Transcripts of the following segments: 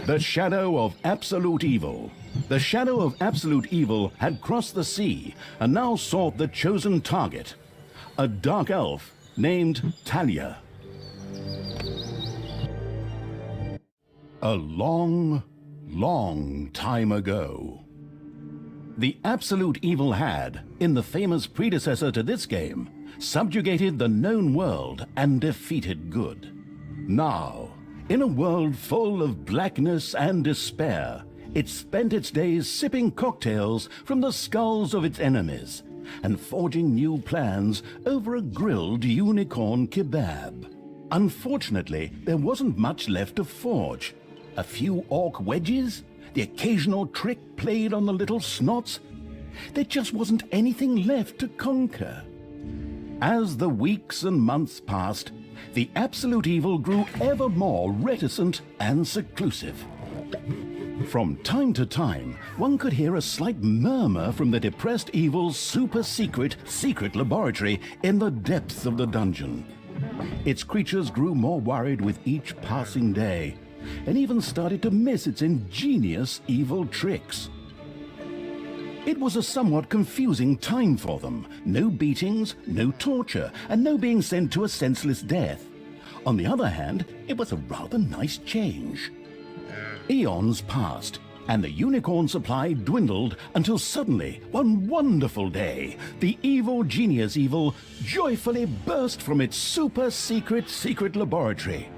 The shadow of absolute evil. The shadow of absolute evil had crossed the sea and now sought the chosen target, a dark elf named Talia. A long, long time ago, the absolute evil had, in the famous predecessor to this game, subjugated the known world and defeated good. Now, in a world full of blackness and despair, it spent its days sipping cocktails from the skulls of its enemies and forging new plans over a grilled unicorn kebab. Unfortunately, there wasn't much left to forge. A few orc wedges, the occasional trick played on the little snots. There just wasn't anything left to conquer. As the weeks and months passed, the absolute evil grew ever more reticent and seclusive. From time to time, one could hear a slight murmur from the depressed evil's super-secret laboratory in the depths of the dungeon. Its creatures grew more worried with each passing day, and even started to miss its ingenious evil tricks. It was a somewhat confusing time for them. No beatings, no torture, and no being sent to a senseless death. On the other hand, it was a rather nice change. Eons passed, and the unicorn supply dwindled until suddenly, one wonderful day, the evil genius evil joyfully burst from its super-secret laboratory.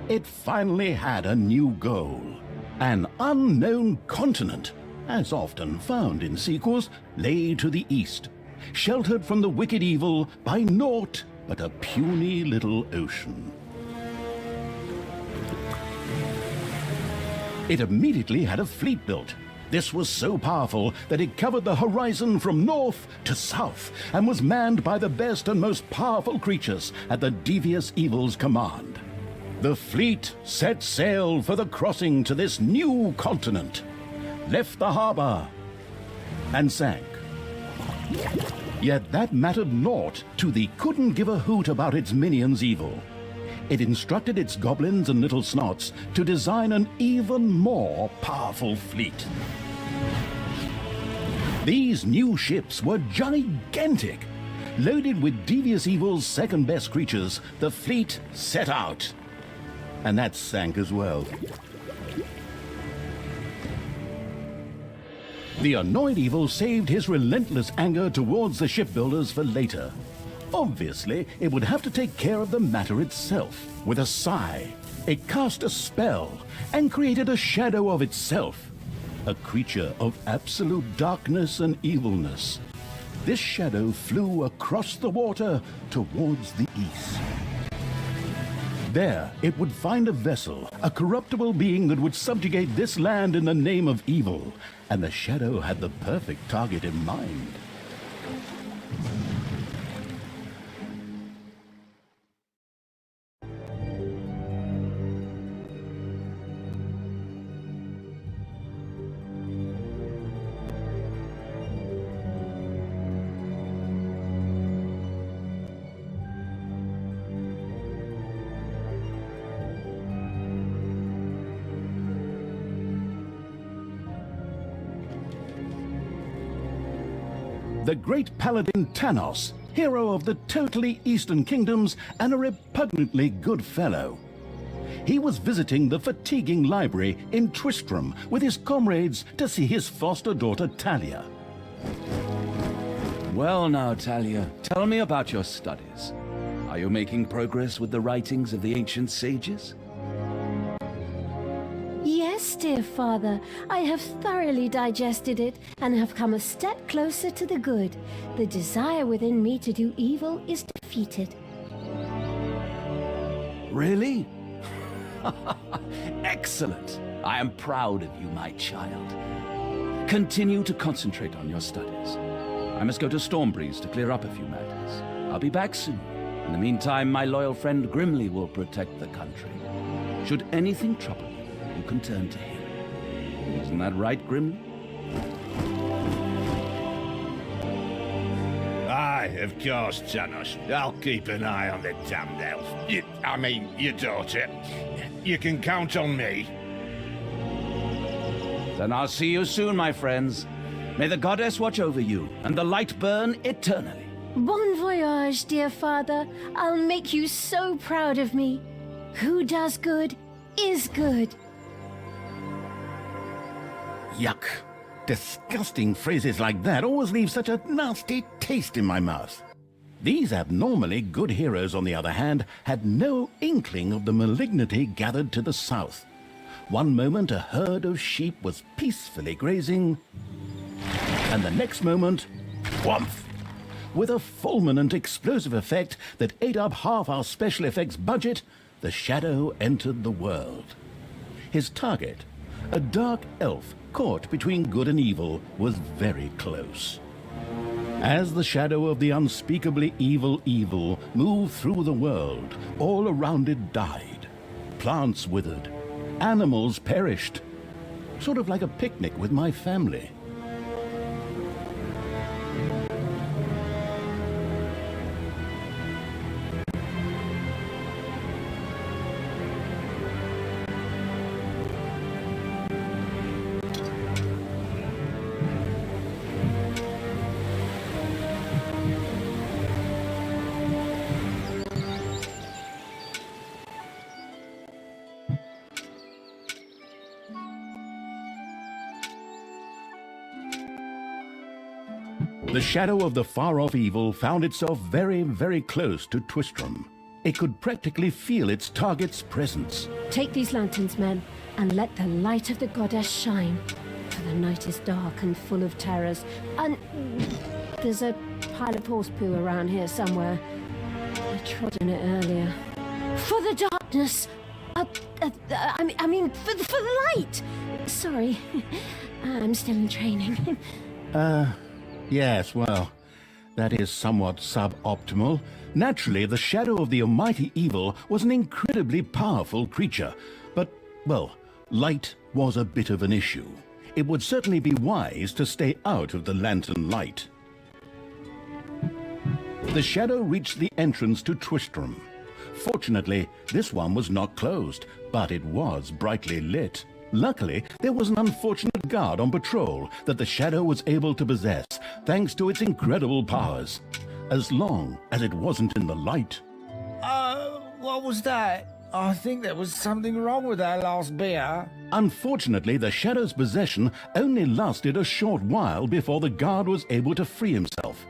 It finally had a new goal. An unknown continent, as often found in sequels, lay to the east, sheltered from the wicked evil by naught but a puny little ocean. It immediately had a fleet built. This was so powerful that it covered the horizon from north to south and was manned by the best and most powerful creatures at the devious evil's command. The fleet set sail for the crossing to this new continent, left the harbor, and sank. Yet that mattered naught to the couldn't give a hoot about its minions evil. It instructed its goblins and little snots to design an even more powerful fleet. These new ships were gigantic. Loaded with devious evil's second-best creatures, the fleet set out. And that sank as well. The annoyed evil saved his relentless anger towards the shipbuilders for later. Obviously, it would have to take care of the matter itself. With a sigh, it cast a spell and created a shadow of itself, a creature of absolute darkness and evilness. This shadow flew across the water towards the east. There, it would find a vessel, a corruptible being that would subjugate this land in the name of evil, and the shadow had the perfect target in mind. The great paladin Tanos, hero of the totally Eastern Kingdoms and a repugnantly good fellow. He was visiting the fatiguing library in Tristram with his comrades to see his foster daughter Talia. Well now, Talia, tell me about your studies. Are you making progress with the writings of the ancient sages? Yes, dear father, I have thoroughly digested it and have come a step closer to the good. The desire within me to do evil is defeated. Really? Excellent! I am proud of you, my child. Continue to concentrate on your studies. I must go to Stormbreeze to clear up a few matters. I'll be back soon. In the meantime, my loyal friend Grimly will protect the country. Should anything trouble you, you can turn to him. Isn't that right, Grimly? Aye, of course, Tanos. I'll keep an eye on the damned elf. I mean, your daughter. You can count on me. Then I'll see you soon, my friends. May the goddess watch over you, and the light burn eternally. Bon voyage, dear father. I'll make you so proud of me. Who does good is good. Yuck. Disgusting phrases like that always leave such a nasty taste in my mouth. These abnormally good heroes, on the other hand, had no inkling of the malignity gathered to the south. One moment a herd of sheep was peacefully grazing, and the next moment, whoomph! With a fulminant explosive effect that ate up half our special effects budget, the Shadow entered the world. His target, a dark elf caught between good and evil, was very close. As the shadow of the unspeakably evil moved through the world, all around it died. Plants withered. Animals perished. Sort of like a picnic with my family. The shadow of the far-off evil found itself very, very close to Twistram. It could practically feel its target's presence. Take these lanterns, men, and let the light of the goddess shine. For the night is dark and full of terrors. And there's a pile of horse poo around here somewhere. I trod in it earlier. For the darkness! I mean, for the light! Sorry, I'm still in training. Yes, well, that is somewhat suboptimal. Naturally, the shadow of the almighty evil was an incredibly powerful creature, but, well, light was a bit of an issue. It would certainly be wise to stay out of the lantern light. The shadow reached the entrance to Twistram. Fortunately, this one was not closed, but it was brightly lit. Luckily, there was an unfortunate guard on patrol that the shadow was able to possess, thanks to its incredible powers. As long as it wasn't in the light. What was that? I think there was something wrong with our last beer. Unfortunately, the shadow's possession only lasted a short while before the guard was able to free himself.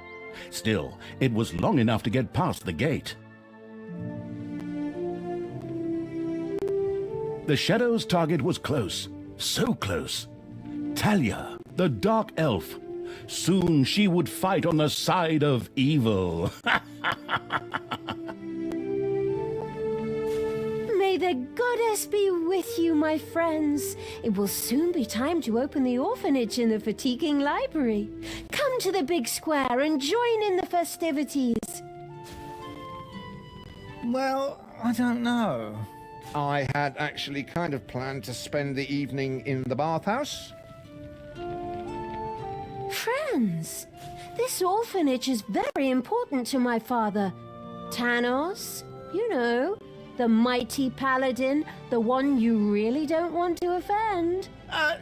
Still, it was long enough to get past the gate. The shadow's target was close, so close. Talia, the dark elf. Soon she would fight on the side of evil. May the goddess be with you, my friends. It will soon be time to open the orphanage in the fatiguing library. Come to the big square and join in the festivities. Well, I don't know. I had actually kind of planned to spend the evening in the bathhouse. Friends, this orphanage is very important to my father. Tanos, you know, the mighty paladin, the one you really don't want to offend.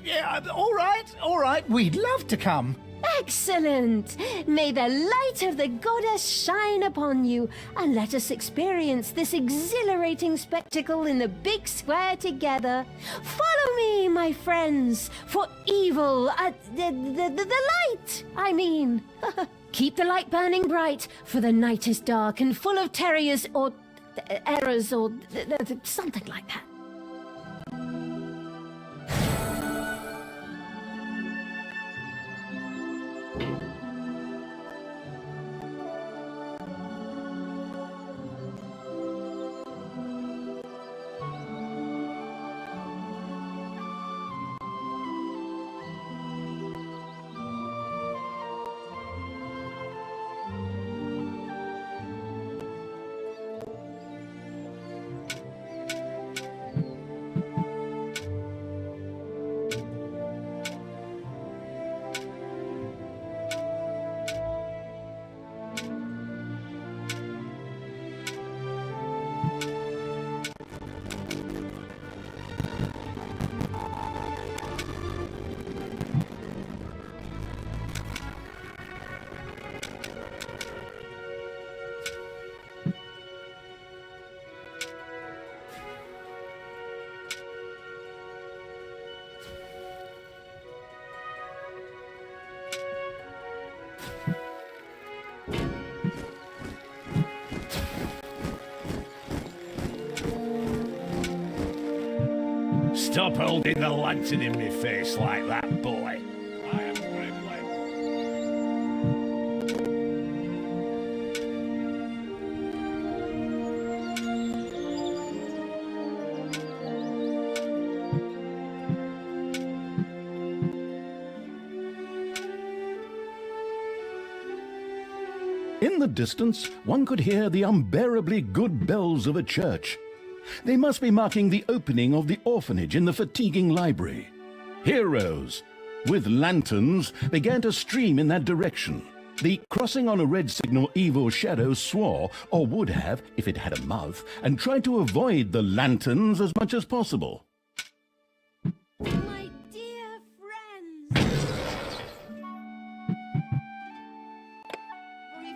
Yeah, all right, we'd love to come. Excellent! May the light of the goddess shine upon you, and let us experience this exhilarating spectacle in the big square together. Follow me, my friends, for evil, the light, I mean. Keep the light burning bright, for the night is dark and full of terrors or errors or something like that. Stop holding the lantern in my face like that, boy. I am Grimly. In the distance, one could hear the unbearably good bells of a church. They must be marking the opening of the orphanage in the fatiguing library. Heroes with lanterns began to stream in that direction. The crossing on a red signal evil shadow swore, or would have if it had a mouth, and tried to avoid the lanterns as much as possible. My dear friends,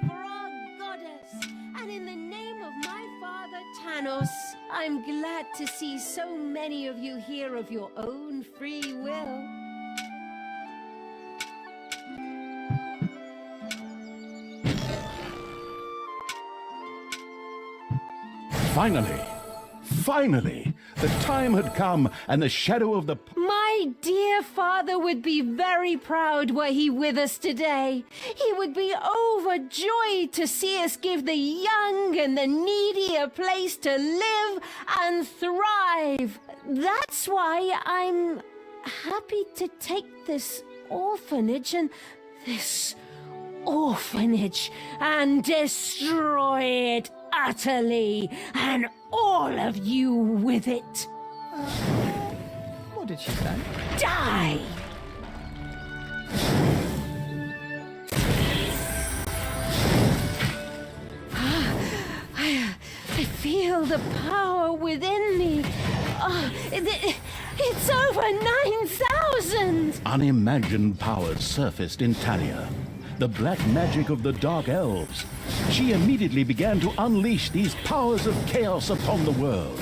for our goddess, and in the name of my father Tanos, I'm glad to see so many of you here of your own free will. Finally, the time had come, and the shadow of the... My dear father would be very proud were he with us today. He would be overjoyed to see us give the young and the needy a place to live and thrive. That's why I'm happy to take this orphanage and destroy it utterly, and all of you with it. What did she say? Die! I feel the power within me. It's over 9,000! Unimagined powers surfaced in Talia. The black magic of the Dark Elves. She immediately began to unleash these powers of chaos upon the world.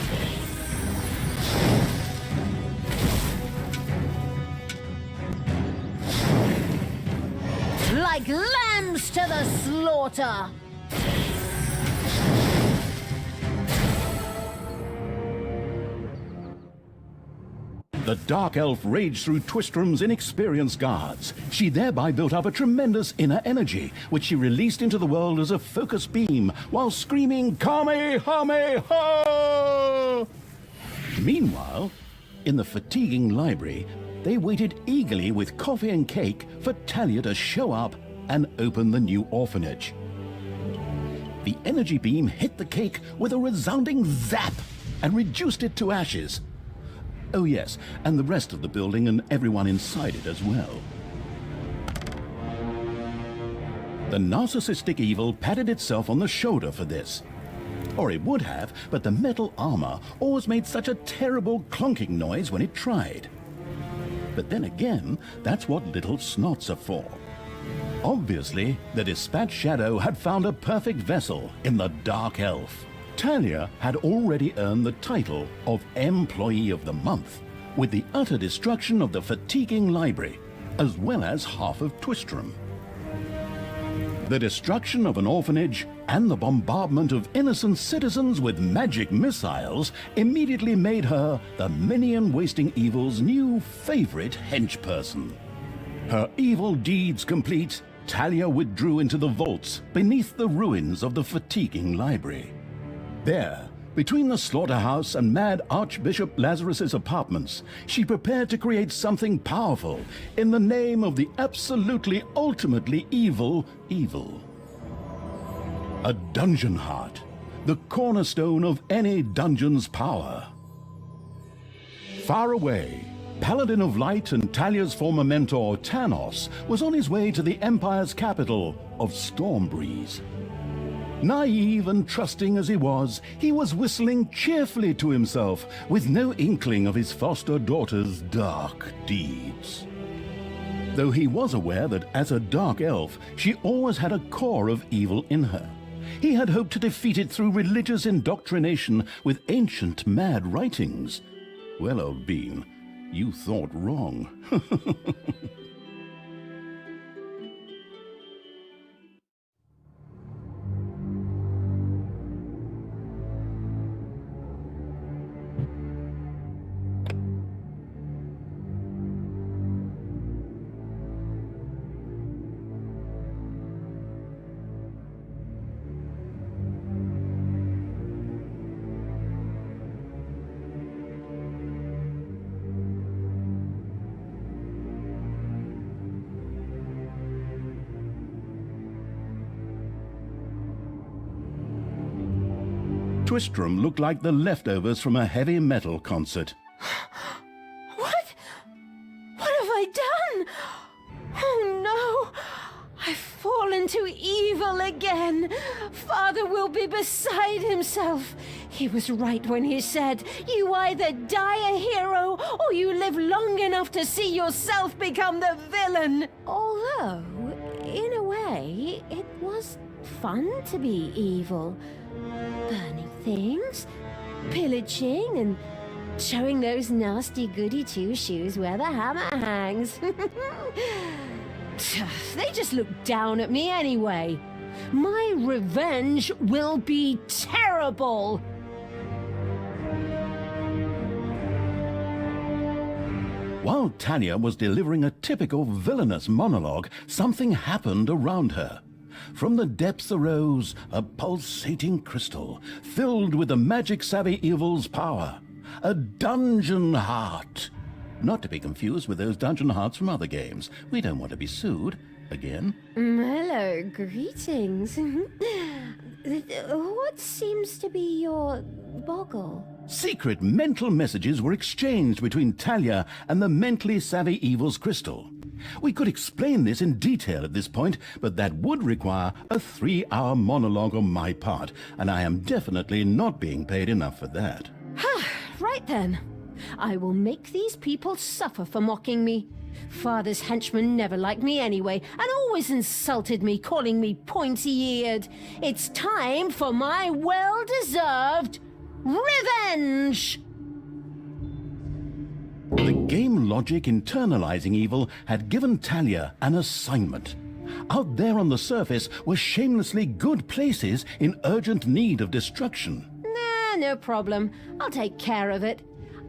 Like lambs to the slaughter! The Dark Elf raged through Twistrum's inexperienced guards. She thereby built up a tremendous inner energy, which she released into the world as a focus beam, while screaming, Kamehameha! Meanwhile, in the fatiguing library, they waited eagerly with coffee and cake for Talia to show up and open the new orphanage. The energy beam hit the cake with a resounding zap and reduced it to ashes. Oh yes, and the rest of the building and everyone inside it as well. The narcissistic evil patted itself on the shoulder for this. Or it would have, but the metal armor always made such a terrible clunking noise when it tried. But then again, that's what little snots are for. Obviously, the Dispatch Shadow had found a perfect vessel in the Dark Elf. Talia had already earned the title of Employee of the Month, with the utter destruction of the fatiguing library, as well as half of Twistrum. The destruction of an orphanage and the bombardment of innocent citizens with magic missiles immediately made her the minion-wasting evil's new favorite henchperson. Her evil deeds complete, Talia withdrew into the vaults beneath the ruins of the fatiguing library. There, between the slaughterhouse and Mad Archbishop Lazarus's apartments, she prepared to create something powerful in the name of the absolutely ultimately evil. A dungeon heart, the cornerstone of any dungeon's power. Far away, Paladin of Light and Talia's former mentor, Tanos, was on his way to the Empire's capital of Stormbreeze. Naive and trusting as he was whistling cheerfully to himself, with no inkling of his foster daughter's dark deeds. Though he was aware that as a dark elf, she always had a core of evil in her. He had hoped to defeat it through religious indoctrination with ancient mad writings. Well, old bean, you thought wrong. Twistram looked like the leftovers from a heavy metal concert. What? What have I done? Oh no! I've fallen to evil again. Father will be beside himself. He was right when he said, you either die a hero or you live long enough to see yourself become the villain. Although, in a way, it was fun to be evil. Burning things, pillaging, and showing those nasty goody two-shoes where the hammer hangs. They just look down at me anyway. My revenge will be terrible. While Talia was delivering a typical villainous monologue, something happened around her. From the depths arose a pulsating crystal, filled with the magic-savvy evil's power. A dungeon heart. Not to be confused with those dungeon hearts from other games. We don't want to be sued. Again. Hello, greetings. What seems to be your boggle? Secret mental messages were exchanged between Talia and the mentally savvy evil's crystal. We could explain this in detail at this point, but that would require a 3-hour monologue on my part, and I am definitely not being paid enough for that. Right then. I will make these people suffer for mocking me. Father's henchmen never liked me anyway, and always insulted me, calling me pointy-eared. It's time for my well-deserved revenge! The game logic internalizing evil had given Talia an assignment. Out there on the surface were shamelessly good places in urgent need of destruction. Nah, no problem. I'll take care of it.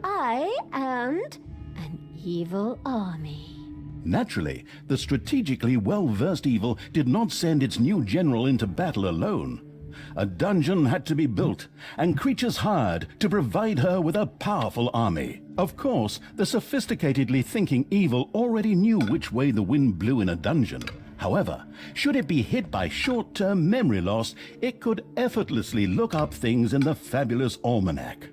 I and an evil army. Naturally, the strategically well-versed evil did not send its new general into battle alone. A dungeon had to be built, and creatures hired to provide her with a powerful army. Of course, the sophisticatedly thinking evil already knew which way the wind blew in a dungeon. However, should it be hit by short-term memory loss, it could effortlessly look up things in the fabulous almanac.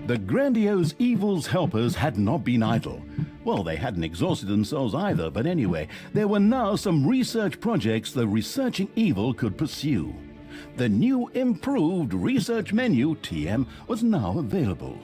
The grandiose evil's helpers had not been idle. Well, they hadn't exhausted themselves either, but anyway, there were now some research projects the researching evil could pursue. The new improved research menu, TM, was now available.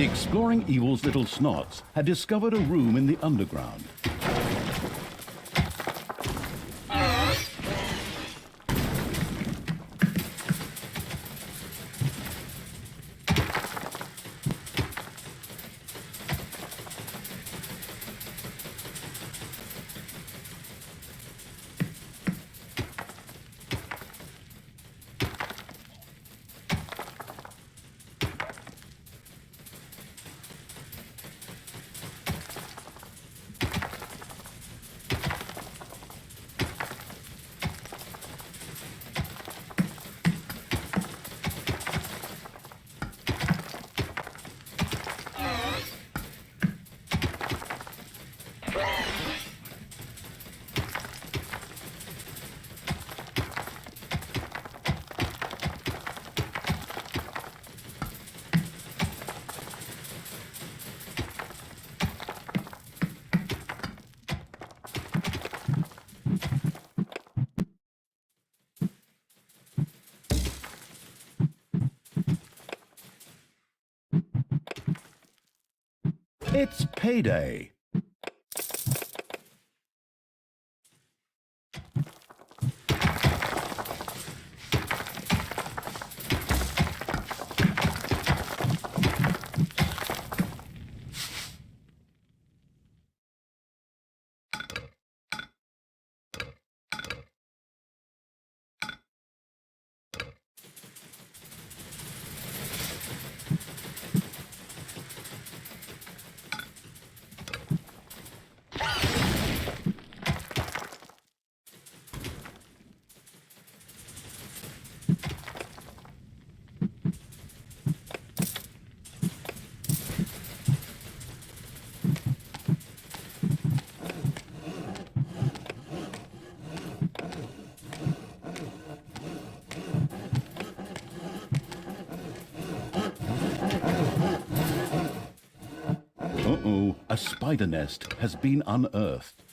The exploring evil's little snots had discovered a room in the underground. It's payday. Uh-oh, a spider nest has been unearthed.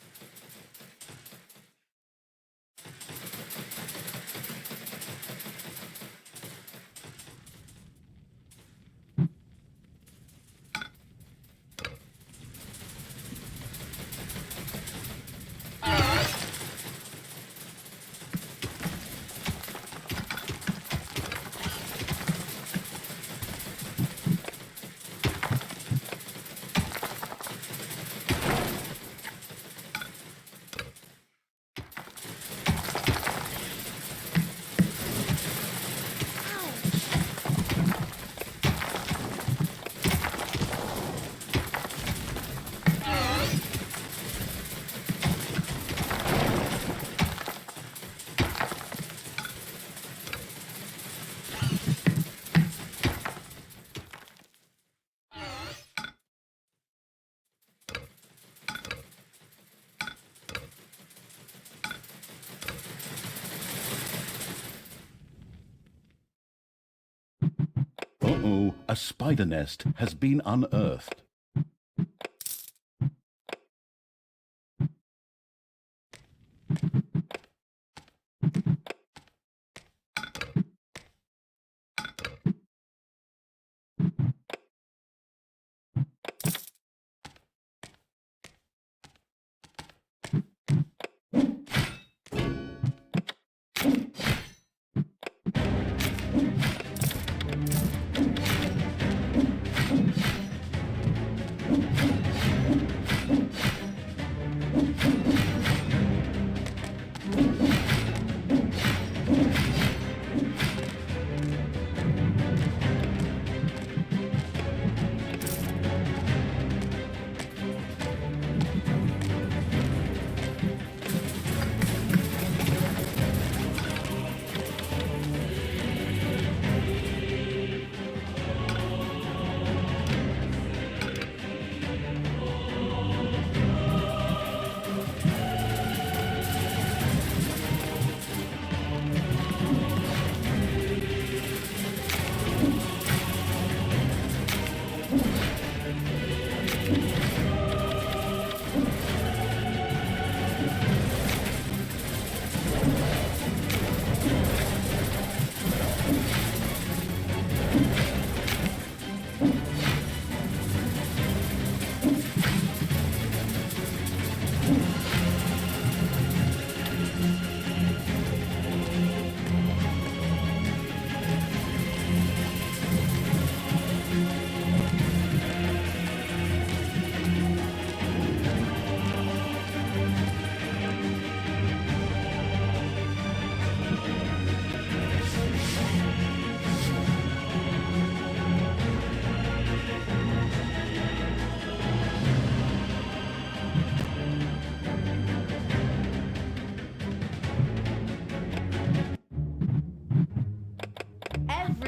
Uh-oh, a spider nest has been unearthed.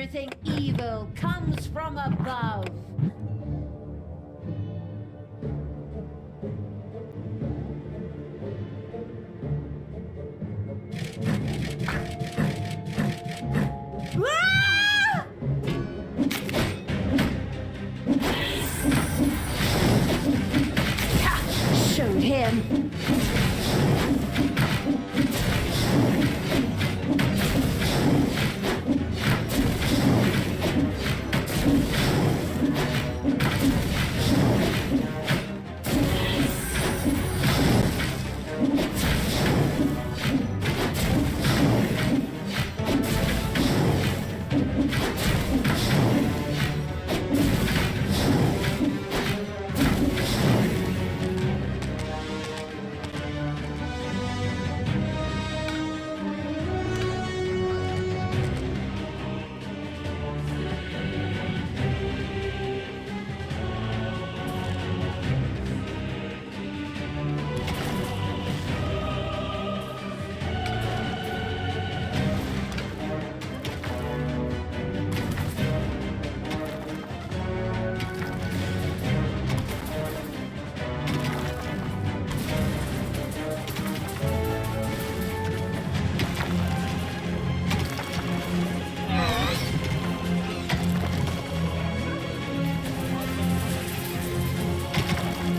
everything evil comes from above. Ah! Ha! Showed him.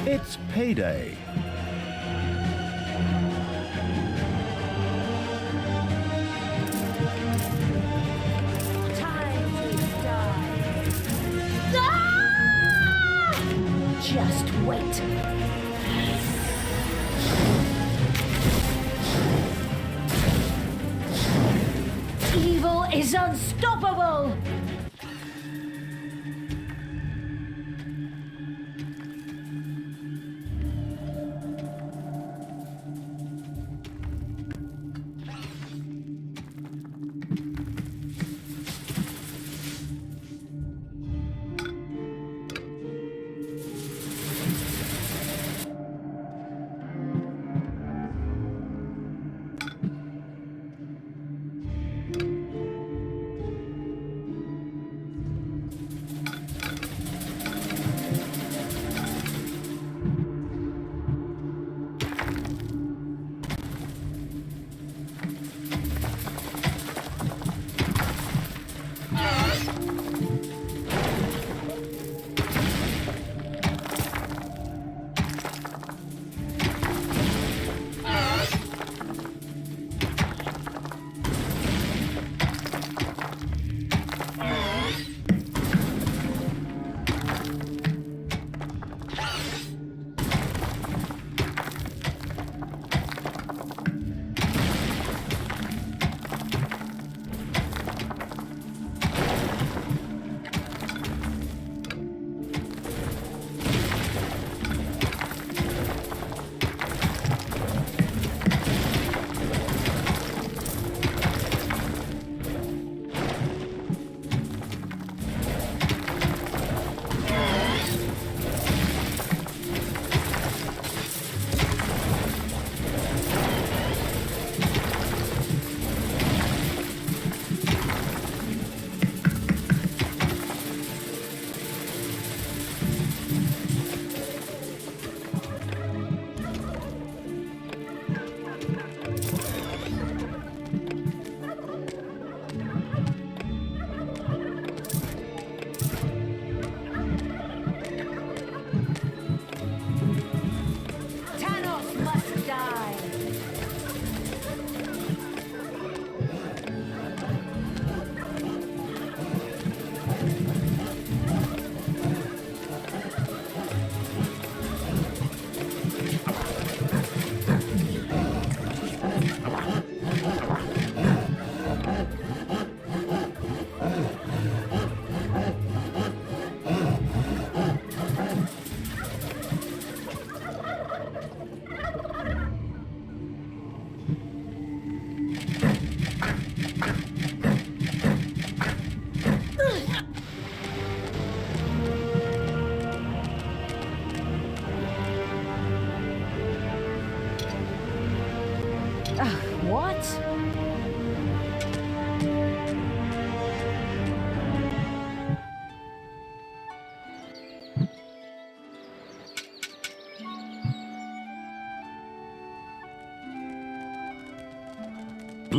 It's payday. Time to die. Ah! Just wait. Evil is unstoppable!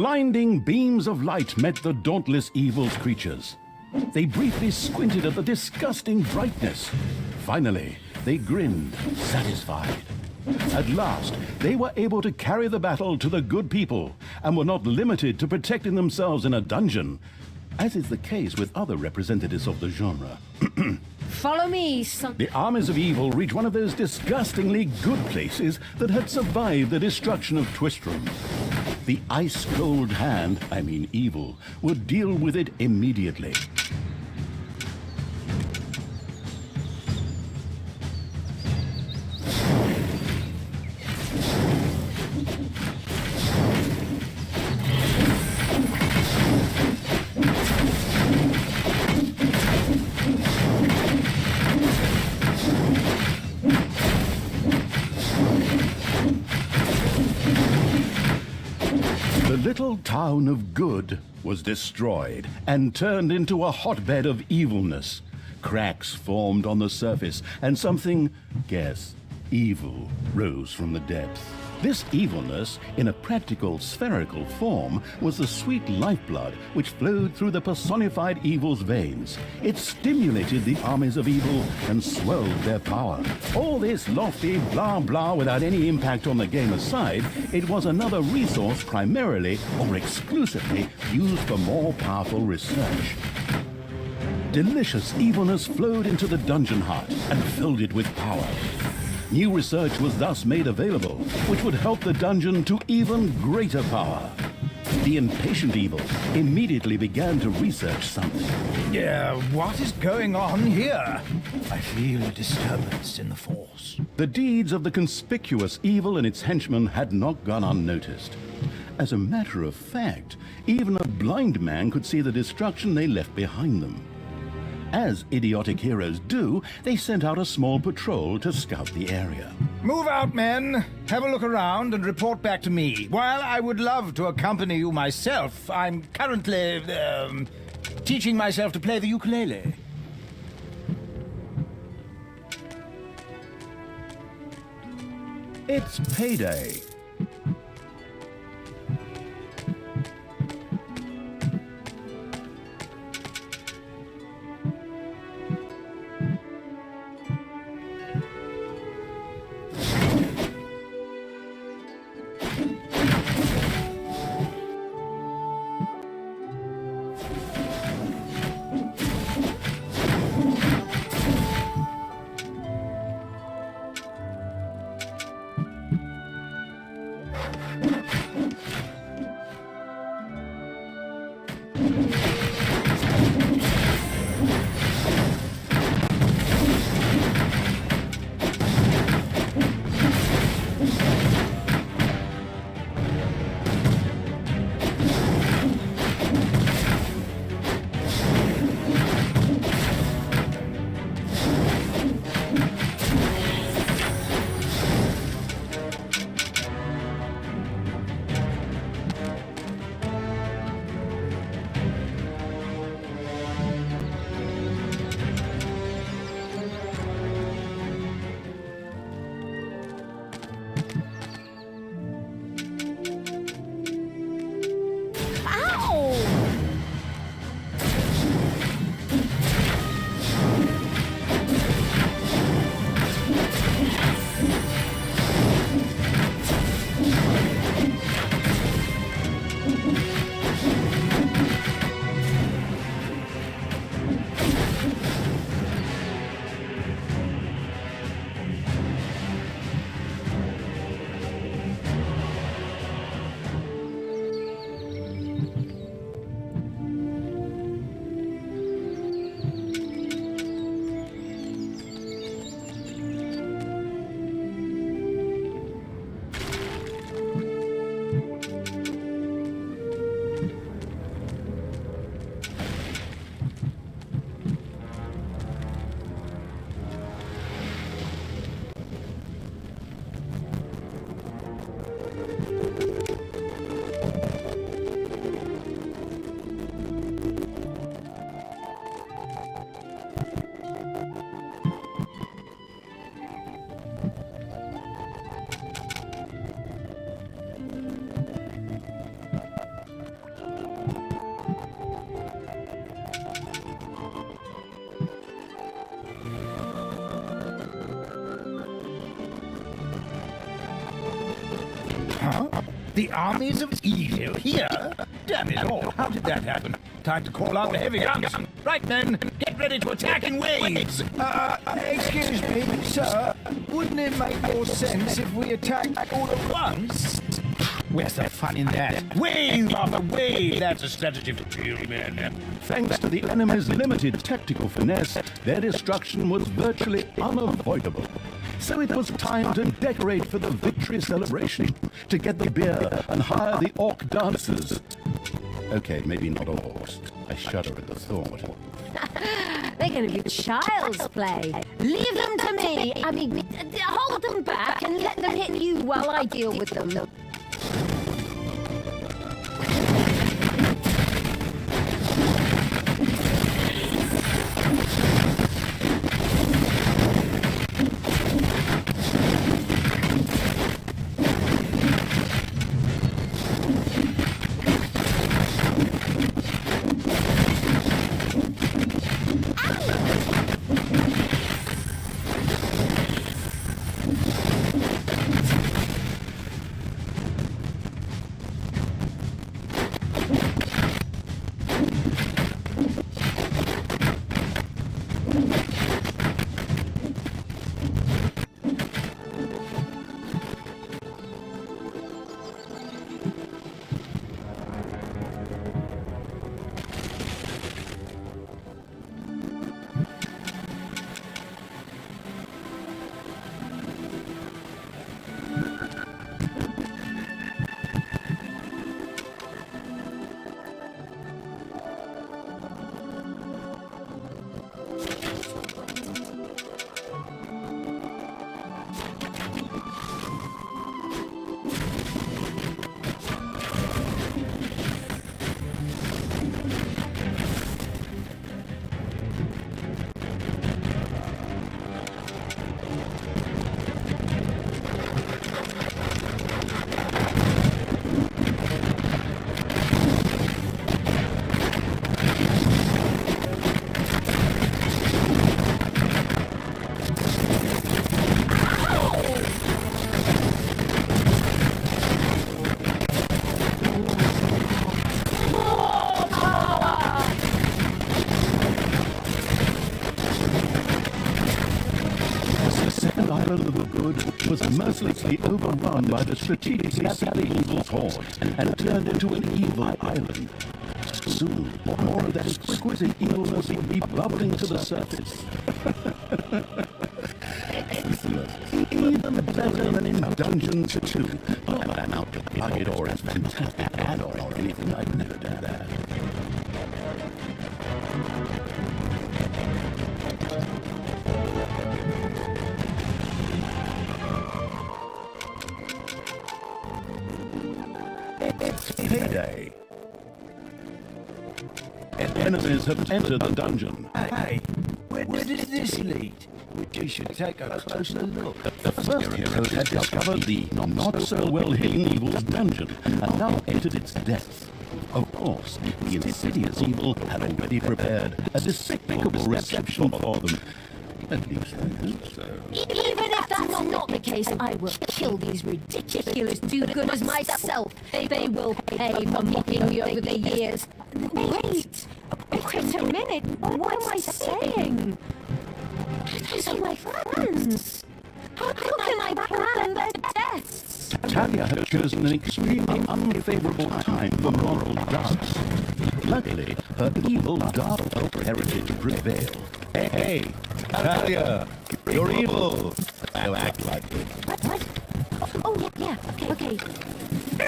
Blinding beams of light met the dauntless evil's creatures. They briefly squinted at the disgusting brightness. Finally, they grinned, satisfied. At last, they were able to carry the battle to the good people and were not limited to protecting themselves in a dungeon, as is the case with other representatives of the genre. Follow me, son. The armies of evil reached one of those disgustingly good places that had survived the destruction of Twistram. The ice-cold hand, I mean evil, would deal with it immediately. The little town of Good was destroyed and turned into a hotbed of evilness. Cracks formed on the surface, and something, guess, evil rose from the depths. This evilness, in a practical spherical form, was the sweet lifeblood which flowed through the personified evil's veins. It stimulated the armies of evil and swelled their power. All this lofty blah blah without any impact on the game aside, it was another resource primarily or exclusively used for more powerful research. Delicious evilness flowed into the dungeon heart and filled it with power. New research was thus made available, which would help the dungeon to even greater power. The impatient evil immediately began to research something. What is going on here? I feel a disturbance in the force. The deeds of the conspicuous evil and its henchmen had not gone unnoticed. As a matter of fact, even a blind man could see the destruction they left behind them. As idiotic heroes do, they sent out a small patrol to scout the area. Move out, men. Have a look around and report back to me. While I would love to accompany you myself, I'm currently, teaching myself to play the ukulele. It's payday. The armies of evil here? Damn it all, how did that happen? Time to call out the heavy guns. Right then, get ready to attack in waves. Excuse me, sir. Wouldn't it make more sense if we attacked all at once? Where's the fun in that? Wave after wave, that's a strategy for real men. Thanks to the enemy's limited tactical finesse, their destruction was virtually unavoidable. So it was time to decorate for the victory celebration, to get the beer and hire the orc dancers. Okay, maybe not orcs. I shudder at the thought. They're going to be child's play. Leave them to me. I mean, hold them back and let them hit you while I deal with them. Island of the Good was mercilessly overrun by the strategically savvy evil's horde and turned into an evil island. Soon, more of that exquisite evilness would be bubbling to the surface. Even better than in Dungeons 2. Not that I'm out to plug it or its fantastic add-on or anything. I'd never do that. It's payday. Enemies have entered the dungeon. Hey, where does this lead? We should take a closer look. The first heroes had discovered the not-so-well-hidden evil's dungeon and now entered its depths. Of course, the insidious evil had already prepared a despicable reception for them. At least I hope so. Even if that's not the case, I will kill these ridiculous do-gooders myself. They will pay for mocking me over the years. Wait a minute. What am I saying? Those are my friends. How can I plan their deaths? Talia had chosen an extremely unfavorable time for moral dance. Luckily, her evil dark elf heritage prevailed. Hey, Talia, you're evil. I'll act like it. What? Oh, yeah, okay.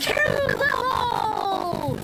Kill them all!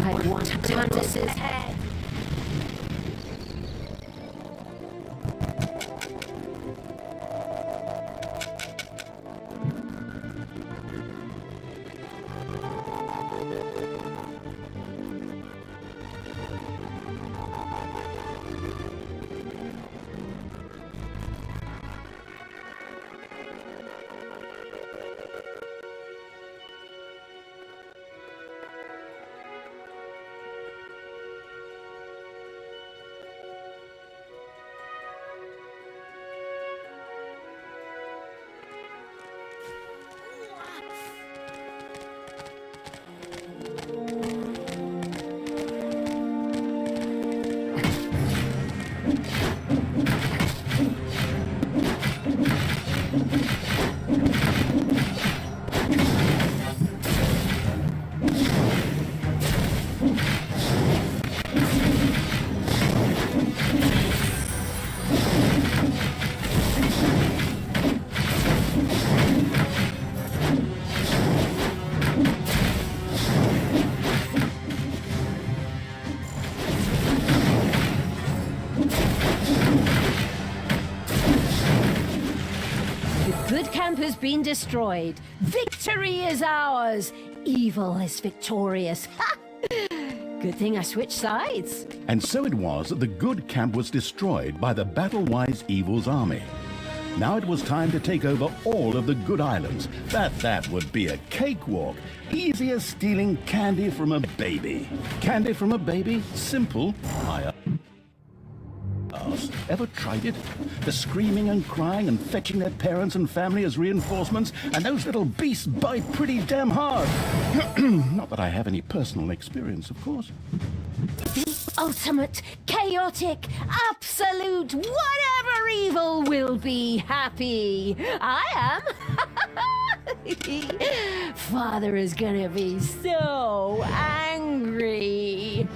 I want Turnus's head. Good camp has been destroyed. Victory is ours. Evil is victorious. Ha! Good thing I switched sides. And so it was that the good camp was destroyed by the battle-wise evil's army. Now it was time to take over all of the good islands. That would be a cakewalk. Easy as stealing candy from a baby. Candy from a baby? Simple. I asked. Ever tried it? The screaming and crying and fetching their parents and family as reinforcements, and those little beasts bite pretty damn hard. Not that I have any personal experience, of course. The ultimate, chaotic, absolute, whatever evil will be happy. I am. Father is gonna be so angry.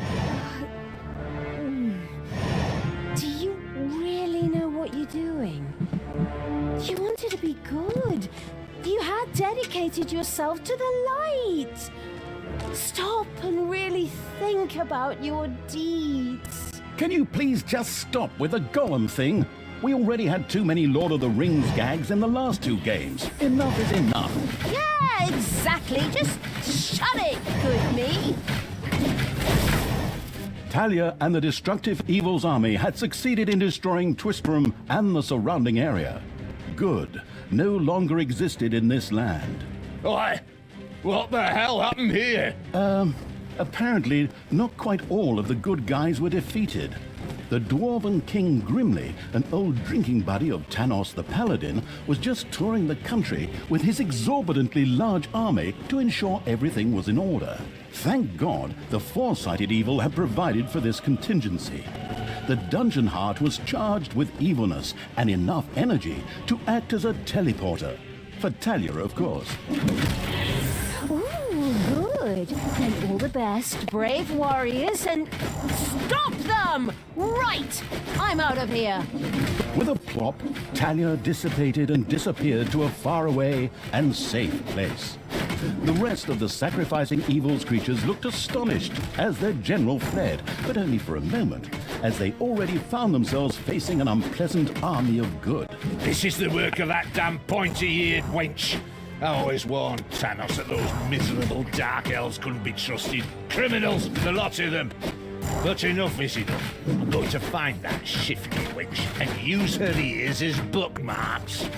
Do you really know what you're doing? You wanted to be good. You had dedicated yourself to the light. Stop and really think about your deeds. Can you please just stop with the golem thing? We already had too many Lord of the Rings gags in the last two games. Enough is enough. Yeah, exactly. Just shut it, good me. Talia and the destructive evil's army had succeeded in destroying Twistrum and the surrounding area. Good no longer existed in this land. Oi! What the hell happened here? Apparently, not quite all of the good guys were defeated. The Dwarven King Grimly, an old drinking buddy of Tanos the Paladin, was just touring the country with his exorbitantly large army to ensure everything was in order. Thank God the foresighted evil had provided for this contingency. The Dungeon Heart was charged with evilness and enough energy to act as a teleporter. For Talia, of course. Ooh, good. And all the best, brave warriors, and stop them! Right! I'm out of here. With a plop, Talia dissipated and disappeared to a faraway and safe place. The rest of the sacrificing evil's creatures looked astonished as their general fled, but only for a moment, as they already found themselves facing an unpleasant army of good. This is the work of that damn pointy-eared wench. I always warned Tanos that those miserable dark elves couldn't be trusted. Criminals, the lot of them. But enough is enough. I'm going to find that shifty wench and use her ears as bookmarks.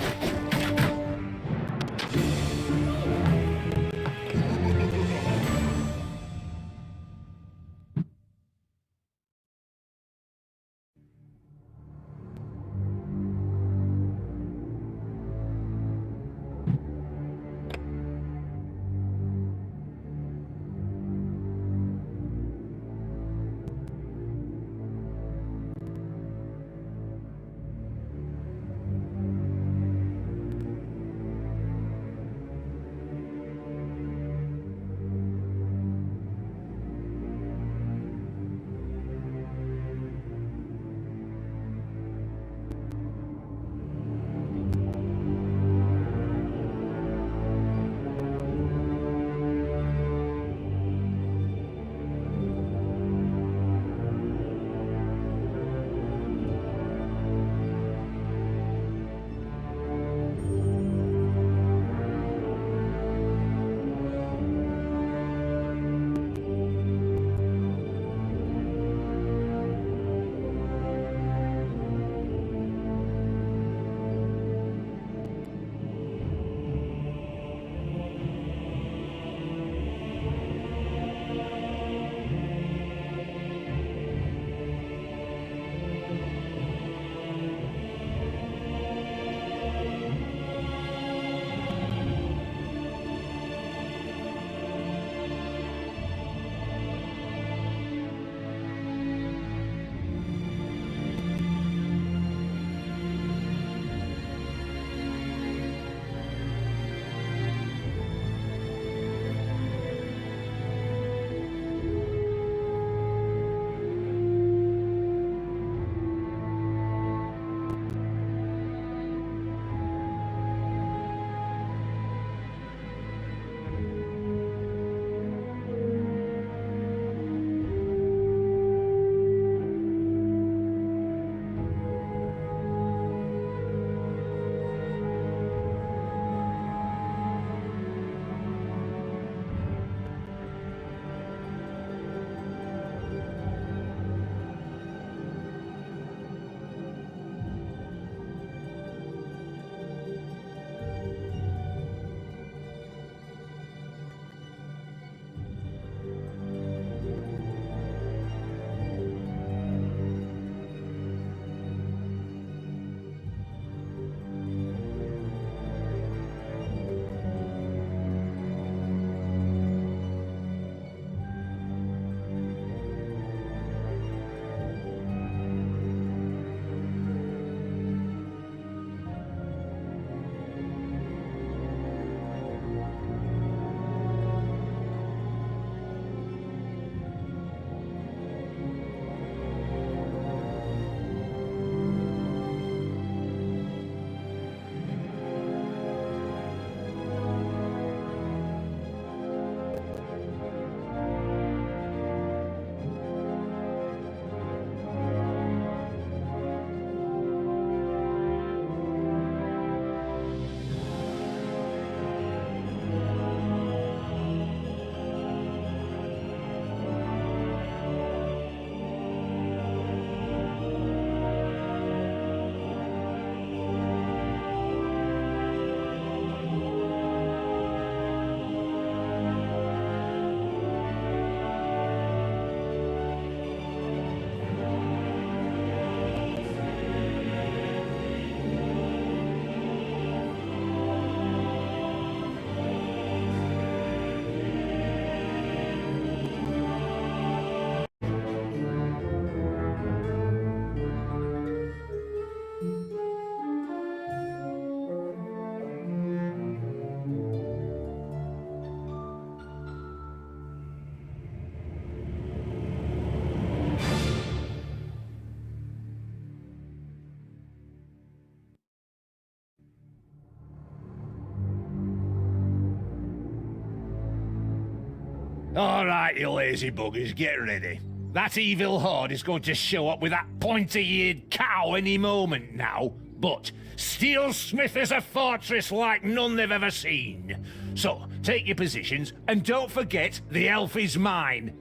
All right, you lazy buggers, get ready. That evil horde is going to show up with that pointy-eared cow any moment now. But Steelsmith is a fortress like none they've ever seen. So, take your positions, and don't forget, the elf is mine.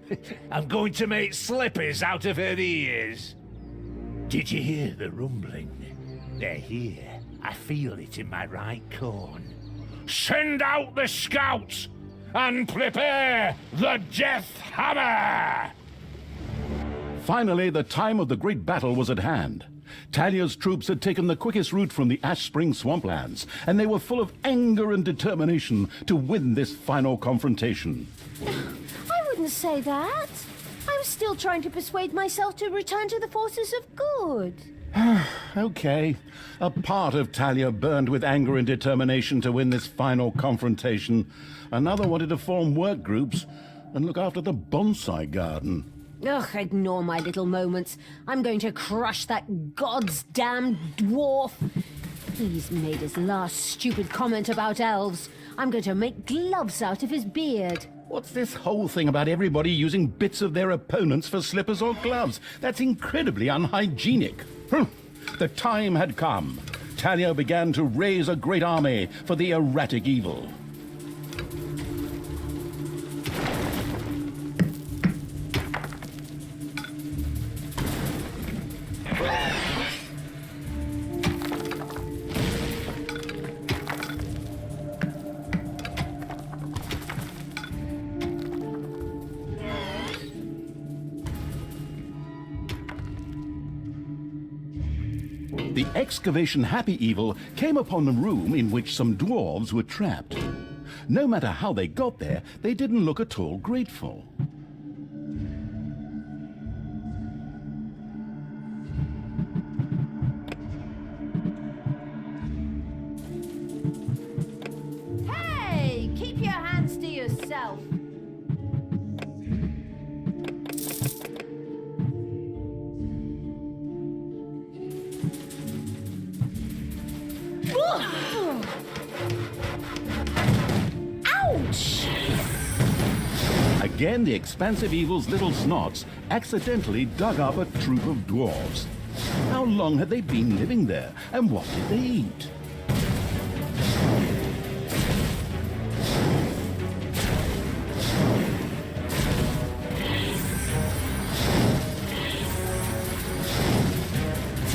I'm going to make slippers out of her ears. Did you hear the rumbling? They're here. I feel it in my right corn. Send out the scouts, and prepare the Death Hammer! Finally, the time of the great battle was at hand. Talia's troops had taken the quickest route from the Ash Spring swamplands, and they were full of anger and determination to win this final confrontation. I wouldn't say that. I was still trying to persuade myself to return to the forces of good. Okay. A part of Talia burned with anger and determination to win this final confrontation. Another wanted to form work groups and look after the bonsai garden. Ugh, ignore my little moments. I'm going to crush that god's damned dwarf. He's made his last stupid comment about elves. I'm going to make gloves out of his beard. What's this whole thing about everybody using bits of their opponents for slippers or gloves? That's incredibly unhygienic. The time had come. Talia began to raise a great army for the erratic evil. The excavation happy evil came upon the room in which some dwarves were trapped. No matter how they got there, they didn't look at all grateful. Hey, keep your hands to yourself. Ouch! Again, the expansive evil's little snots accidentally dug up a troop of dwarves. How long had they been living there, and what did they eat?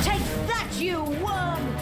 Take that, you worm!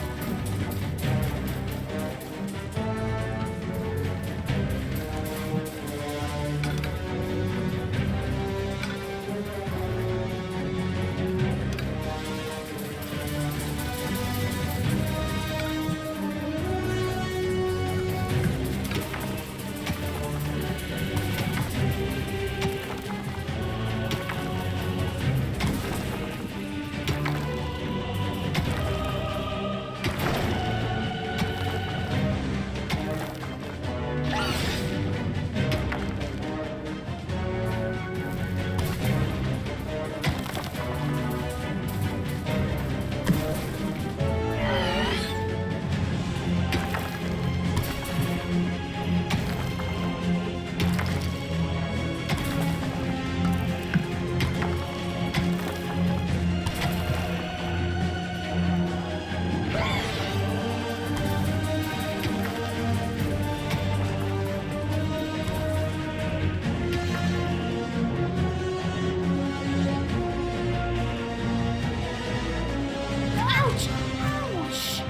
Ouch! Ouch!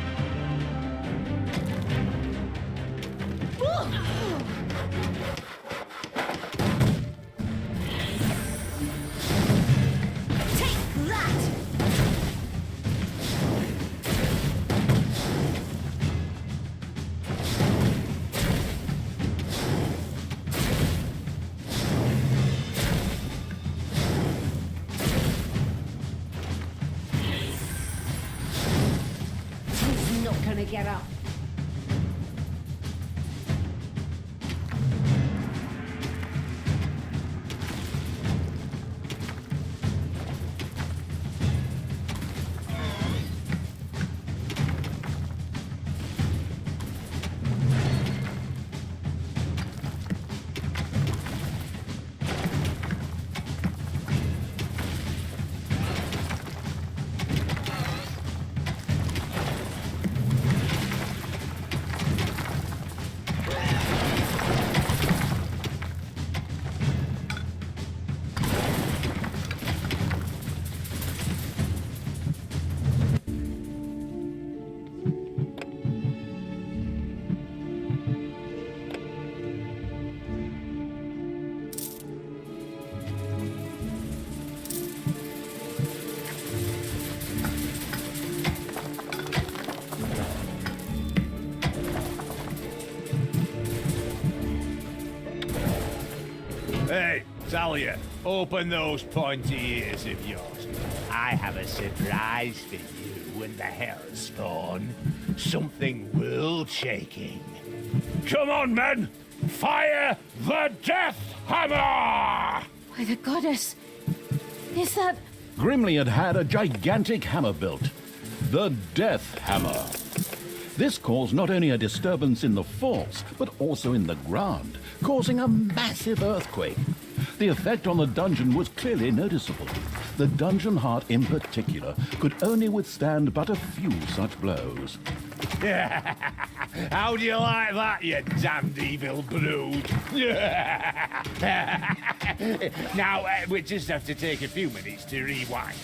Take that! He's not gonna get up. Talia, open those pointy ears of yours. I have a surprise for you and the Hellspawn. Something world-shaking. Come on, men! Fire the Death Hammer! Why, the goddess! Is that... Grimly had had a gigantic hammer built, the Death Hammer. This caused not only a disturbance in the force, but also in the ground, causing a massive earthquake. The effect on the dungeon was clearly noticeable. The dungeon heart in particular could only withstand but a few such blows. How do you like that, you damned evil brood? Now, we just have to take a few minutes to rewind.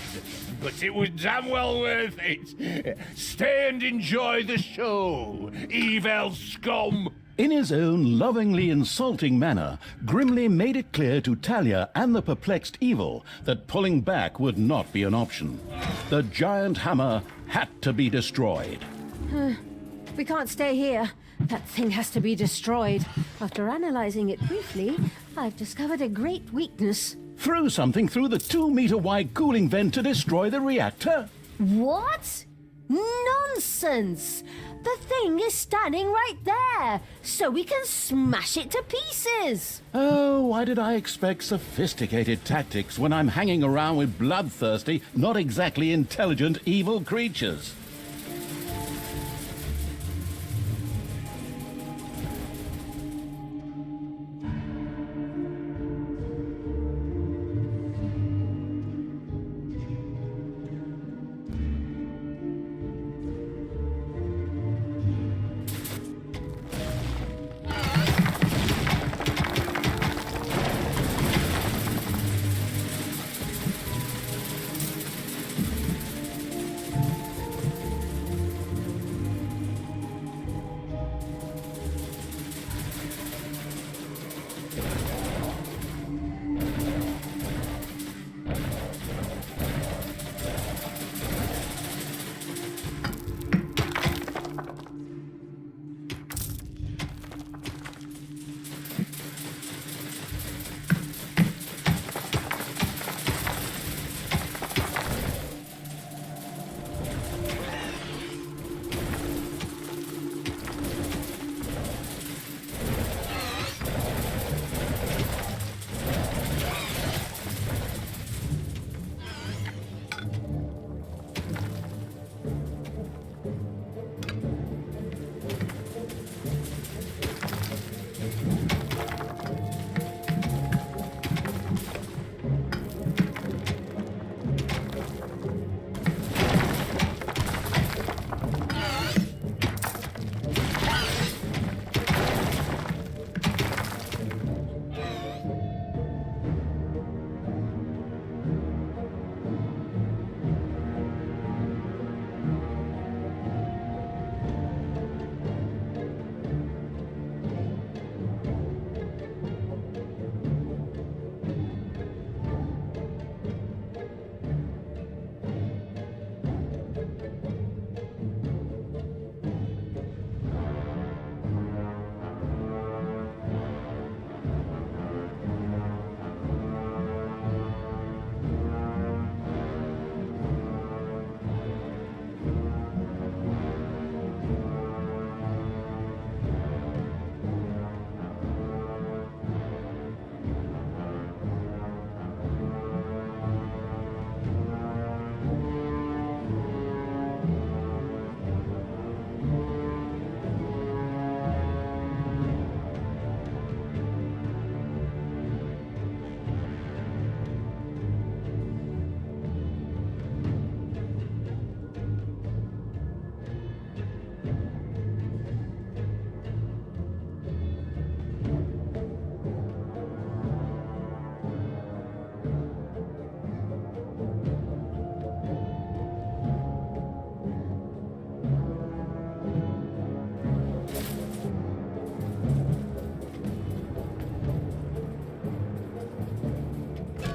But it was damn well worth it. Stay and enjoy the show, evil scum! In his own lovingly insulting manner, Grimly made it clear to Talia and the perplexed Evil that pulling back would not be an option. The giant hammer had to be destroyed. We can't stay here. That thing has to be destroyed. After analyzing it briefly, I've discovered a great weakness. Throw something through the 2-meter-wide cooling vent to destroy the reactor? What? Nonsense! The thing is standing right there, so we can smash it to pieces! Oh, why did I expect sophisticated tactics when I'm hanging around with bloodthirsty, not exactly intelligent evil creatures?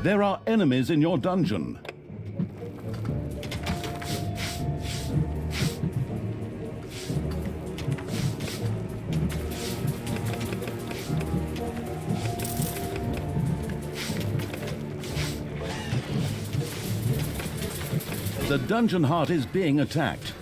There are enemies in your dungeon. The dungeon heart is being attacked.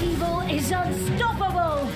Evil is unstoppable!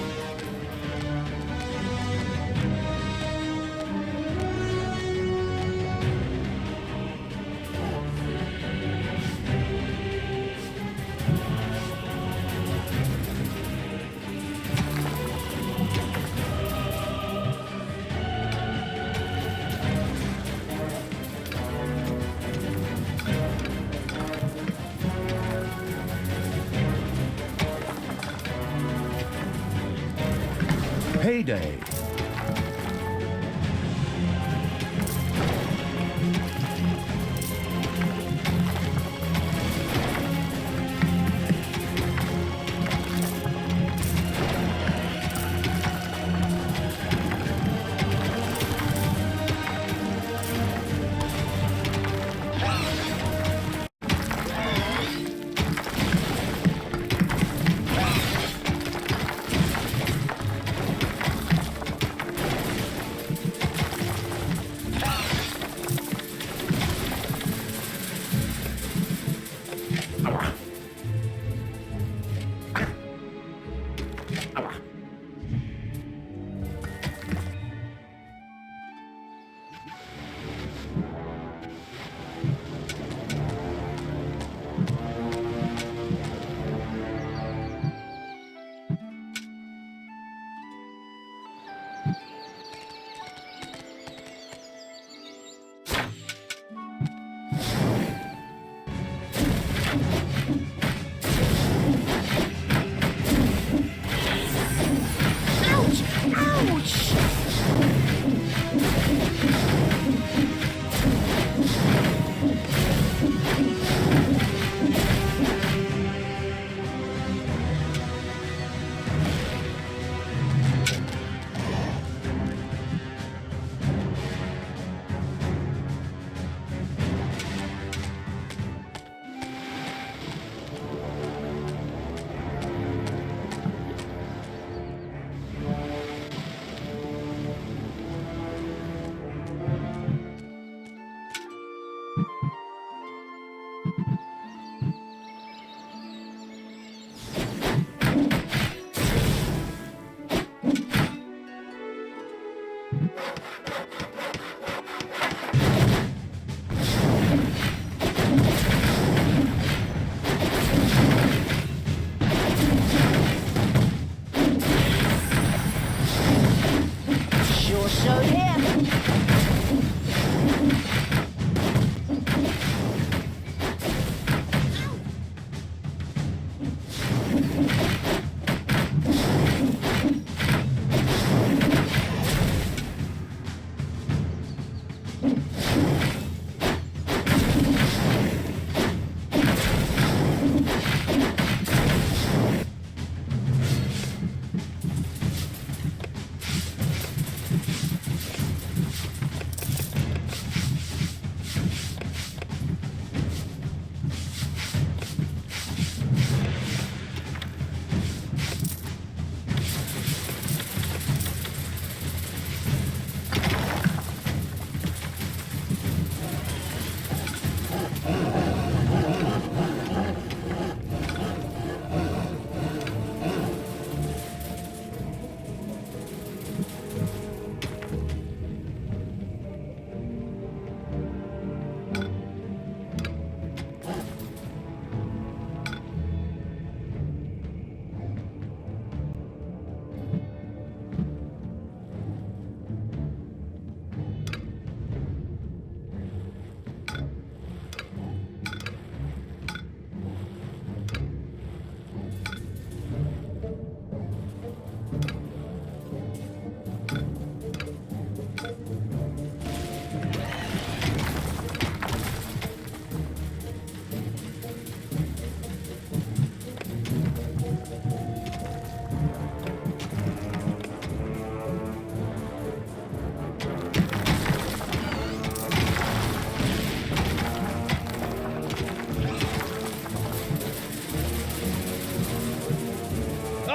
Payday.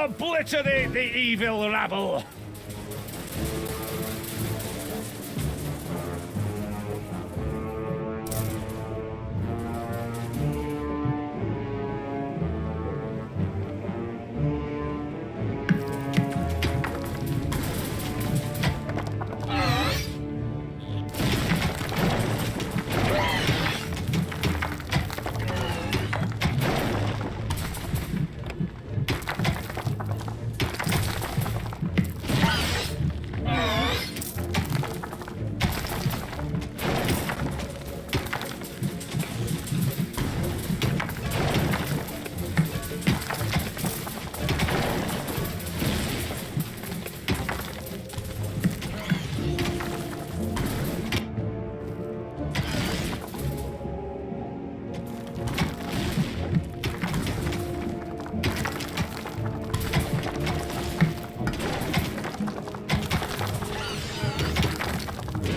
Obliterate the evil rabble!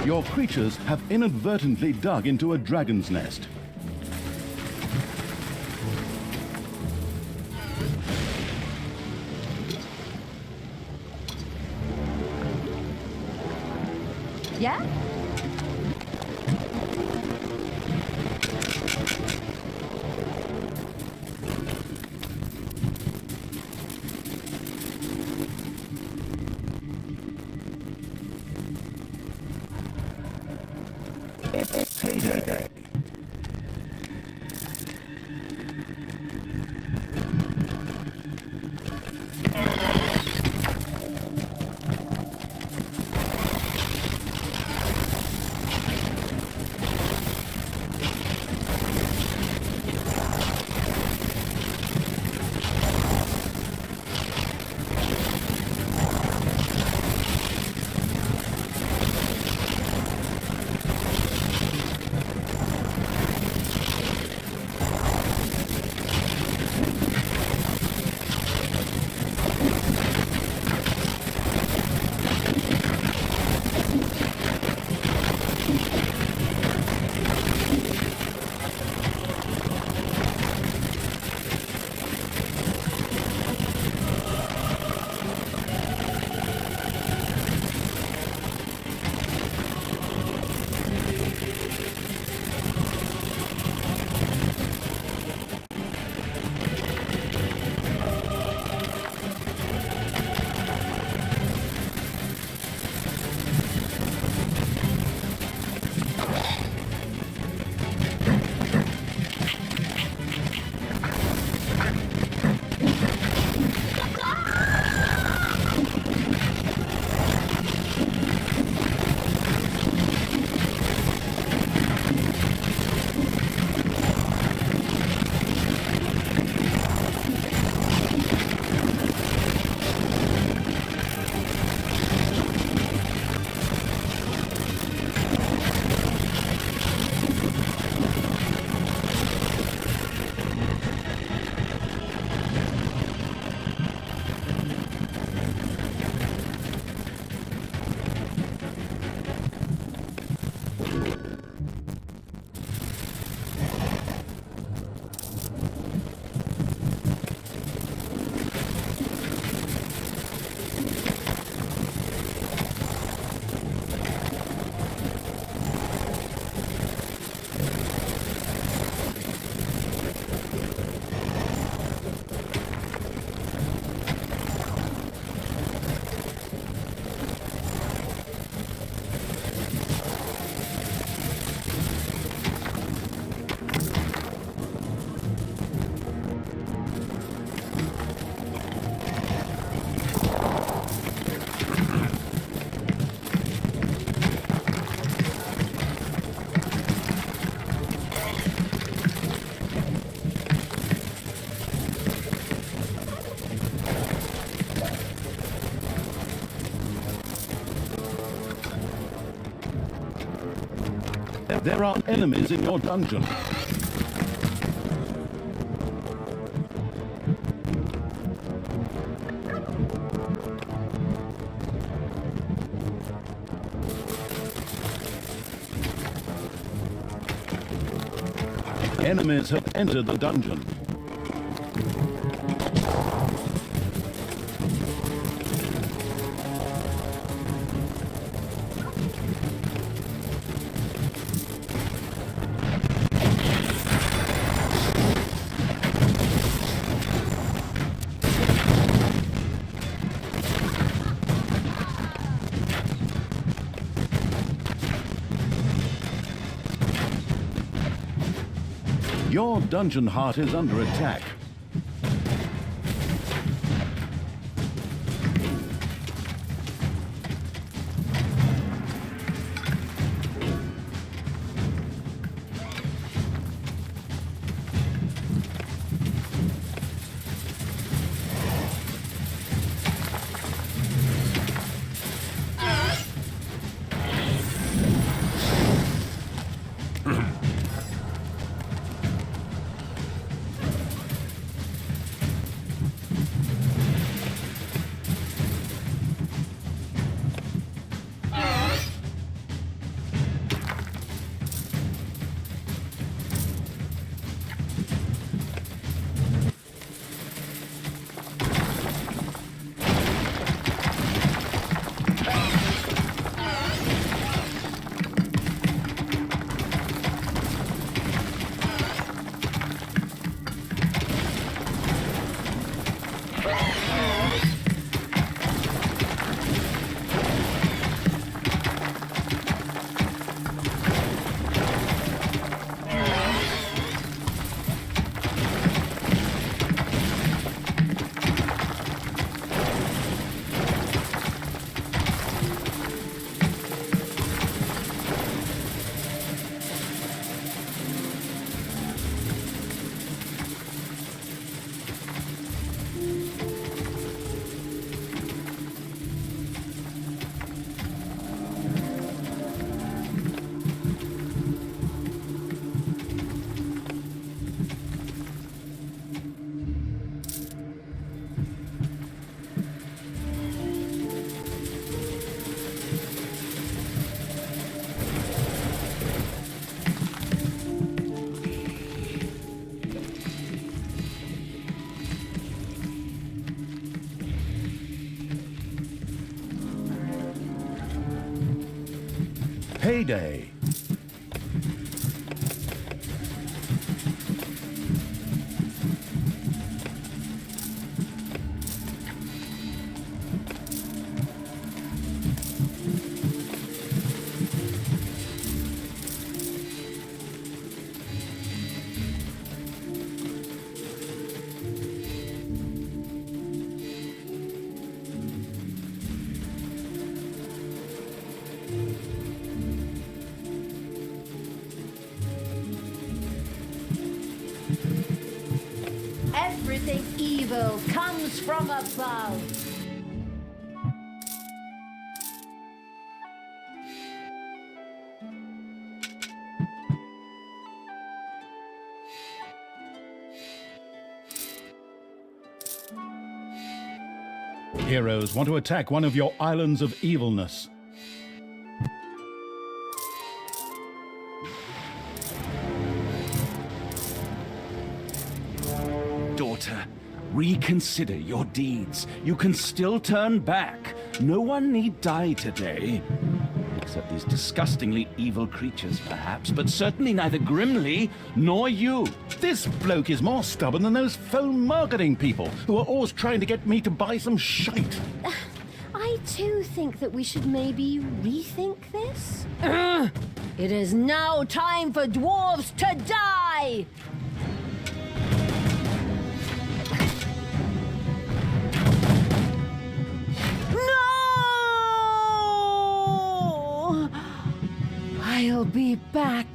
Your creatures have inadvertently dug into a dragon's nest. Yeah? There are enemies in your dungeon. Enemies have entered the dungeon. Your dungeon heart is under attack. Payday. Everything evil comes from above. Heroes want to attack one of your islands of evilness. Daughter, reconsider your deeds. You can still turn back. No one need die today. Except these disgustingly evil creatures, perhaps, but certainly neither Grimly nor you. This bloke is more stubborn than those phone marketing people who are always trying to get me to buy some shite. I too think that we should maybe rethink this. It is now time for dwarves to die! No! I'll be back.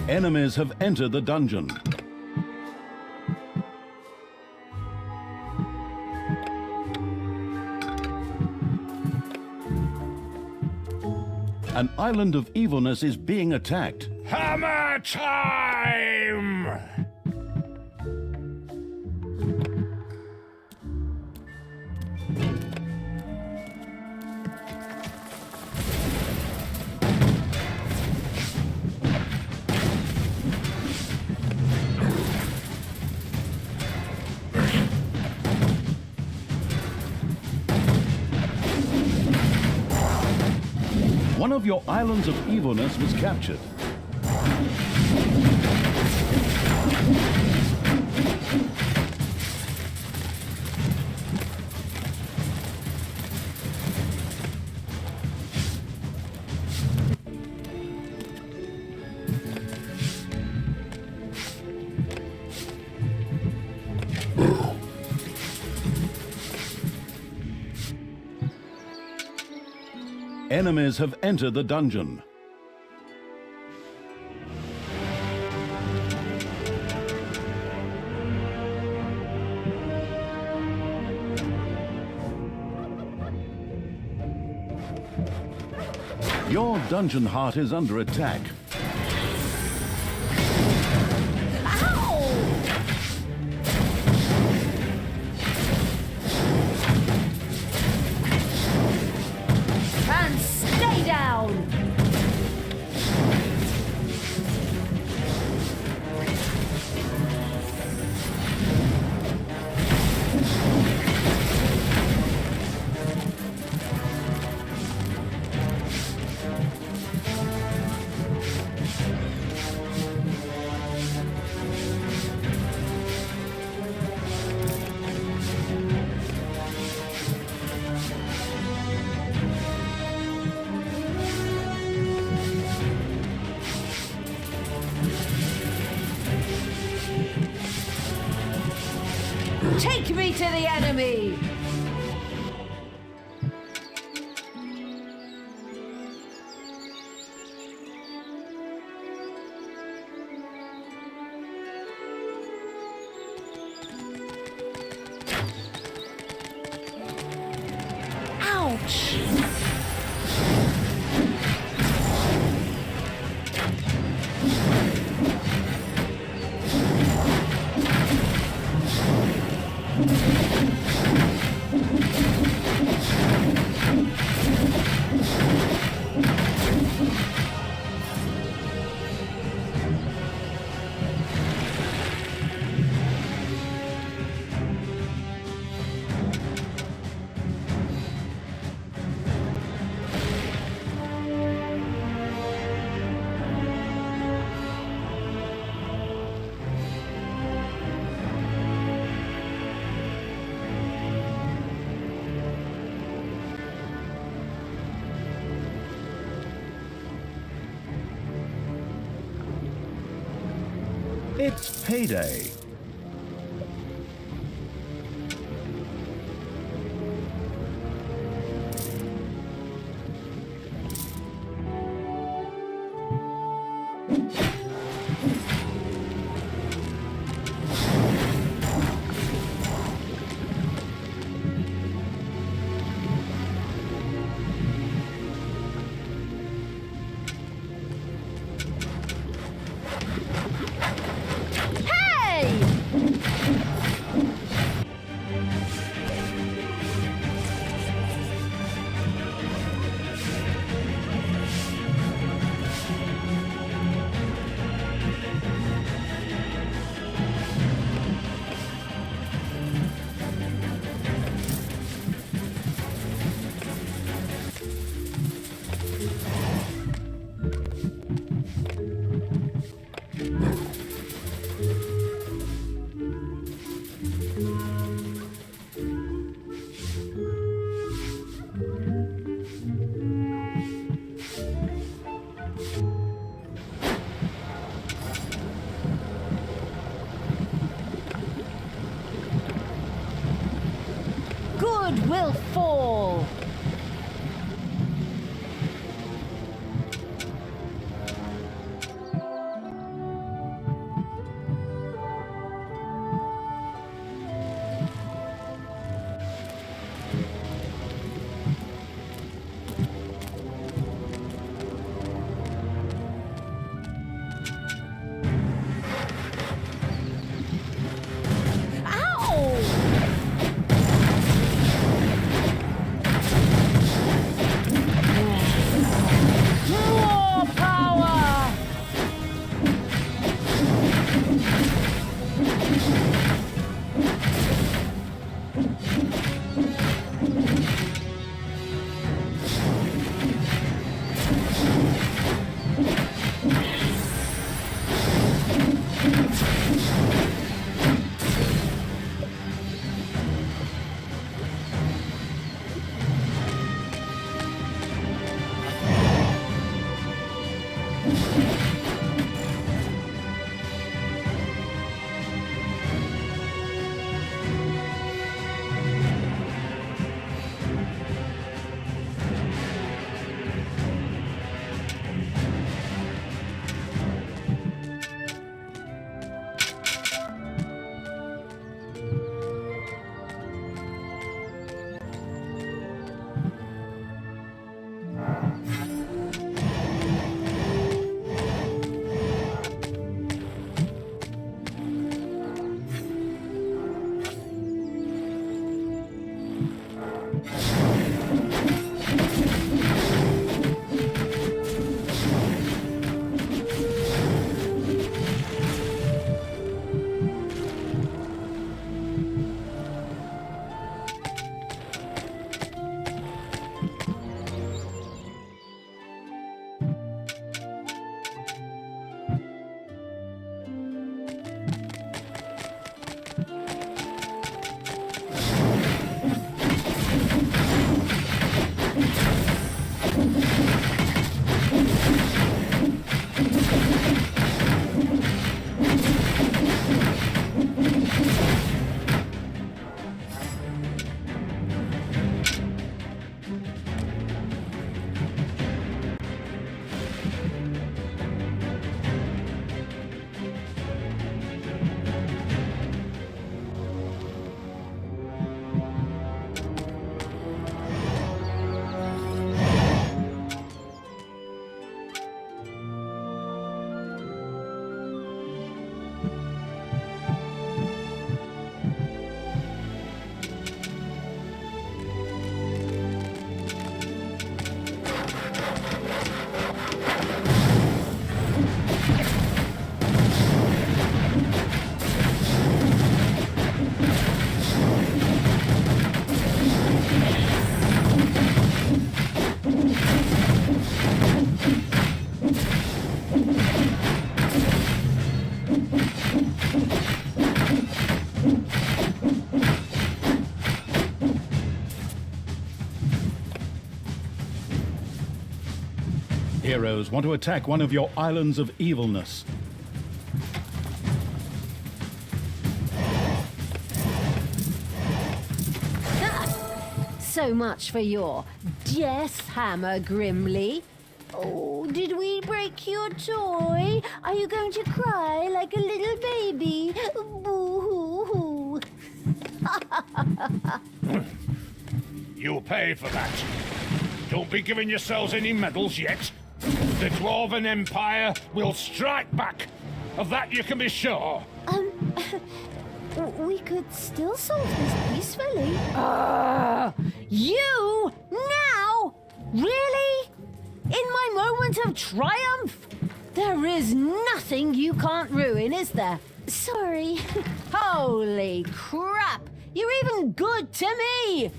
Enemies have entered the dungeon. An island of evilness is being attacked. Hammer time! One of your islands of evilness was captured. Enemies have entered the dungeon. Your dungeon heart is under attack. And stay down! Take me to the enemy! Ouch! It's payday. Good will fall. Ow! Heroes want to attack one of your islands of evilness. So much for your death hammer, Grimly. Oh, did we break your toy? Are you going to cry like a little baby? Boo-hoo-hoo. You'll pay for that. Don't be giving yourselves any medals yet. The Dwarven Empire will strike back. Of that you can be sure. We could still solve this peacefully. You? Now? Really? In my moment of triumph? There is nothing you can't ruin, is there? Sorry. Holy crap! You're even good to me!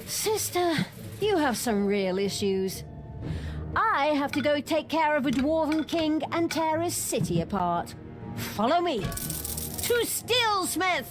Sister, you have some real issues. I have to go take care of a Dwarven king and tear his city apart. Follow me to Steelsmith!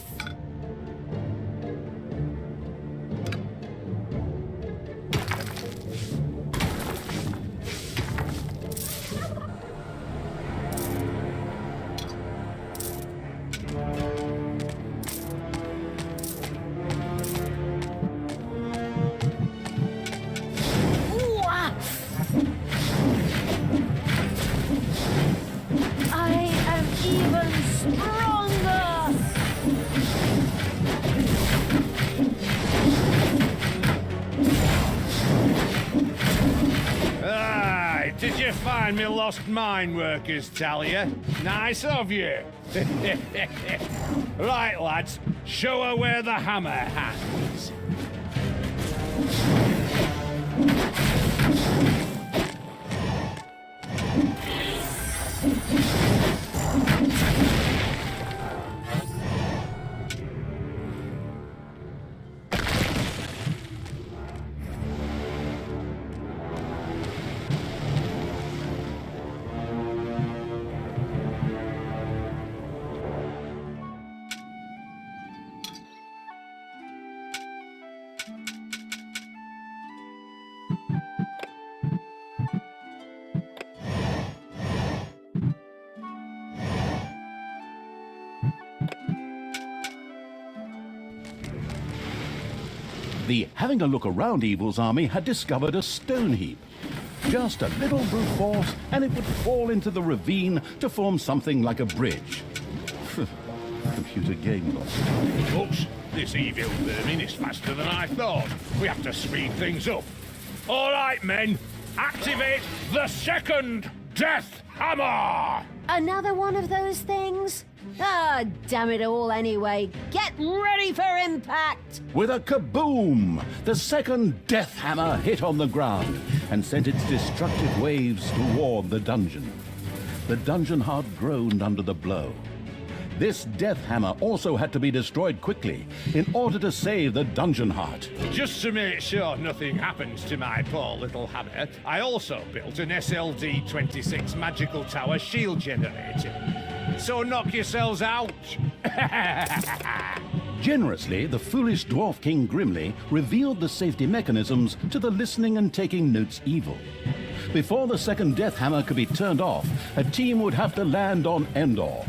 I am even stronger! Aye, did you find me lost mine workers, Talia? Nice of you. Right, lads, show her where the hammer hangs. The having a look around evil's army had discovered a stone heap. Just a little brute force, and it would fall into the ravine to form something like a bridge. Computer game logic. Oops, this evil vermin is faster than I thought. We have to speed things up. All right, men, activate the second Death Hammer! Another one of those things? Ah, damn it all anyway. Get ready for impact! With a kaboom! The second death hammer hit on the ground and sent its destructive waves toward the dungeon. The dungeon heart groaned under the blow. This death hammer also had to be destroyed quickly in order to save the dungeon heart. Just to make sure nothing happens to my poor little hammer, I also built an SLD-26 magical tower shield generator. So knock yourselves out! Generously, the foolish Dwarf King Grimly revealed the safety mechanisms to the listening and taking notes evil. Before the second death hammer could be turned off, a team would have to land on Endor.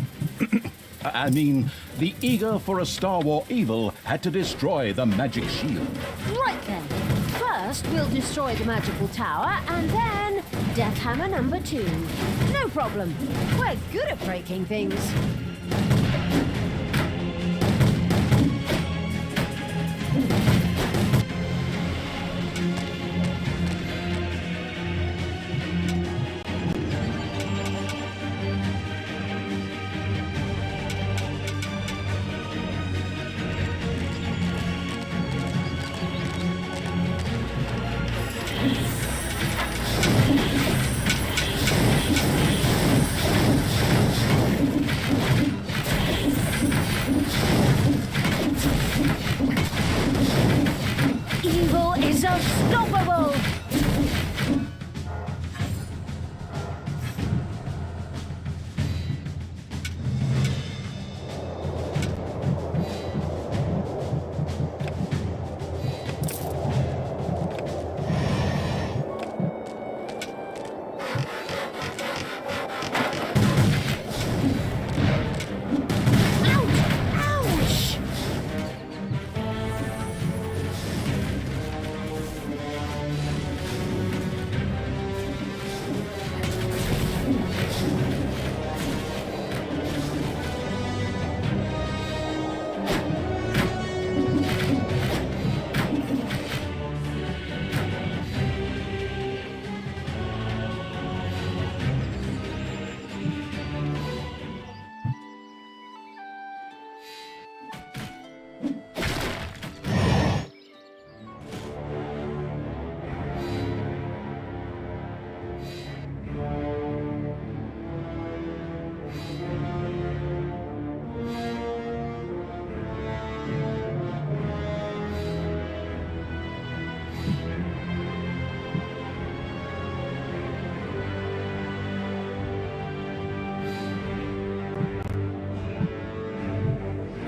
I mean, the eager for a Star War evil had to destroy the magic shield. Right then. First, we'll destroy the magical tower, and then Death Hammer number 2. No problem. We're good at breaking things. Evil is unstoppable!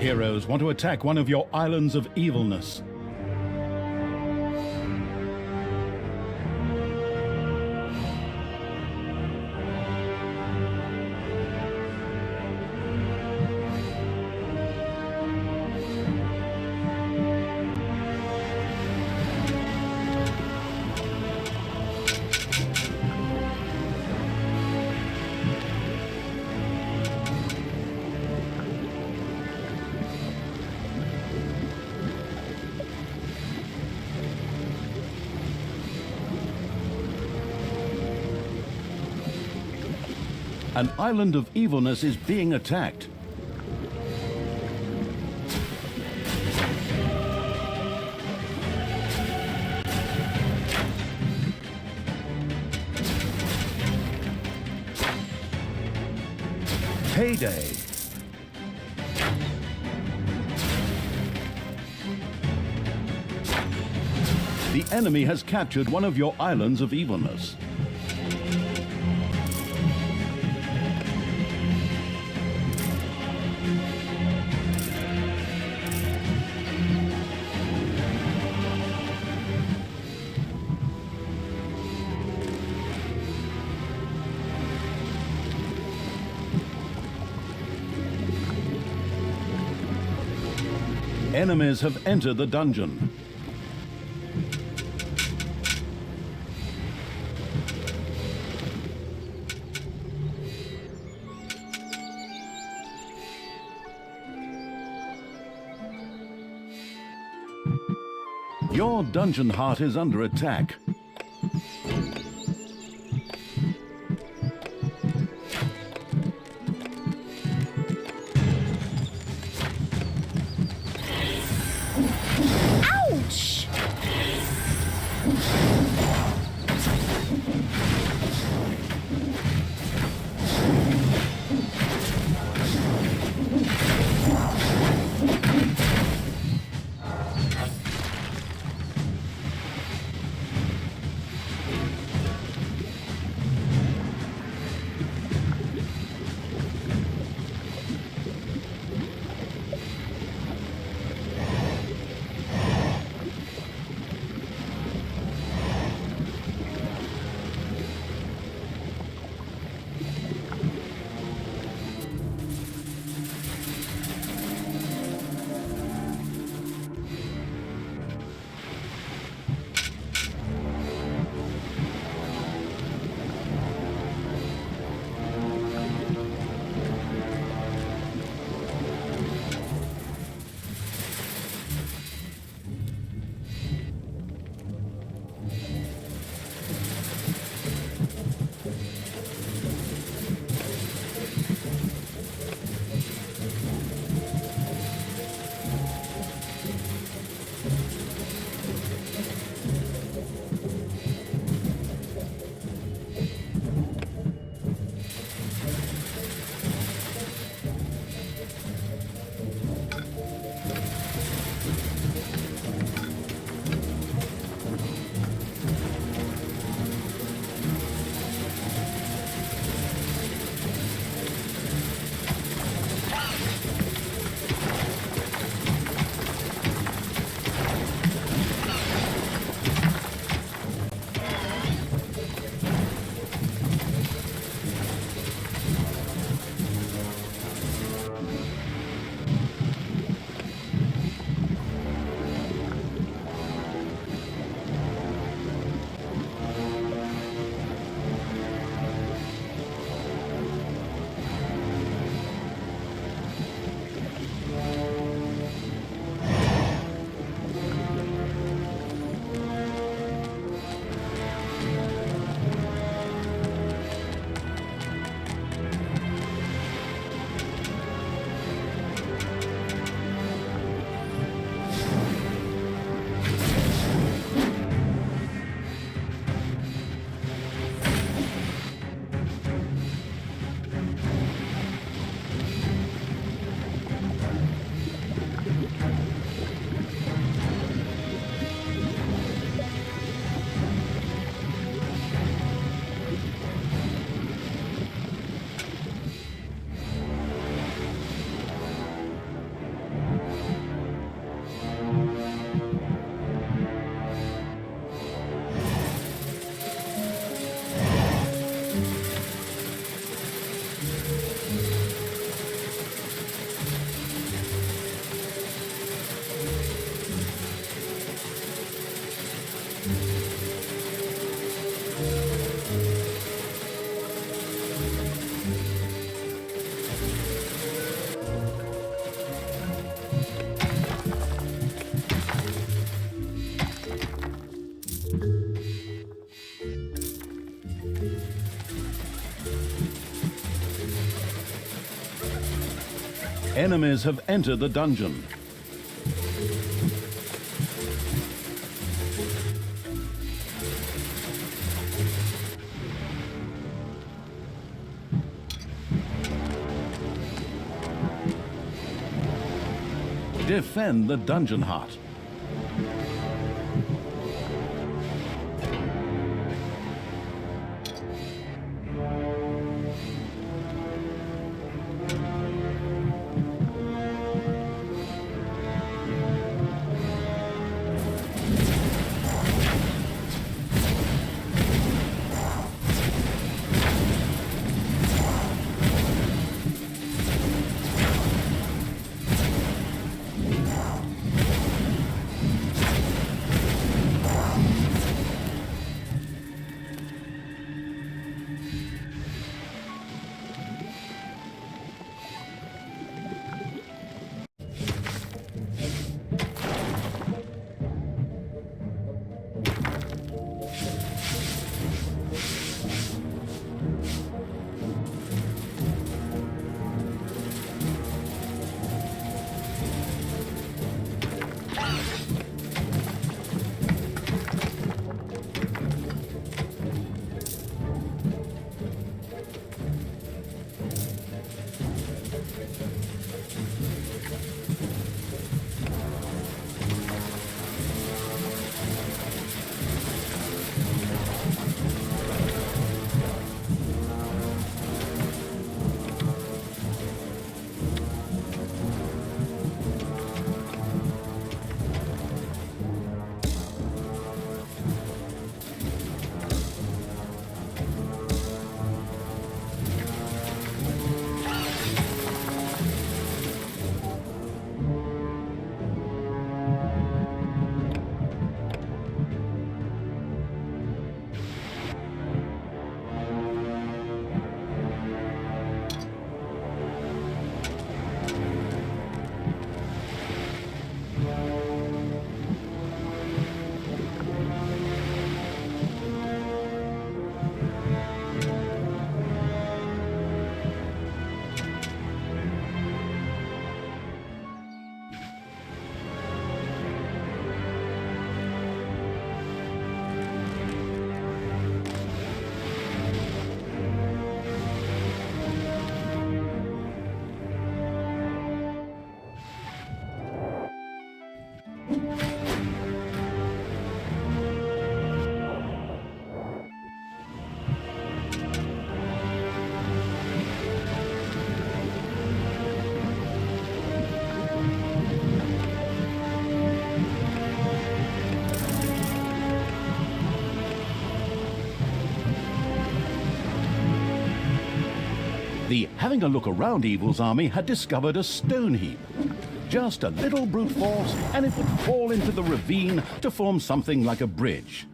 Heroes want to attack one of your islands of evilness. An island of evilness is being attacked. Payday. The enemy has captured one of your islands of evilness. Enemies have entered the dungeon. Your dungeon heart is under attack. Ouch! Enemies have entered the dungeon. Defend the dungeon heart. The having a look around evil's army had discovered a stone heap. Just a little brute force, and it would fall into the ravine to form something like a bridge.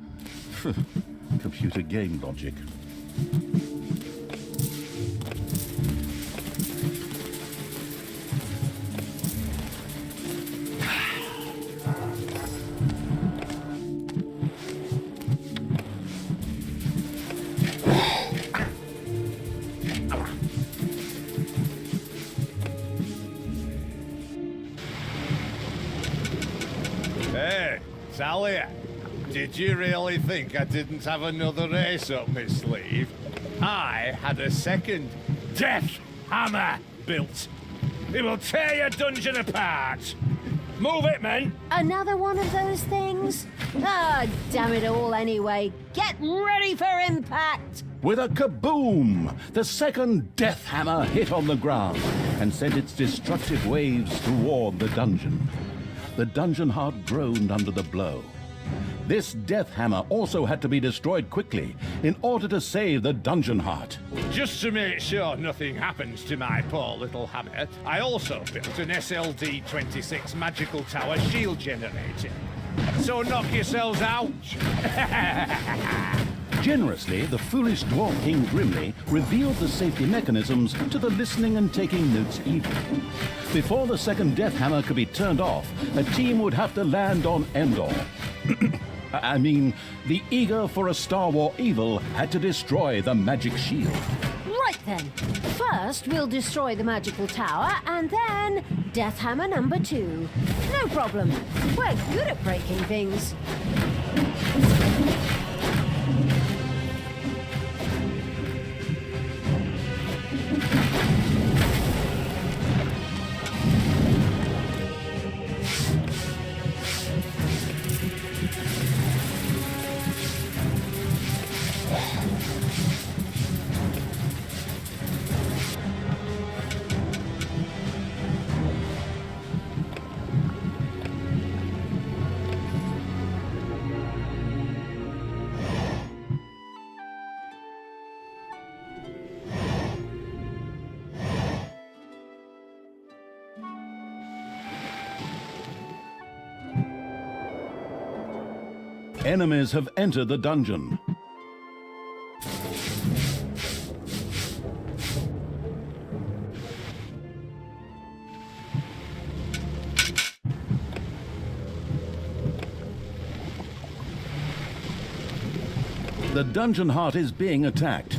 Computer game logic. Hey, Talia, did you really think I didn't have another ace up my sleeve? I had a second Death Hammer built. It will tear your dungeon apart. Move it, men! Another one of those things? Ah, damn it all anyway. Get ready for impact! With a kaboom, the second death hammer hit on the ground and sent its destructive waves toward the dungeon. The dungeon heart groaned under the blow. This death hammer also had to be destroyed quickly in order to save the dungeon heart. Just to make sure nothing happens to my poor little hammer, I also built an SLD-26 magical tower shield generator. So knock yourselves out! Generously, the foolish Dwarf King Grimly revealed the safety mechanisms to the listening and taking notes evil. Before the second death hammer could be turned off, a team would have to land on Endor. I mean, the eager for a Star War evil had to destroy the magic shield. Right then. First, we'll destroy the magical tower, and then Death Hammer number 2. No problem. We're good at breaking things. Enemies have entered the dungeon. The dungeon heart is being attacked.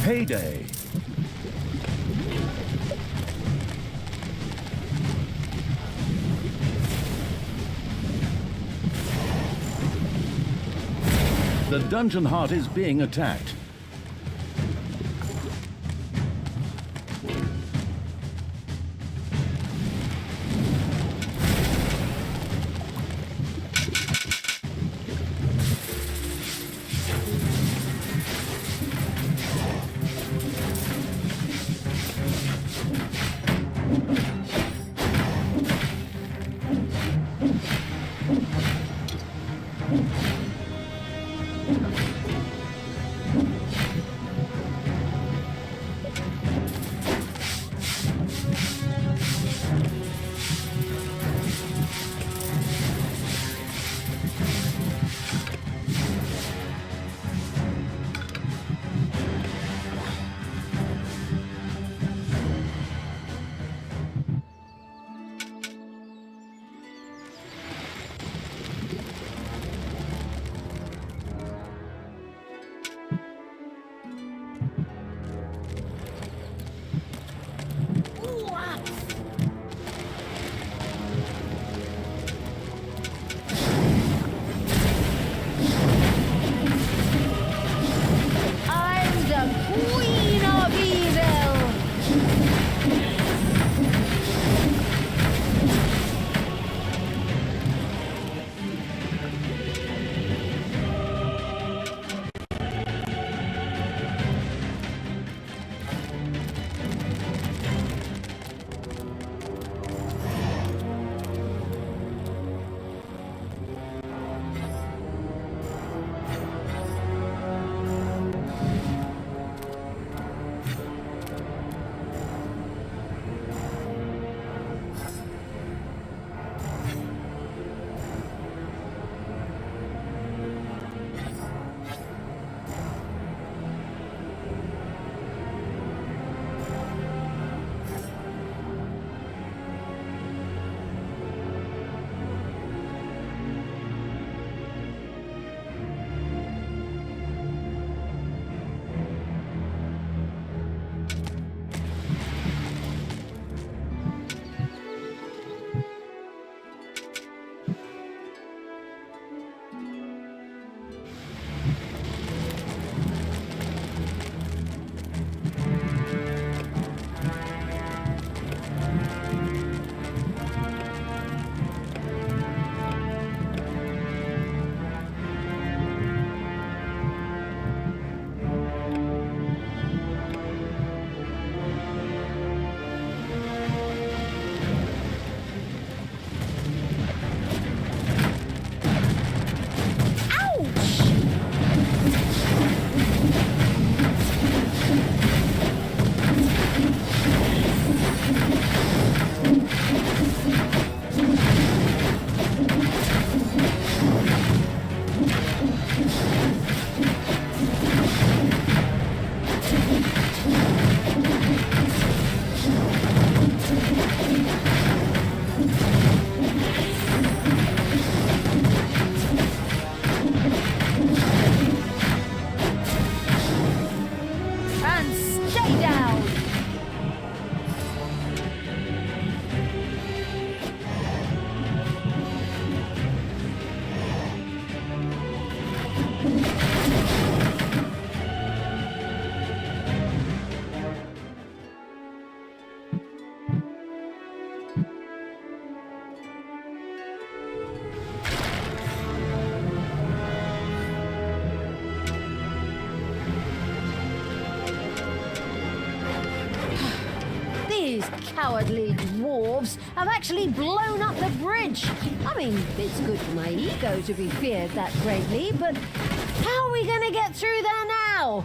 Payday. The dungeon heart is being attacked. These cowardly dwarves have actually blown up the bridge. I mean, it's good for my ego to be feared that greatly, but how are we going to get through there now?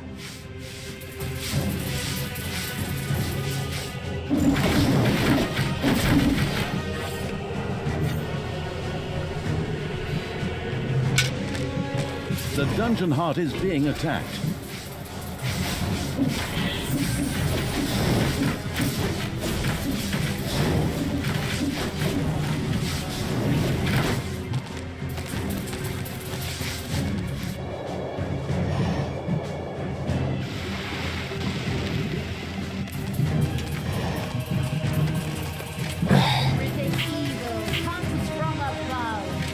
The dungeon heart is being attacked. Everything evil comes from above.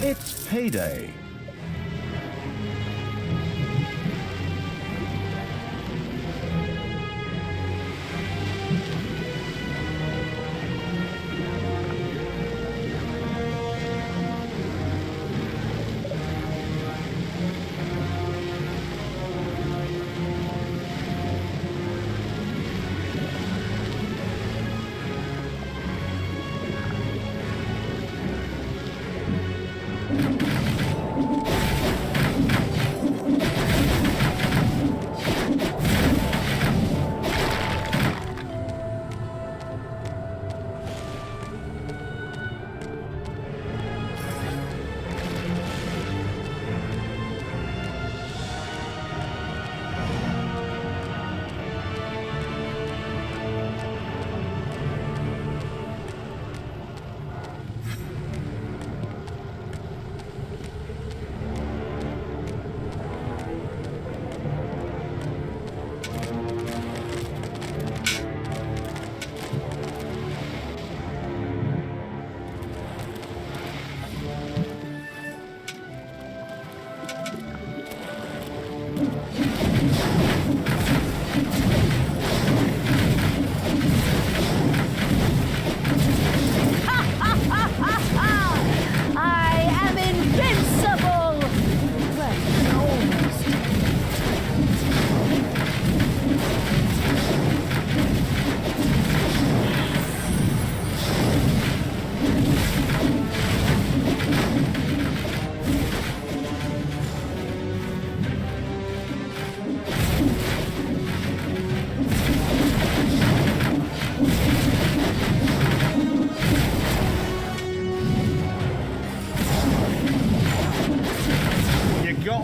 It's payday.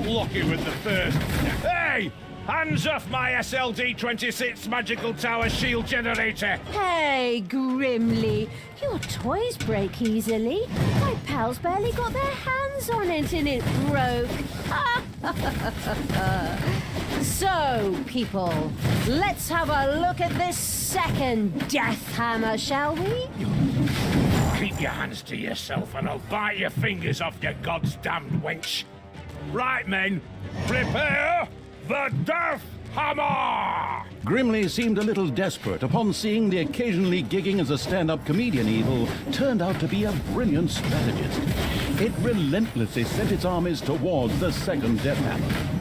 lucky with the first. Hey! Hands off my SLD-26 magical tower shield generator! Hey, Grimly, your toys break easily. My pals barely got their hands on it and it broke. So, people, let's have a look at this second death hammer, shall we? Keep your hands to yourself and I'll bite your fingers off, you god's damned wench. Right, men, prepare the Death Hammer! Grimly seemed a little desperate upon seeing the occasionally gigging as a stand-up comedian evil turned out to be a brilliant strategist. It relentlessly sent its armies towards the second Death Hammer.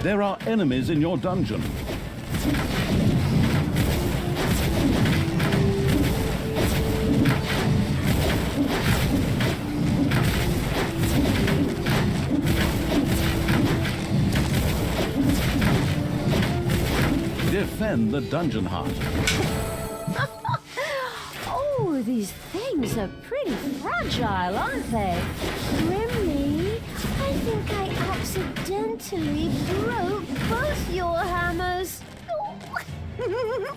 There are enemies in your dungeon. Defend the dungeon heart. Oh, these things are pretty fragile, aren't they? Grimly, I think I accidentally broke both your hammers. Oh.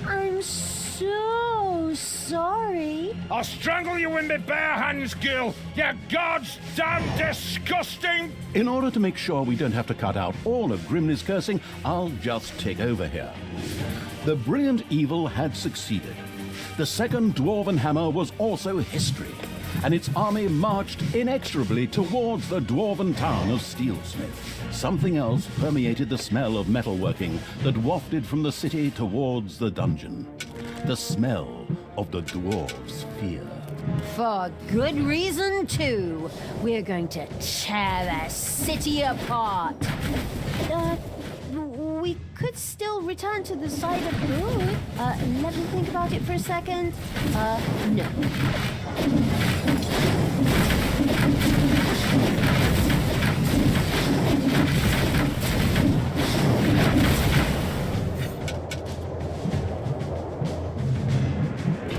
I'm so sorry. I'll strangle you in my bare hands, Gil! You gods damn disgusting! In order to make sure we don't have to cut out all of Grimly's cursing, I'll just take over here. The brilliant evil had succeeded. The second Dwarven Hammer was also history, and its army marched inexorably towards the dwarven town of Steelsmith. Something else permeated the smell of metalworking that wafted from the city towards the dungeon. The smell of the dwarves' fear. For good reason, too. We're going to tear their city apart. We could still return to the side of good. Let me think about it for a second. No.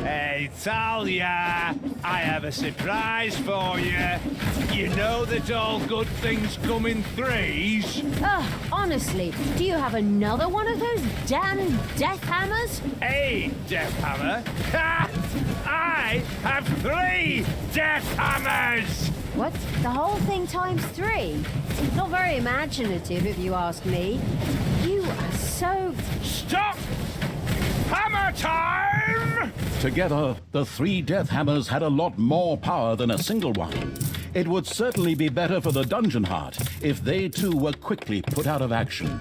Hey, Talia, I have a surprise for you. You know that all good things come in threes? Honestly, do you have another one of those damn death hammers? A death hammer? Ha! I have 3 death hammers! What? The whole thing times 3? Not very imaginative, if you ask me. You are so... Stop! Hammer time! Together, the 3 death hammers had a lot more power than a single one. It would certainly be better for the dungeon heart if they too were quickly put out of action.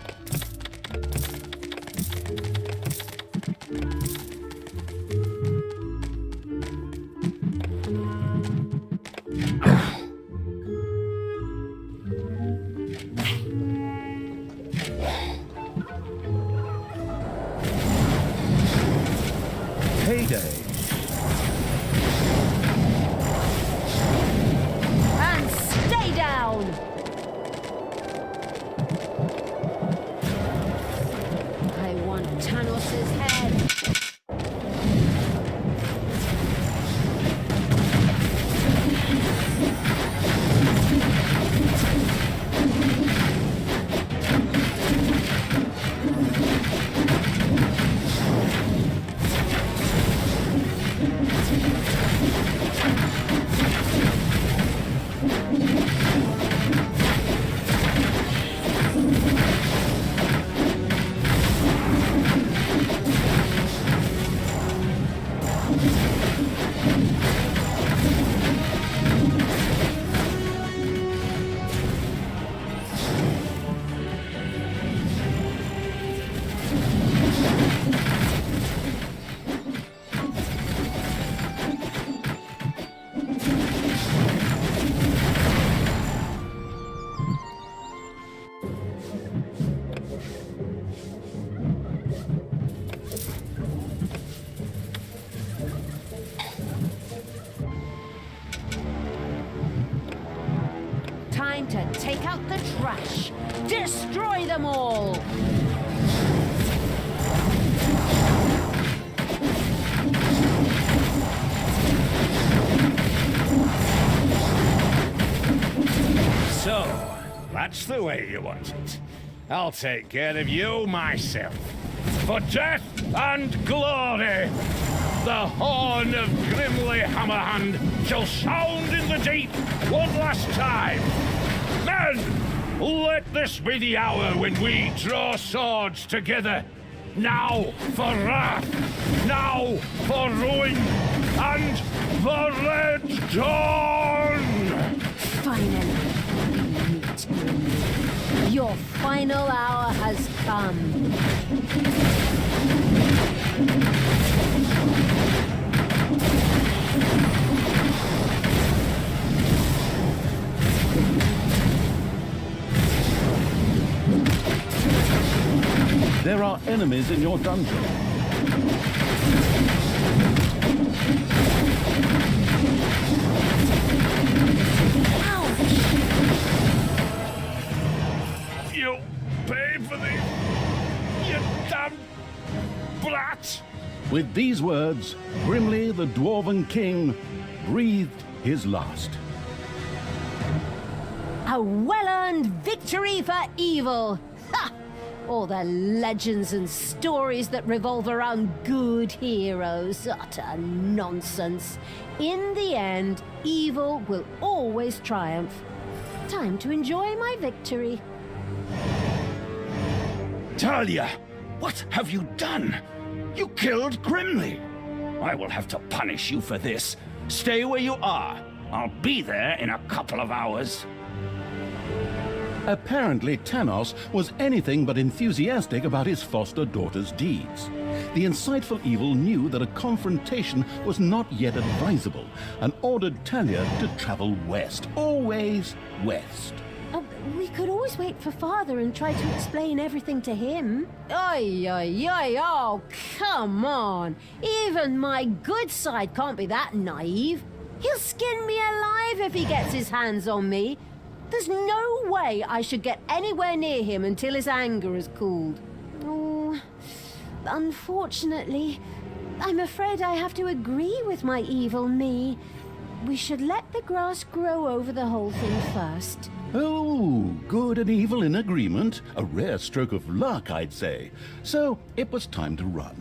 Payday. And stay down! I want Tanos's head. Time to take out the trash. Destroy them all! So, that's the way you want it. I'll take care of you myself. For death and glory, the horn of Grimly Hammerhand shall sound in the deep one last time. Men, let this be the hour when we draw swords together. Now for wrath, now for ruin, and the Red Dawn! Finally, we meet Grimly. Your final hour has come. There are enemies in your dungeon. You paid for these, you damn brat! With these words, Grimly the Dwarven King breathed his last. A well-earned victory for evil! Ha! All the legends and stories that revolve around good heroes. Utter nonsense. In the end, evil will always triumph. Time to enjoy my victory. Talia, what have you done? You killed Grimly. I will have to punish you for this. Stay where you are. I'll be there in a couple of hours. Apparently, Tanos was anything but enthusiastic about his foster daughter's deeds. The insightful evil knew that a confrontation was not yet advisable and ordered Talia to travel west, always west. We could always wait for Father and try to explain everything to him. Oi, oi, oi, oh, come on. Even my good side can't be that naive. He'll skin me alive if he gets his hands on me. There's no way I should get anywhere near him until his anger has cooled. Oh, unfortunately, I'm afraid I have to agree with my evil me. We should let the grass grow over the whole thing first. Oh, good and evil in agreement. A rare stroke of luck, I'd say. So it was time to run.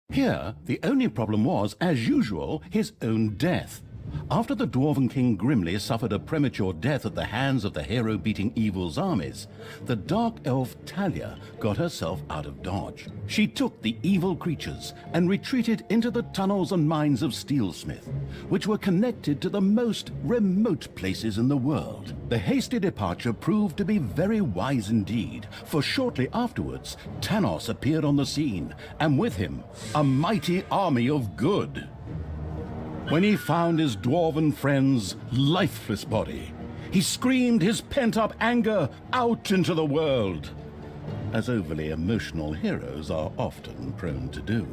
Here, the only problem was, as usual, his own death. After the Dwarven King Grimly suffered a premature death at the hands of the hero-beating evil's armies, the dark elf Talia got herself out of dodge. She took the evil creatures and retreated into the tunnels and mines of Steelsmith, which were connected to the most remote places in the world. The hasty departure proved to be very wise indeed, for shortly afterwards, Tanos appeared on the scene, and with him, a mighty army of good. When he found his dwarven friend's lifeless body, he screamed his pent-up anger out into the world, as overly emotional heroes are often prone to do.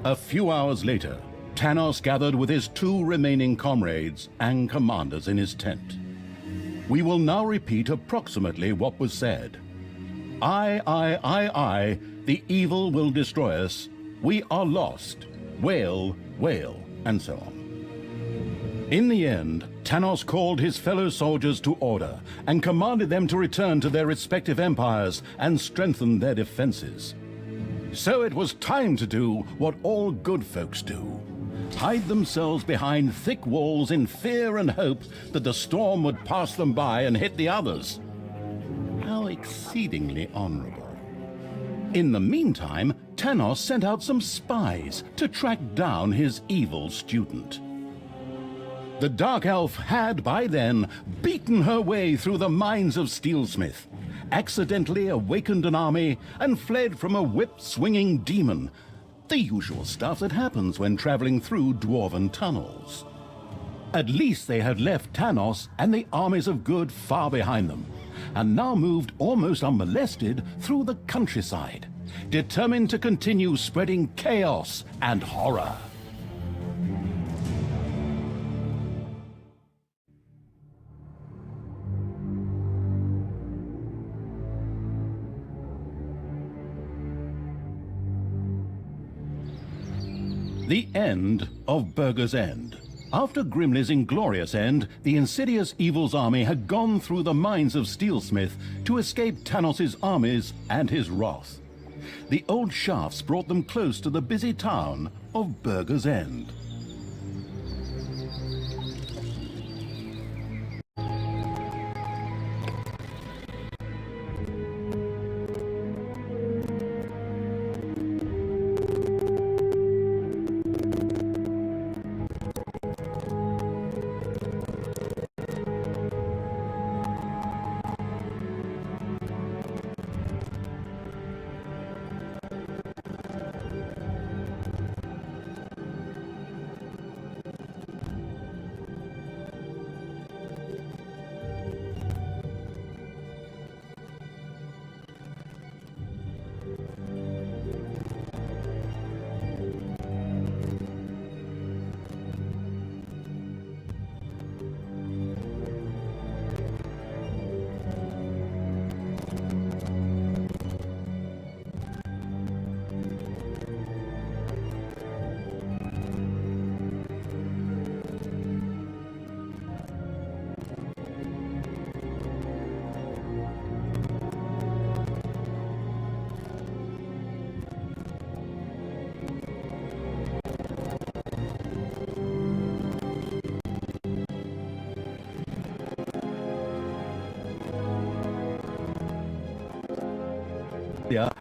A few hours later, Tanos gathered with his 2 remaining comrades and commanders in his tent. We will now repeat approximately what was said. I, the evil will destroy us. We are lost. Wail, wail, and so on. In the end, Tanos called his fellow soldiers to order and commanded them to return to their respective empires and strengthen their defenses. So it was time to do what all good folks do: hide themselves behind thick walls in fear and hope that the storm would pass them by and hit the others. How exceedingly honorable. In the meantime, Tanos sent out some spies to track down his evil student. The Dark Elf had, by then, beaten her way through the mines of Steelsmith, accidentally awakened an army, and fled from a whip-swinging demon. The usual stuff that happens when traveling through dwarven tunnels. At least they had left Tanos and the armies of good far behind them, and now moved almost unmolested through the countryside, determined to continue spreading chaos and horror. The end of Burger's End. After Grimly's inglorious end, the insidious evil's army had gone through the mines of Steelsmith to escape Tanos' armies and his wrath. The old shafts brought them close to the busy town of Burger's End.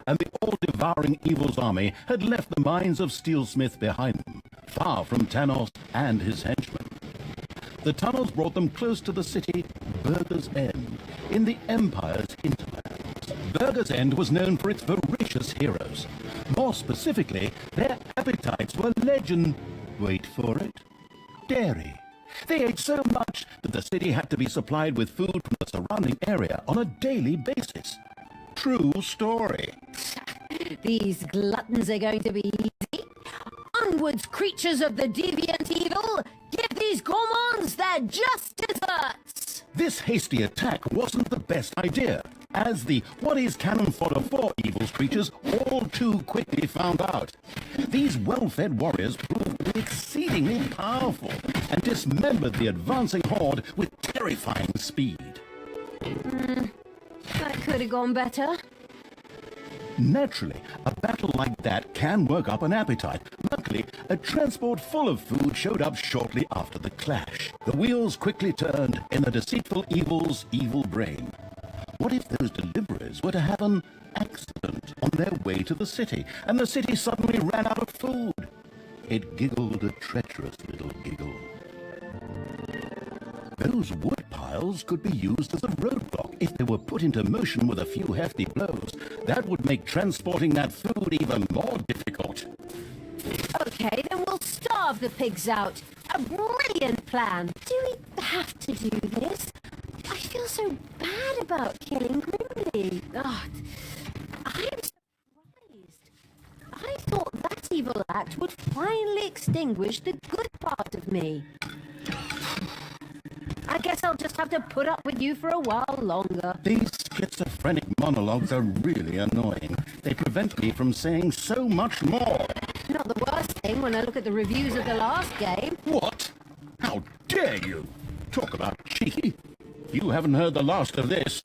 and the all-devouring evil's army had left the mines of Steelsmith behind them, far from Tanos and his henchmen. The tunnels brought them close to the city Burger's End, in the Empire's hinterlands. Burger's End was known for its voracious heroes. More specifically, their appetites were legend. Wait for it. Dairy. They ate so much that the city had to be supplied with food from the surrounding area on a daily basis. True story. These gluttons are going to be easy. Onwards, creatures of the deviant evil! Give these gourmands their just desserts! This hasty attack wasn't the best idea, as the what is cannon fodder for evil's creatures all too quickly found out. These well-fed warriors proved to be exceedingly powerful and dismembered the advancing horde with terrifying speed. That could have gone better. Naturally, a battle like that can work up an appetite. Luckily, a transport full of food showed up shortly after the clash. The wheels quickly turned in the deceitful evil's evil brain. What if those deliverers were to have an accident on their way to the city, and the city suddenly ran out of food? It giggled a treacherous little giggle. Those wood piles could be used as a roadblock if they were put into motion with a few hefty blows. That would make transporting that food even more difficult. Okay, then we'll starve the pigs out. A brilliant plan. Do we have to do this? I feel so bad about killing Grimly. Oh, I am surprised. I thought that evil act would finally extinguish the good part of me. I guess I'll just have to put up with you for a while longer. These schizophrenic monologues are really annoying. They prevent me from saying so much more. Not the worst thing when I look at the reviews of the last game. What? How dare you? Talk about cheeky. You haven't heard the last of this.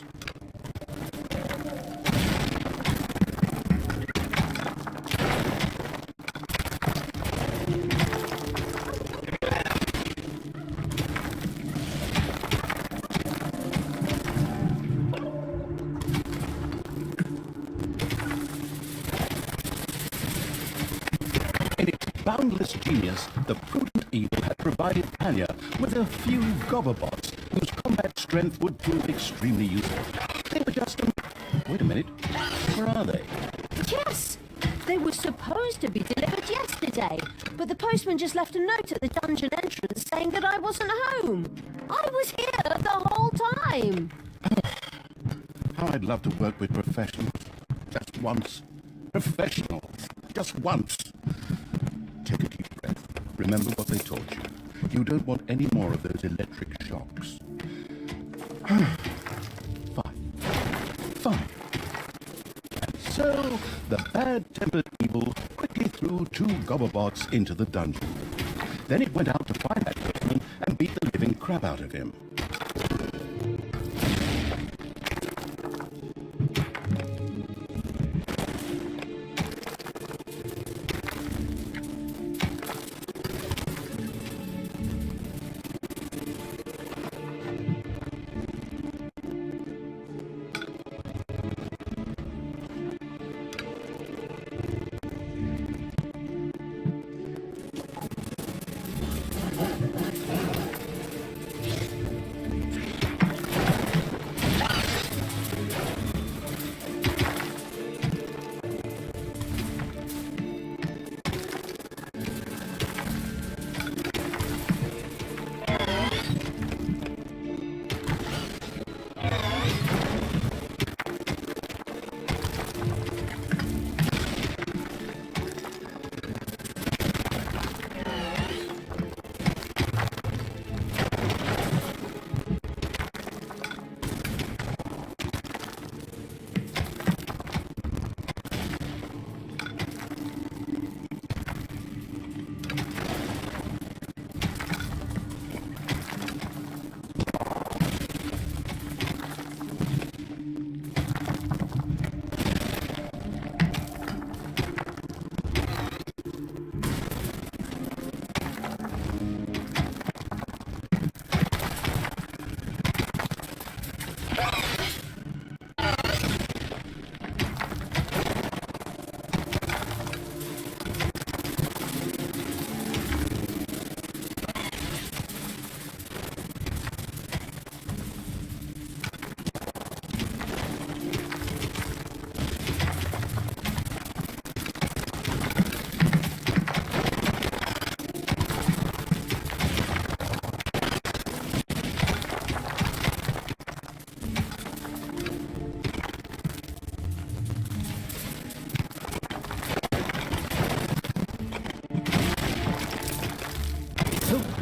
In its boundless genius, the prudent evil had provided Anya with a few gobberbots whose combat strength would prove extremely useful. They were just Wait a minute. Where are they? Yes! They were supposed to be delivered yesterday, but the postman just left a note at the dungeon entrance saying that I wasn't home. I was here the whole time. How I'd love to work with professionals. Just once. Professionals. Just once. Take a deep breath. Remember what they told you. You don't want any more of those electric shocks. Fine. And so, the bad-tempered evil quickly threw 2 gobberbots into the dungeon. Then it went out to find that person and beat the living crap out of him.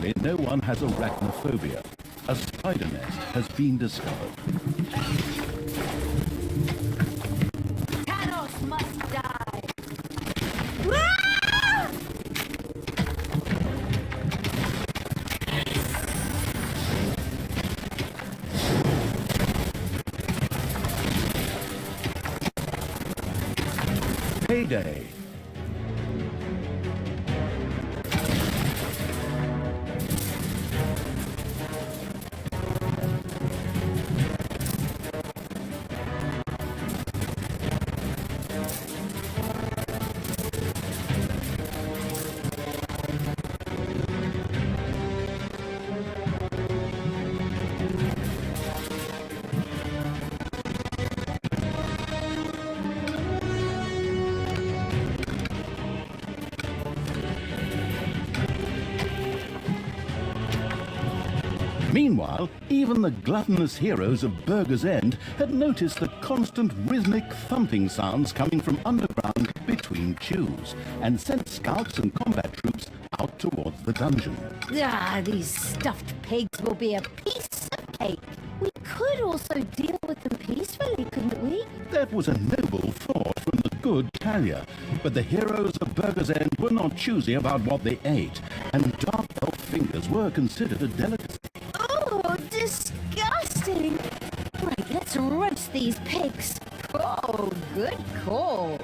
Thankfully, no one has arachnophobia. A spider nest has been discovered. Thanos must die! Payday. Meanwhile, even the gluttonous heroes of Burger's End had noticed the constant rhythmic thumping sounds coming from underground between chews, and sent scouts and combat troops out towards the dungeon. These stuffed pigs will be a piece of cake. We could also deal with them peacefully, couldn't we? That was a noble thought from the good Talia, but the heroes of Burger's End were not choosy about what they ate, and dark elf fingers were considered a delicacy. Oh, disgusting! Right, let's roast these pigs. Oh, good call.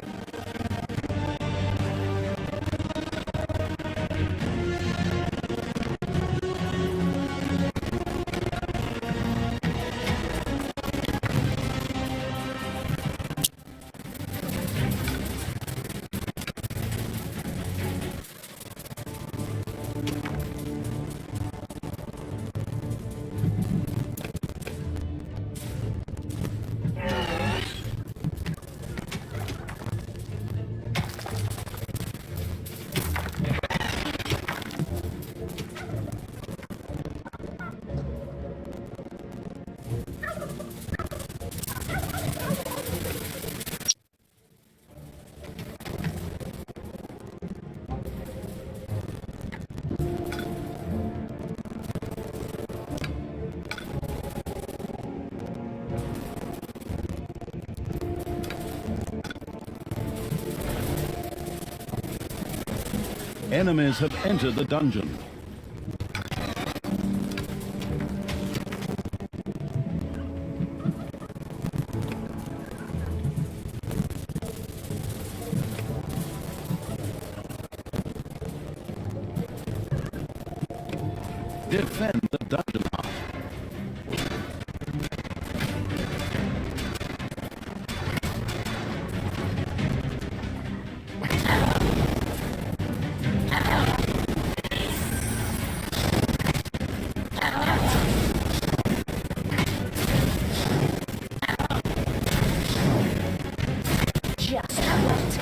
Enemies have entered the dungeon. Defend the dungeon heart. Just what?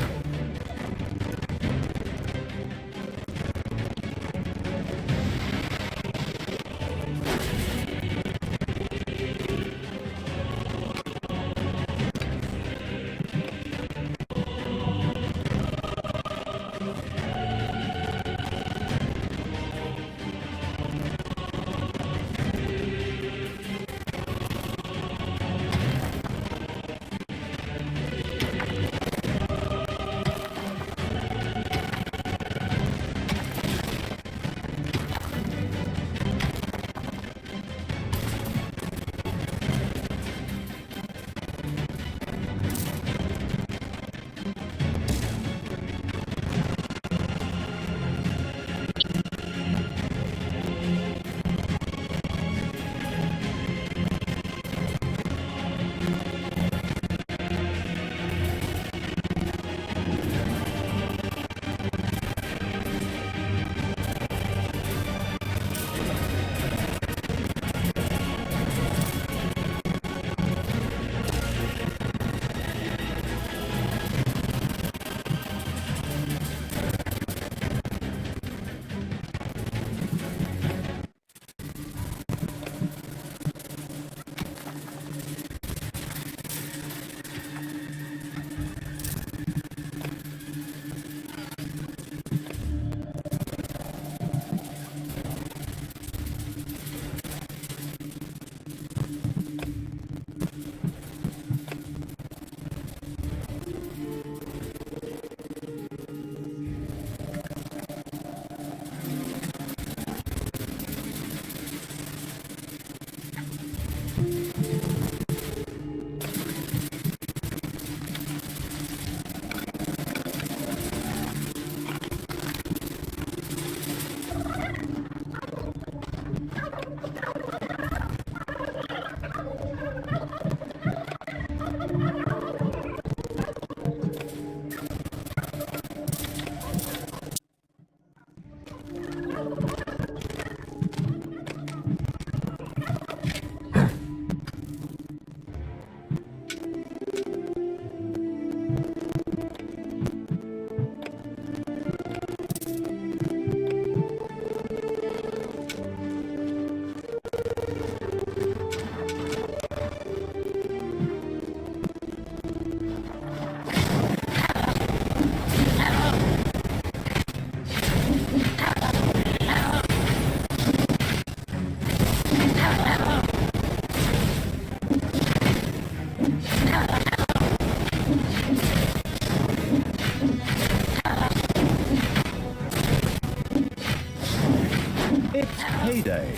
It's payday.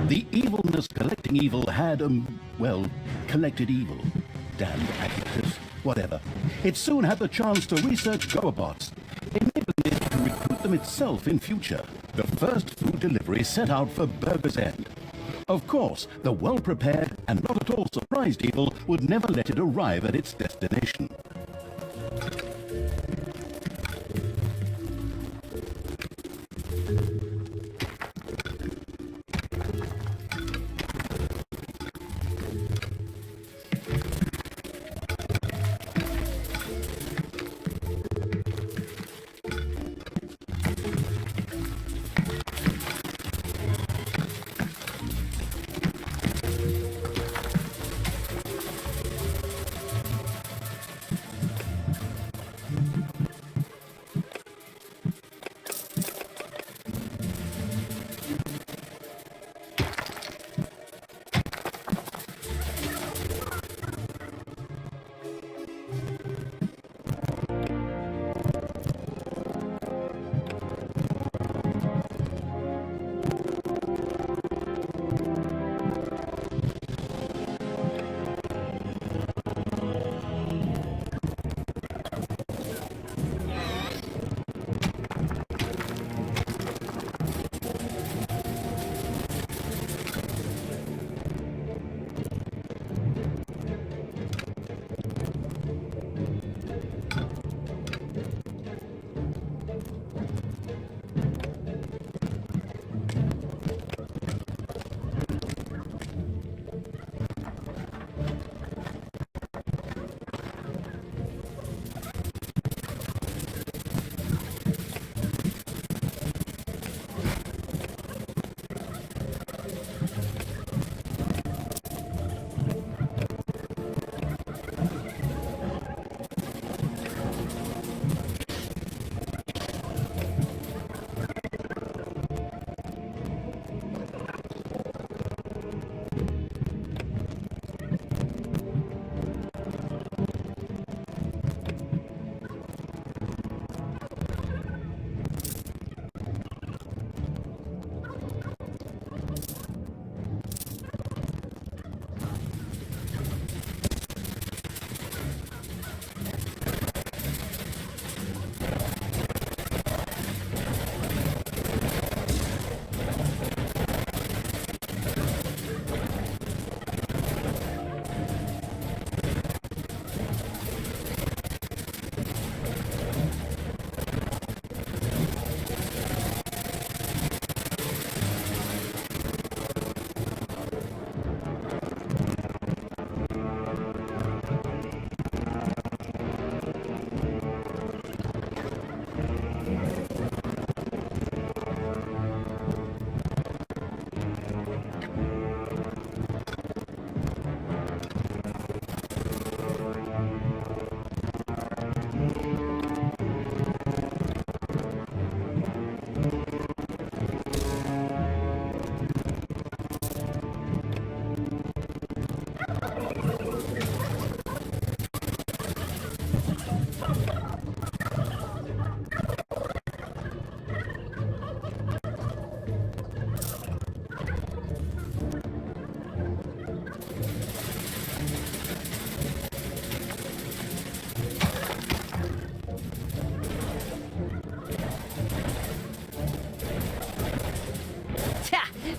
The evilness collecting evil had, well, collected evil. Damned adjectives. Whatever. It soon had the chance to research GoBots, enabling it to recruit them itself in future. The first food delivery set out for Burger's End. Of course, the well-prepared and not at all surprised evil would never let it arrive at its destination.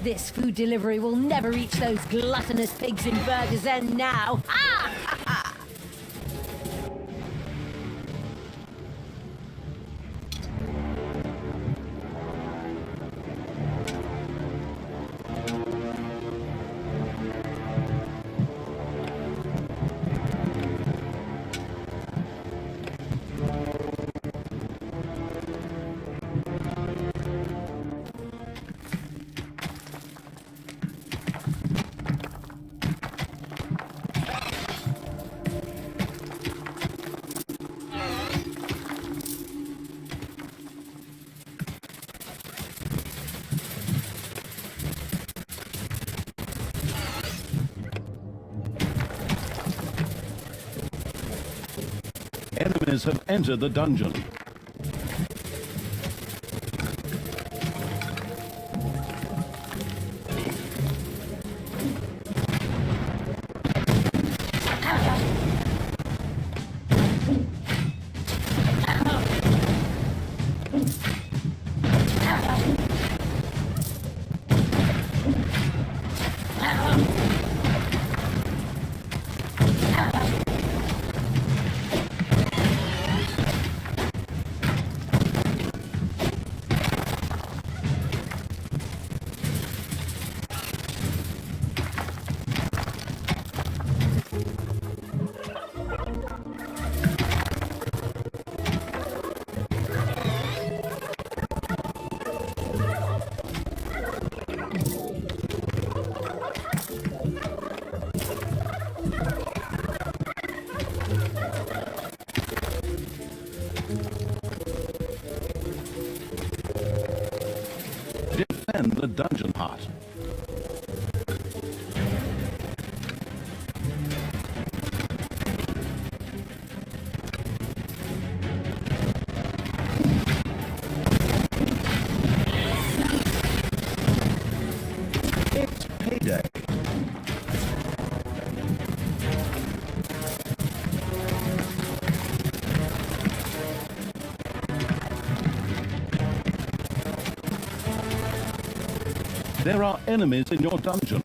This food delivery will never reach those gluttonous pigs in Burger's End now. Ah! Enemies have entered the dungeon. Defend the dungeon heart. It's payday. There are enemies in your dungeon.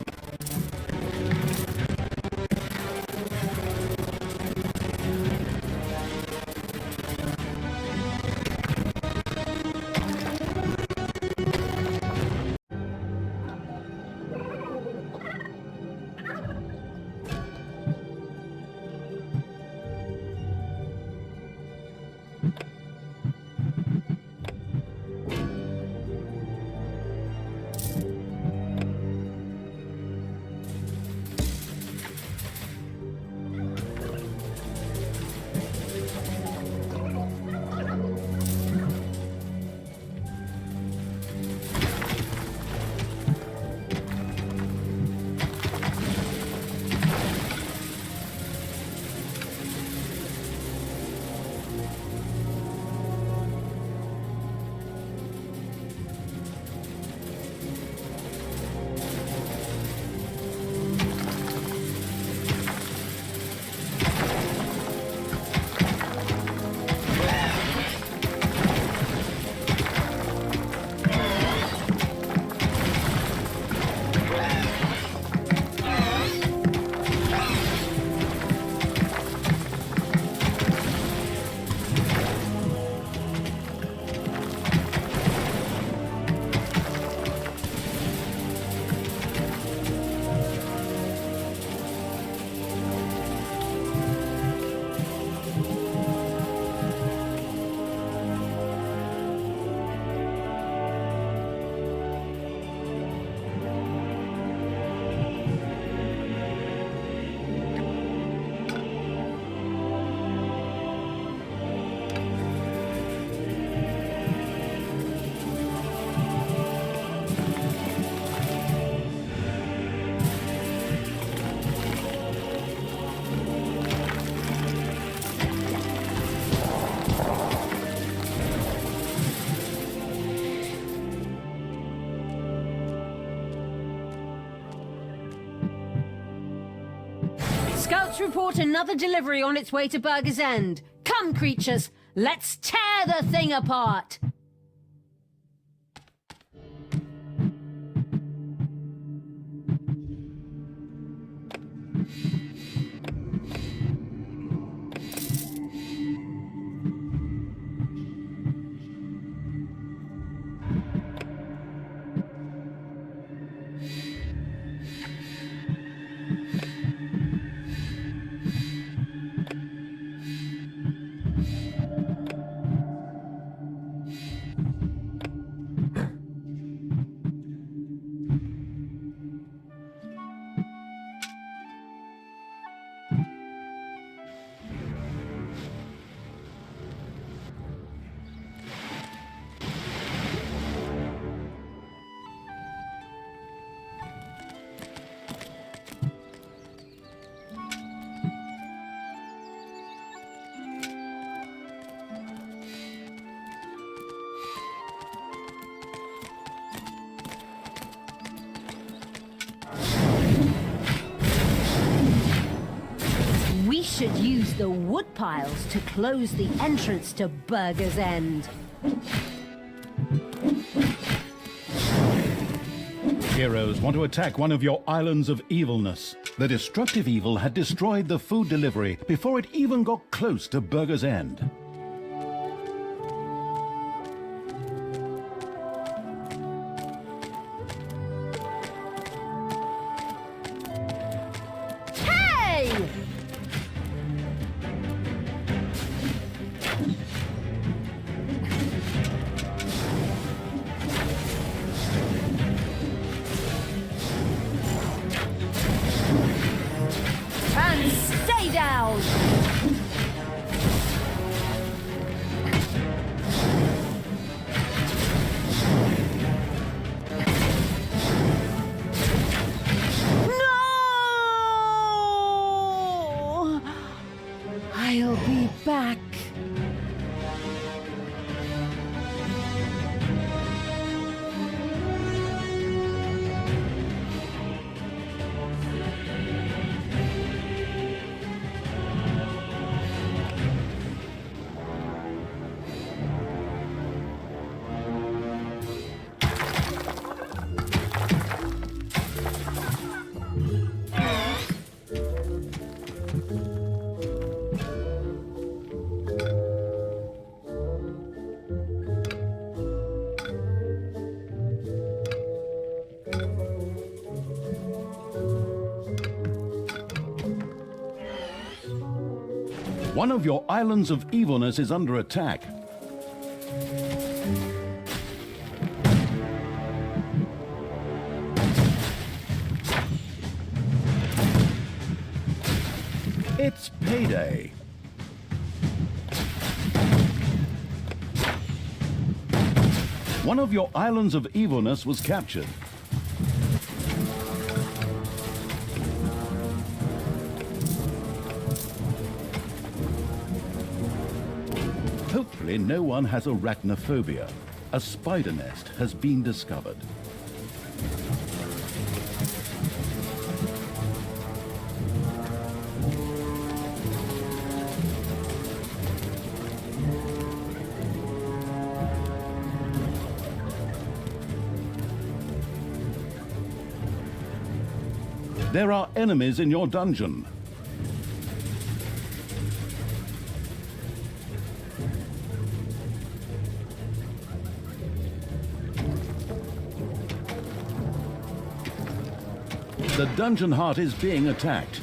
Scouts report another delivery on its way to Burger's End. Come, creatures, let's tear the thing apart! We should use the wood piles to close the entrance to Burger's End. Heroes want to attack one of your islands of evilness. The destructive evil had destroyed the food delivery before it even got close to Burger's End. Hey! And stay down! One of your islands of evilness is under attack. It's payday. One of your islands of evilness was captured. Hopefully no one has arachnophobia. A spider nest has been discovered. There are enemies in your dungeon. The dungeon heart is being attacked.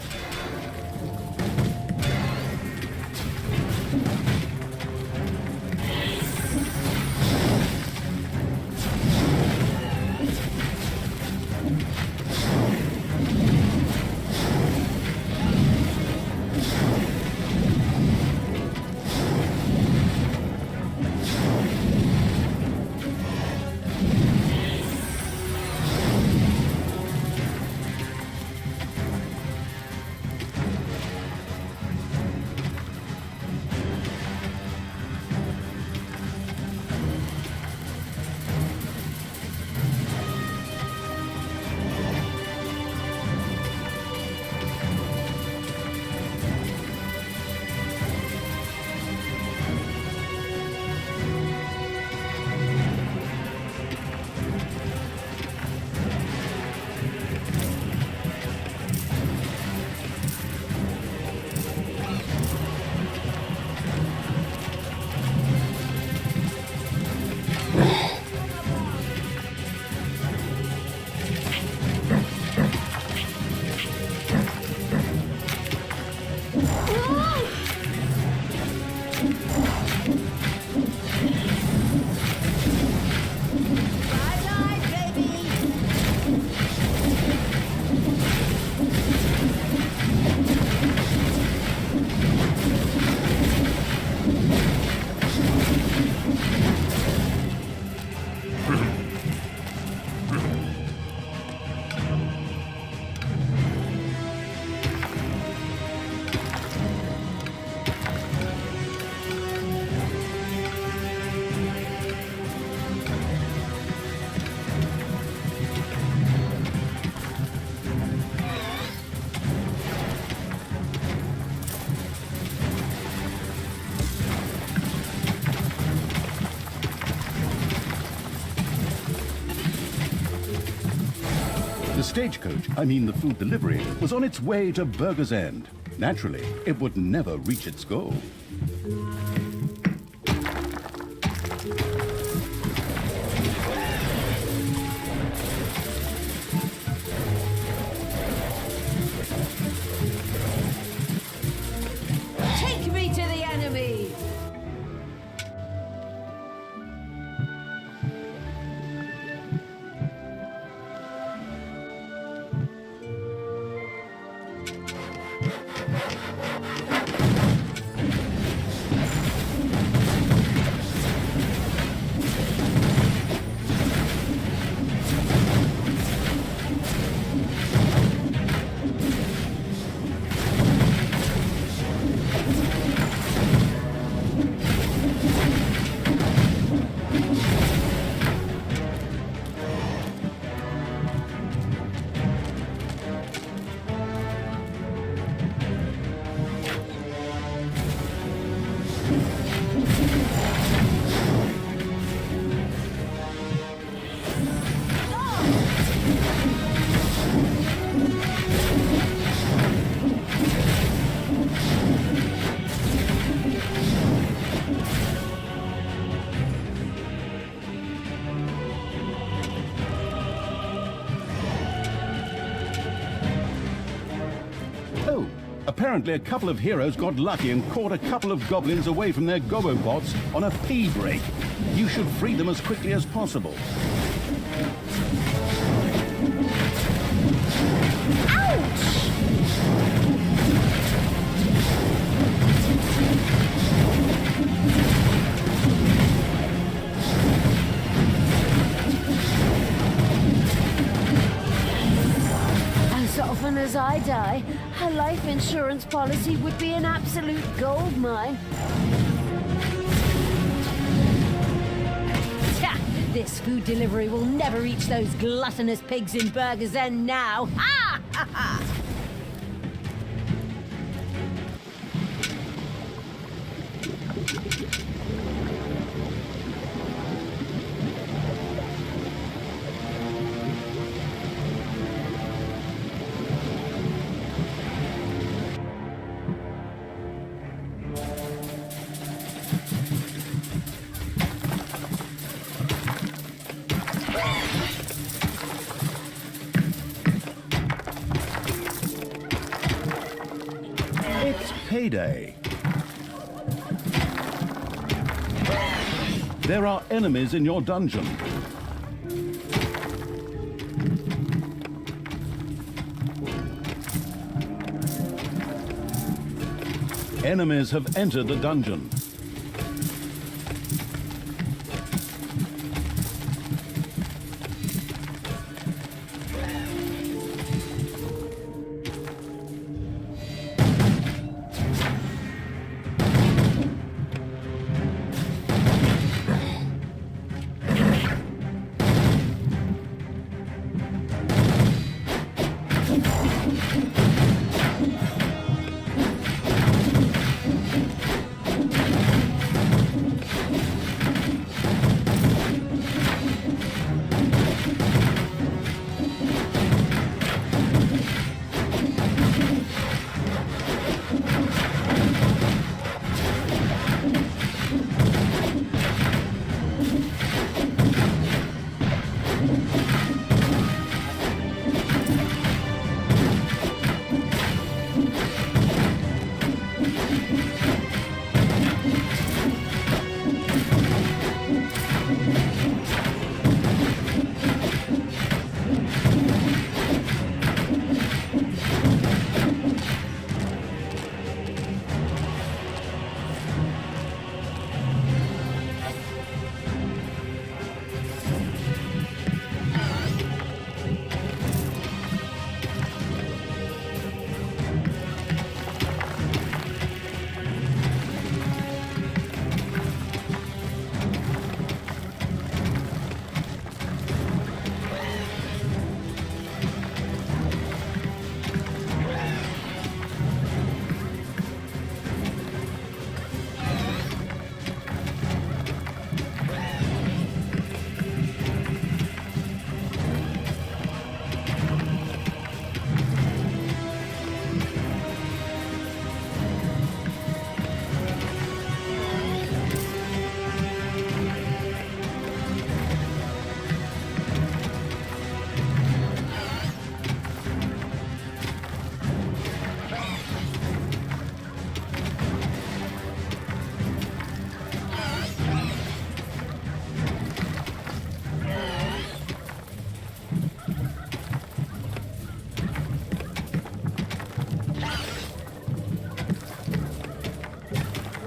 The stagecoach, I mean the food delivery, was on its way to Burger's End. Naturally, it would never reach its goal. Take me to the enemy! Apparently, a couple of heroes got lucky and caught a couple of goblins away from their gobobots on a pee break. You should free them as quickly as possible. As often as I die, a life insurance policy would be an absolute goldmine. This food delivery will never reach those gluttonous pigs in Burger's End now. Ha! Ha ha! It's payday. There are enemies in your dungeon. Enemies have entered the dungeon.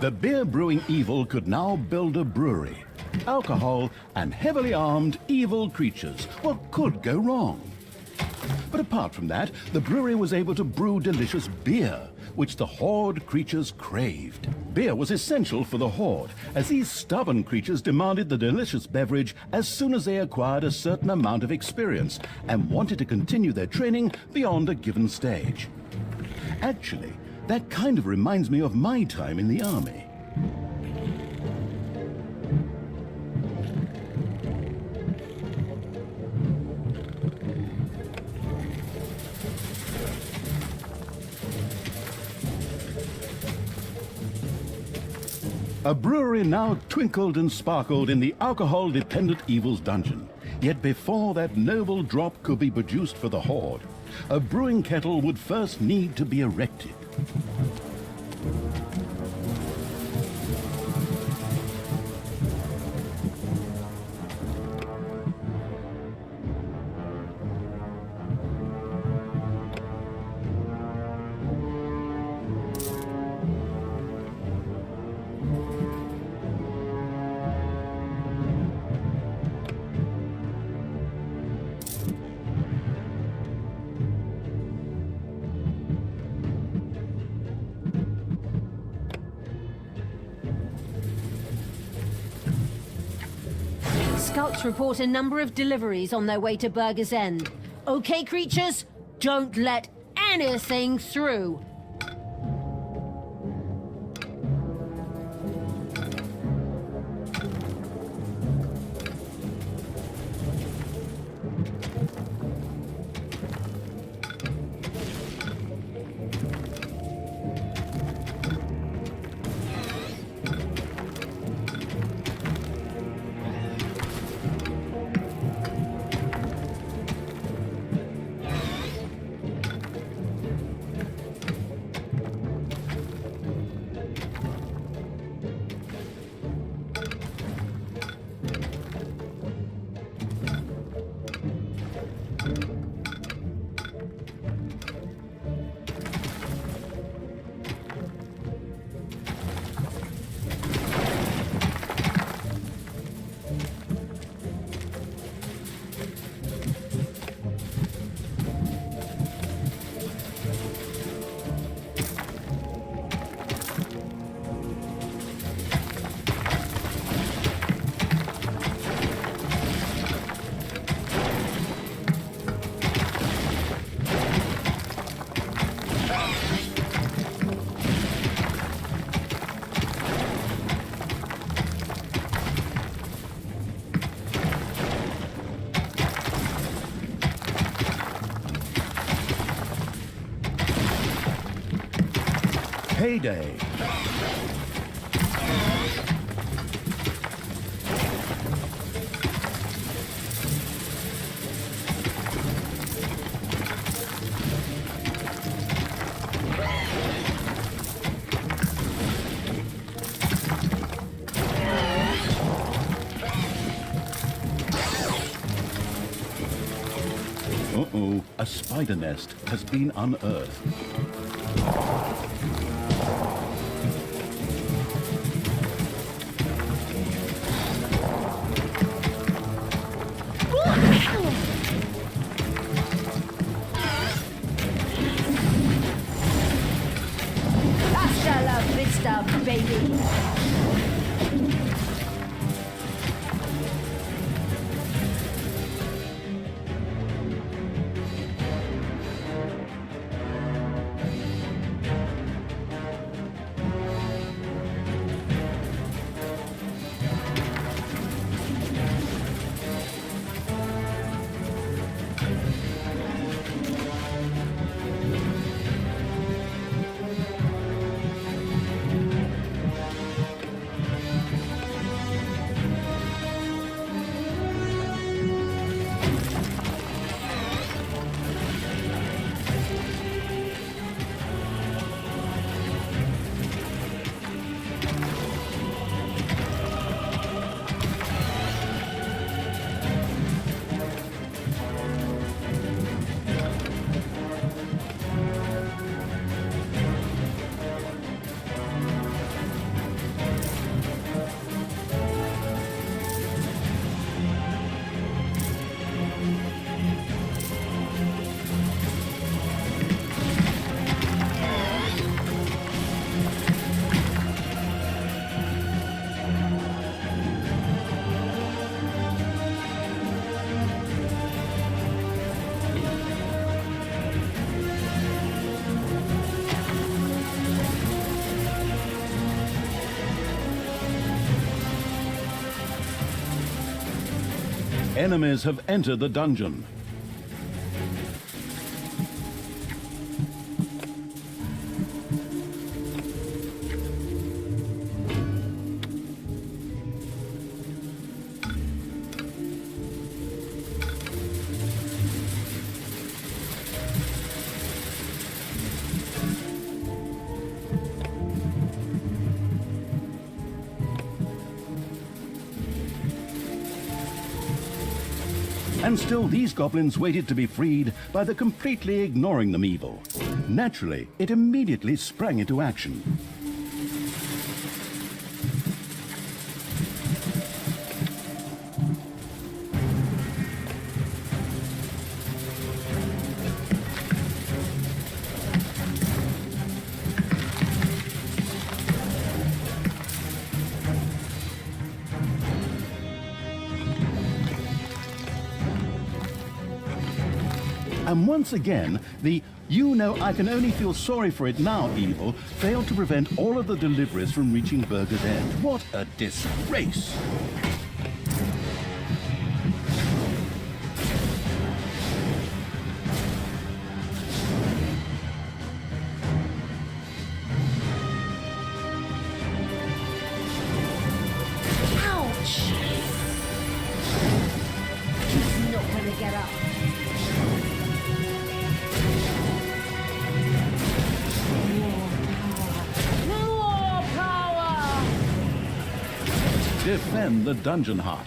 The beer brewing evil could now build a brewery. Alcohol and heavily armed evil creatures. What could go wrong? But apart from that, the brewery was able to brew delicious beer, which the Horde creatures craved. Beer was essential for the Horde, as these stubborn creatures demanded the delicious beverage as soon as they acquired a certain amount of experience and wanted to continue their training beyond a given stage. Actually, that kind of reminds me of my time in the army. A brewery now twinkled and sparkled in the alcohol-dependent evil's dungeon. Yet before that noble drop could be produced for the Horde, a brewing kettle would first need to be erected. Scouts report a number of deliveries on their way to Burger's End. Okay, creatures? Don't let anything through. Payday. Uh-oh, a spider nest has been unearthed. Hasta la vista, baby! Enemies have entered the dungeon. And still these goblins waited to be freed by the completely ignoring them evil. Naturally, it immediately sprang into action. And once again, the "you know I can only feel sorry for it now" evil failed to prevent all of the deliverers from reaching Burger's End. What a disgrace! Ouch! He's not gonna get up. More power! Defend the dungeon heart.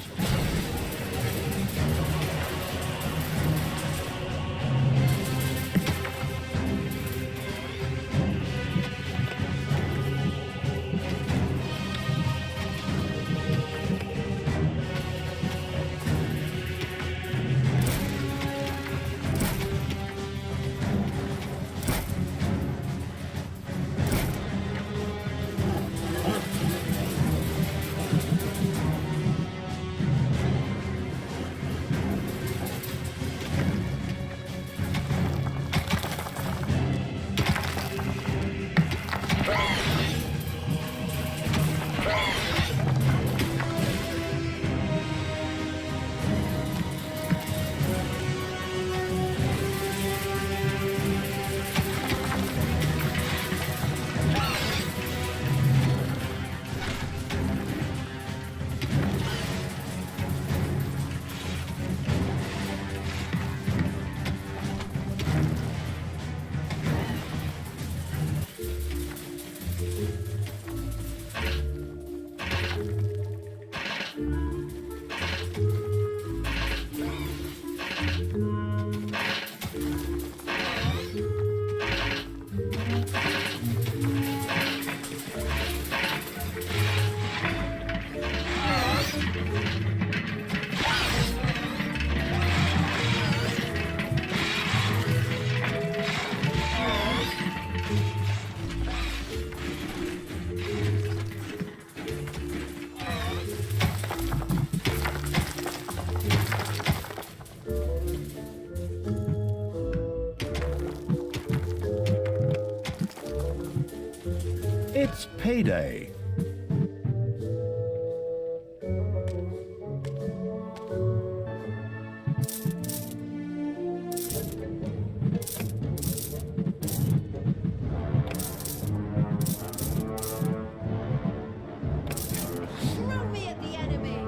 It's payday. Throw me at the enemy!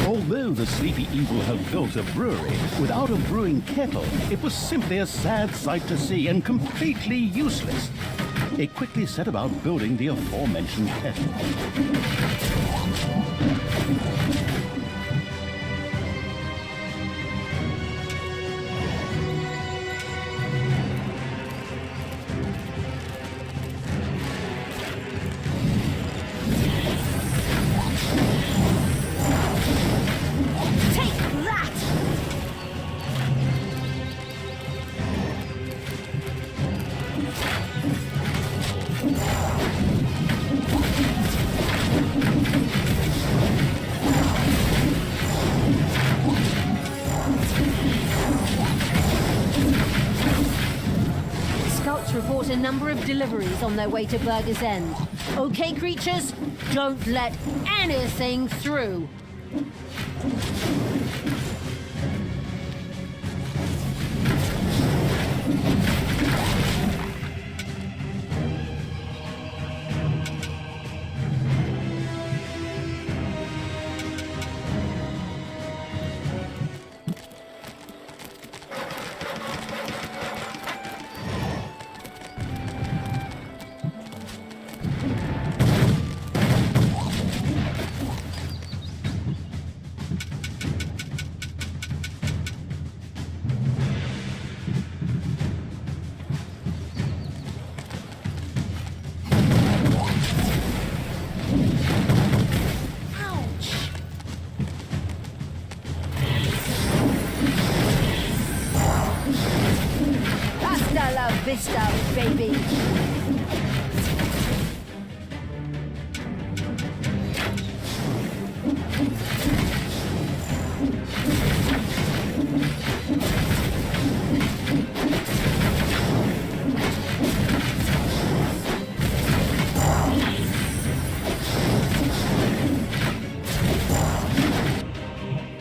Although the sleepy evil had built a brewery without a brewing kettle, it was simply a sad sight to see and completely useless. It quickly set about building the aforementioned kettle. a number of deliveries on their way to Burger's End. Okay, creatures? Don't let anything through. Hasta la vista, baby.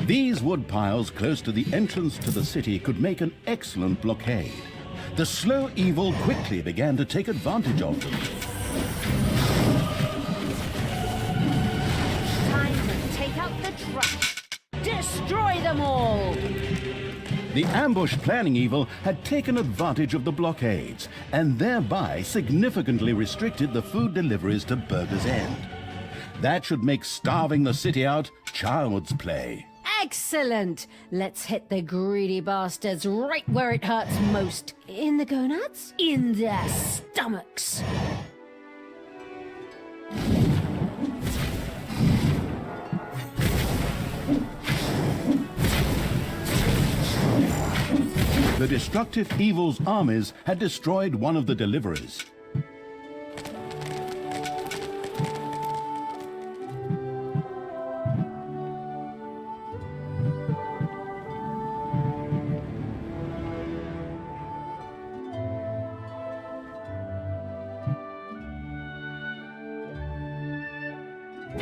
These wood piles close to the entrance to the city could make an excellent blockade. The slow evil quickly began to take advantage of them. Time to take out the trash. Destroy them all! The ambush planning evil had taken advantage of the blockades and thereby significantly restricted the food deliveries to Burger's End. That should make starving the city out child's play. Excellent! Let's hit the greedy bastards right where it hurts most. In the gonads? In their stomachs. The destructive evil's armies had destroyed one of the deliveries.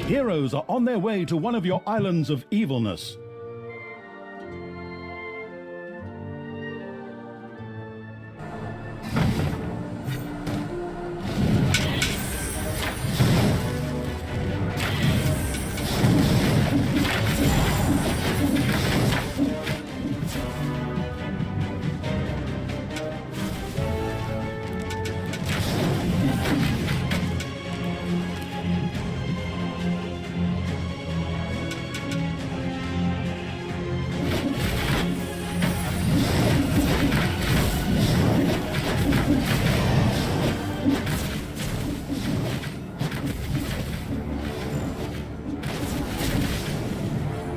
Heroes are on their way to one of your islands of evilness.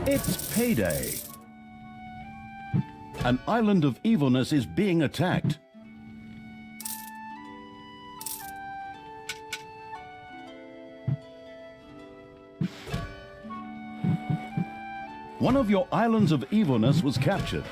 It's payday. An island of evilness is being attacked. One of your islands of evilness was captured.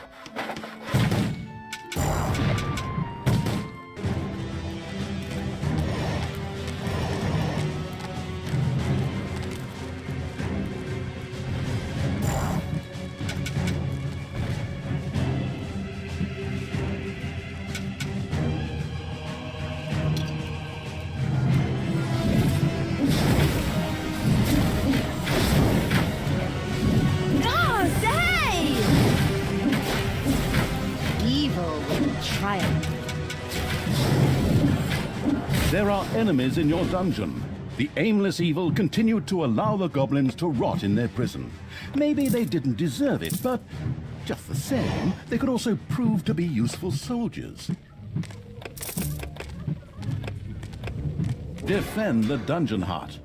There are enemies in your dungeon. The aimless evil continued to allow the goblins to rot in their prison. Maybe they didn't deserve it, but just the same, they could also prove to be useful soldiers. Defend the dungeon heart.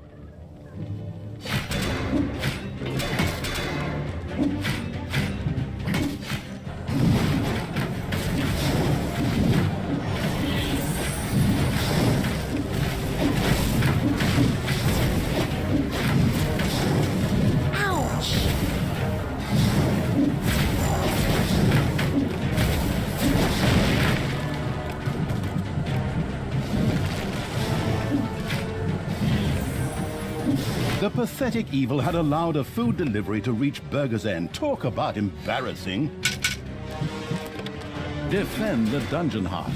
pathetic evil had allowed a food delivery to reach Burger's End. Talk about embarrassing. Defend the dungeon heart.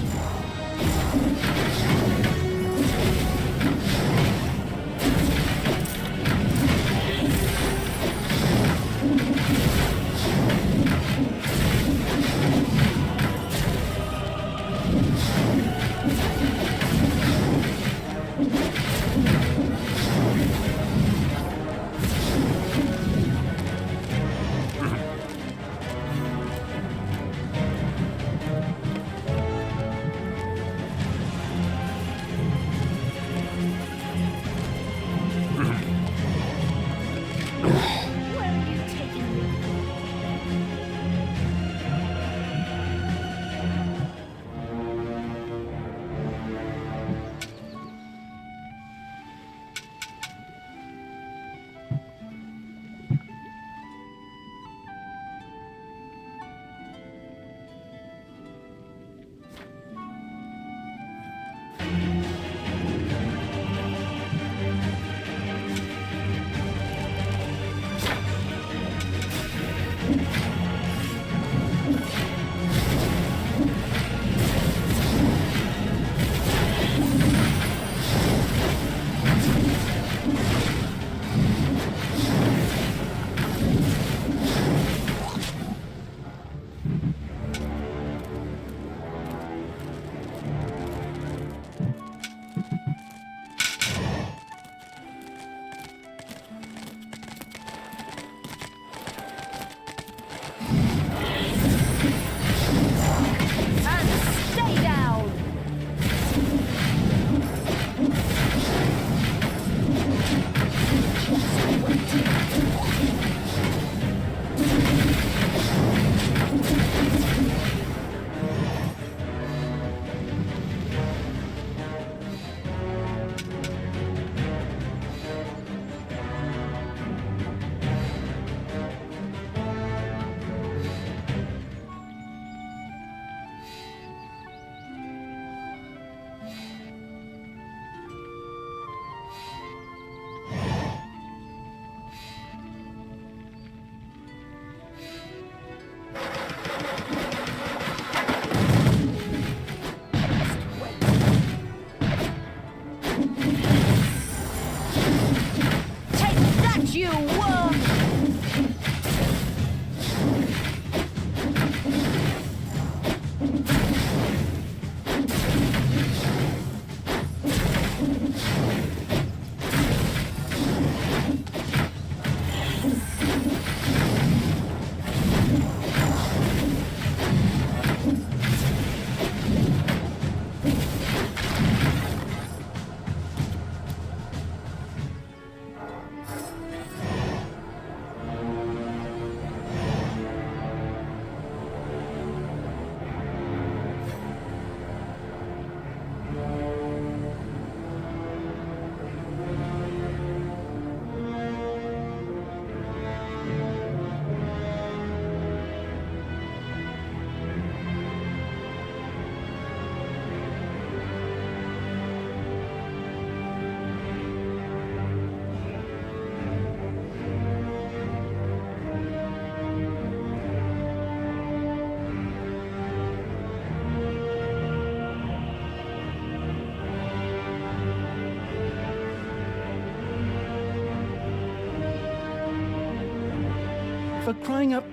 For crying out...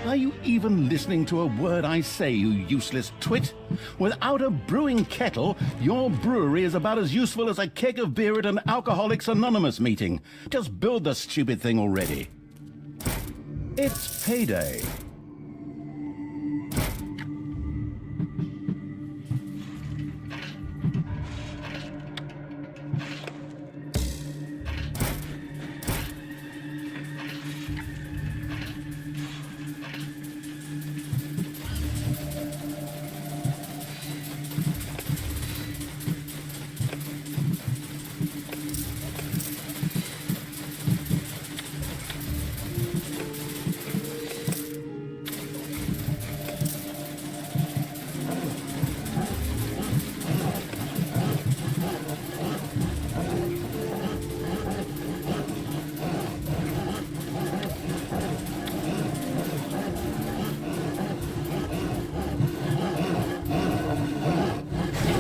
Are you even listening to a word I say, you useless twit? Without a brewing kettle, your brewery is about as useful as a keg of beer at an Alcoholics Anonymous meeting. Just build the stupid thing already. It's payday.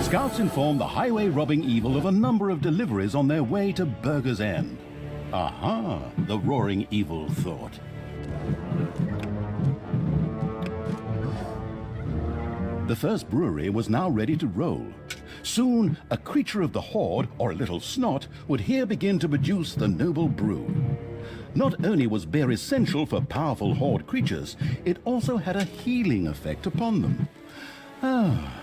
Scouts informed the highway-robbing evil of a number of deliveries on their way to Burger's End. Aha, the roaring evil thought. The first brewery was now ready to roll. Soon, a creature of the horde, or a little snot, would here begin to produce the noble brew. Not only was beer essential for powerful horde creatures, it also had a healing effect upon them. Ah,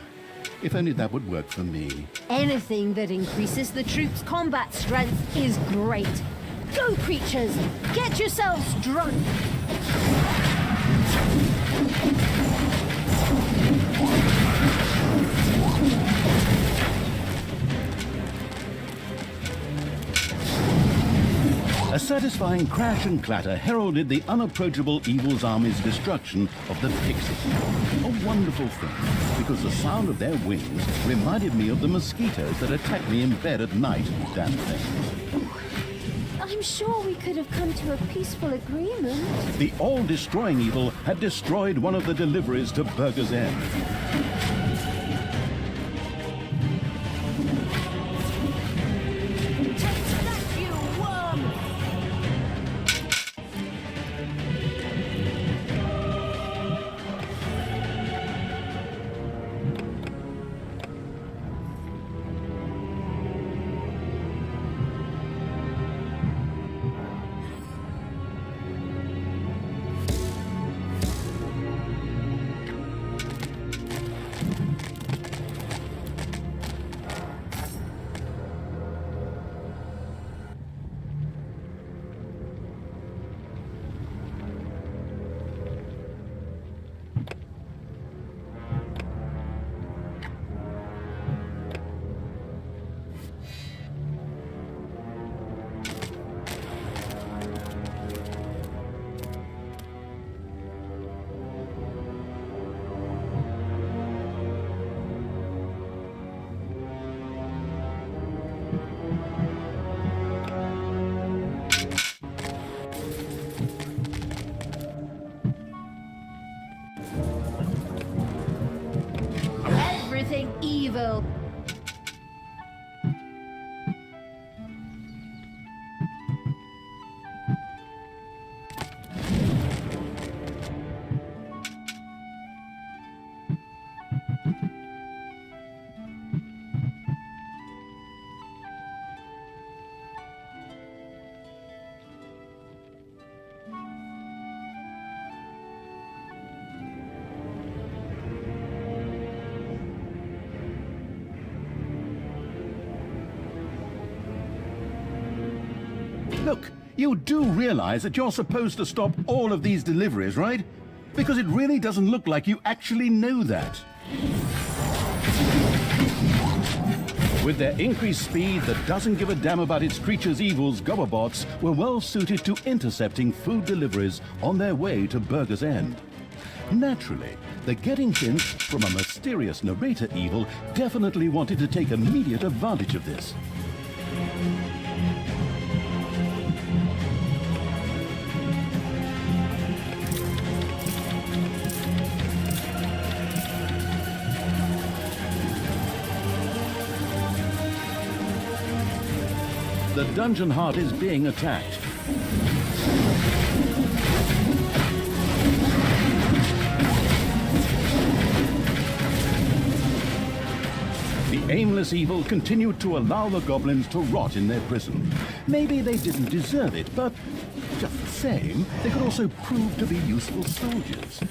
if only that would work for me. Anything that increases the troops' combat strength is great. Go, creatures! Get yourselves drunk! A satisfying crash and clatter heralded the unapproachable evil's army's destruction of the pixies. A wonderful thing, because the sound of their wings reminded me of the mosquitoes that attack me in bed at night, damn things. I'm sure we could have come to a peaceful agreement. The all-destroying evil had destroyed one of the deliveries to Burger's End. Everything evil. Look, you do realize that you're supposed to stop all of these deliveries, right? Because it really doesn't look like you actually know that. With their increased speed that doesn't give a damn about its creatures' evils, Gobberbots were well suited to intercepting food deliveries on their way to Burger's End. Naturally, the Getting Hints from a mysterious narrator evil definitely wanted to take immediate advantage of this. The dungeon heart is being attacked. The aimless evil continued to allow the goblins to rot in their prison. Maybe they didn't deserve it, but just the same, they could also prove to be useful soldiers.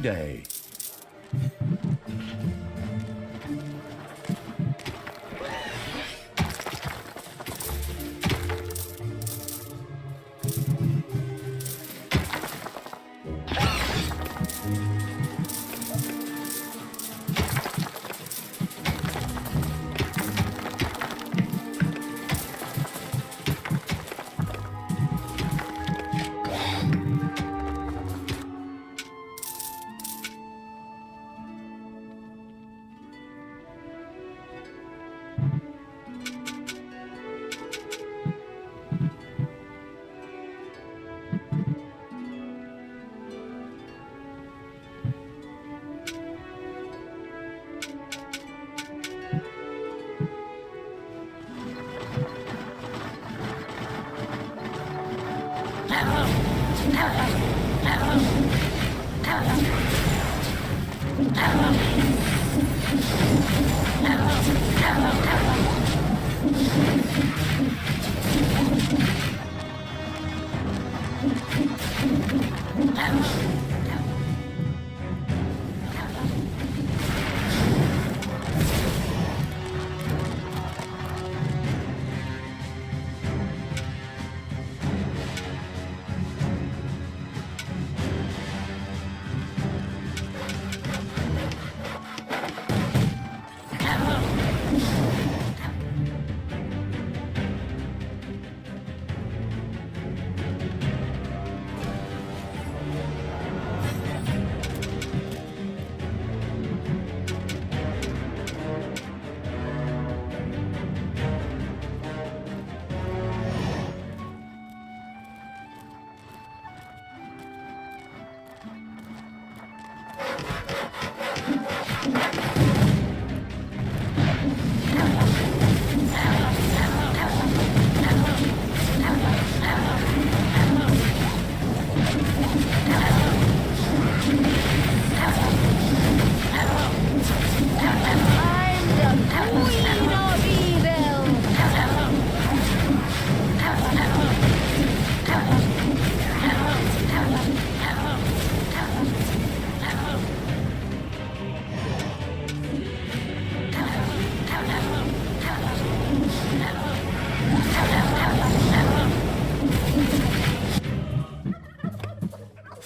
payday.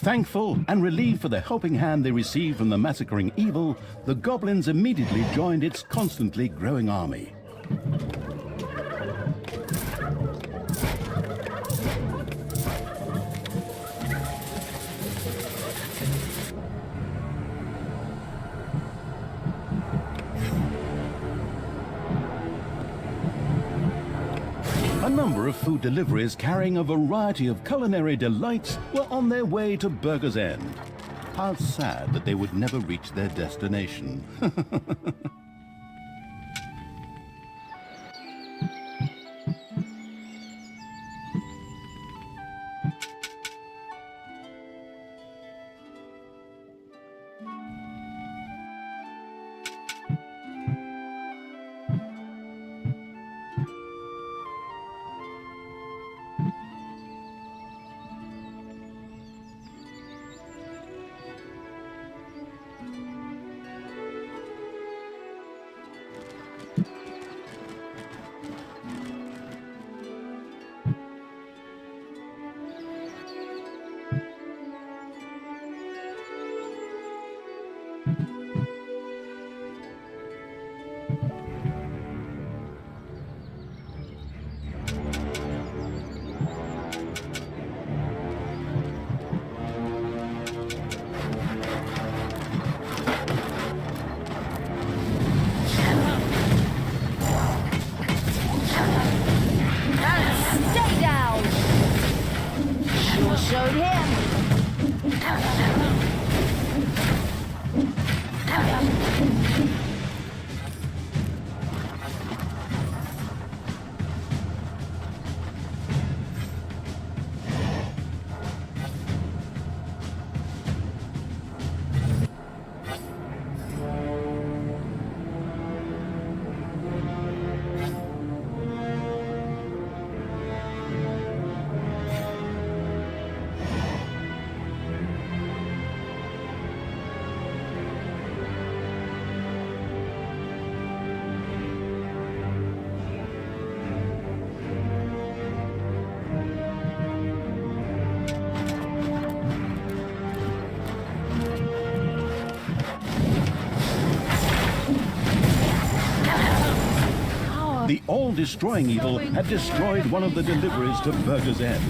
Thankful and relieved for the helping hand they received from the massacring evil, the goblins immediately joined its constantly growing army. A number of food deliveries carrying a variety of culinary delights were on their way to Burger's End. How sad that they would never reach their destination. The all-destroying evil had destroyed one of the deliveries to Burger's End.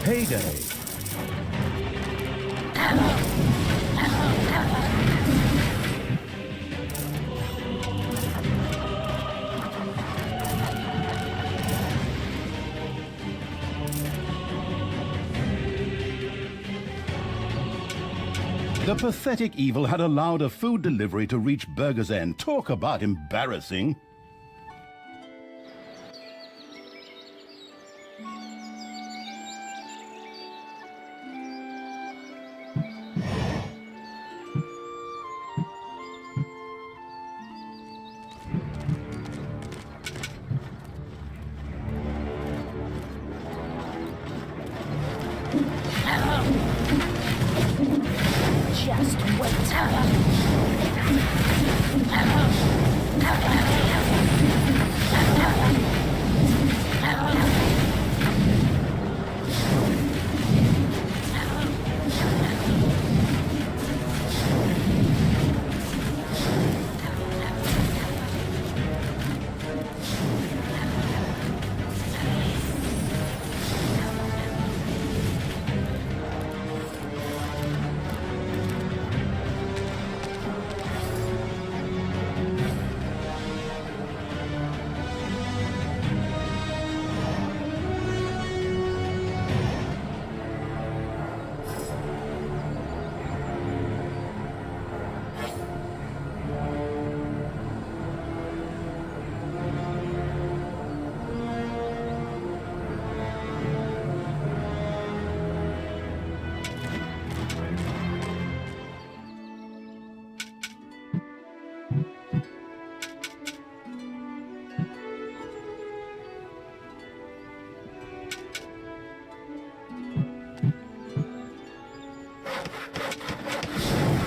Payday. The pathetic evil had allowed a food delivery to reach Burger's End. Talk about embarrassing. Just wait.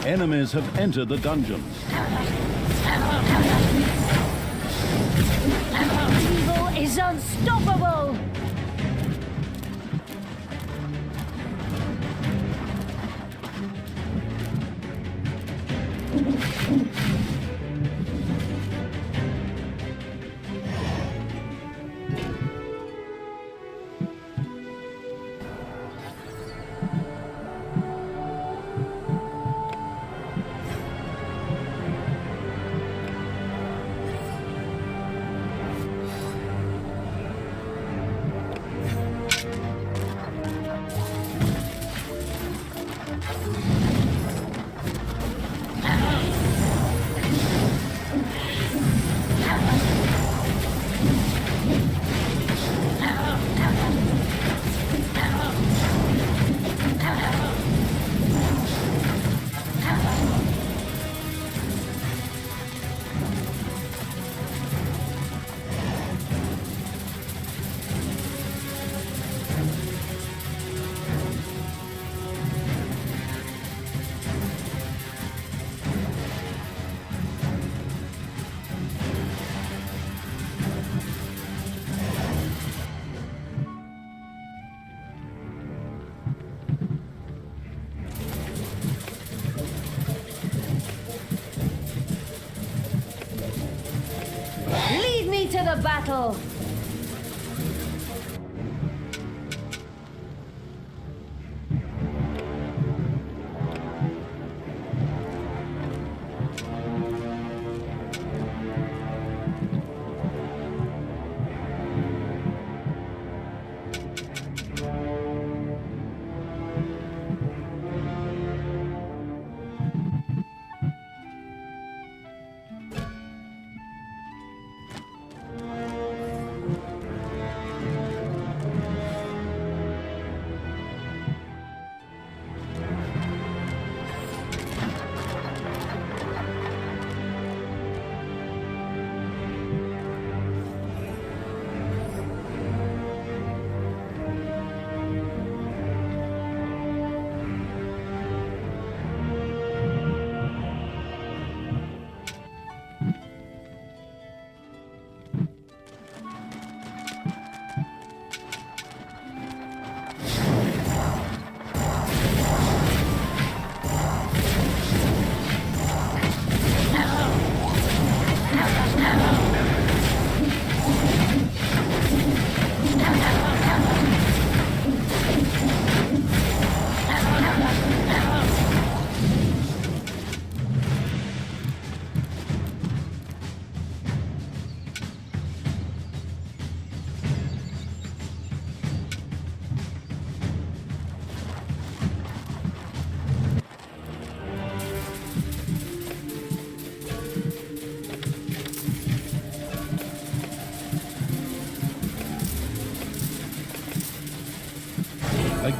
Enemies have entered the dungeons. Evil is unstoppable! Lead me to the battle!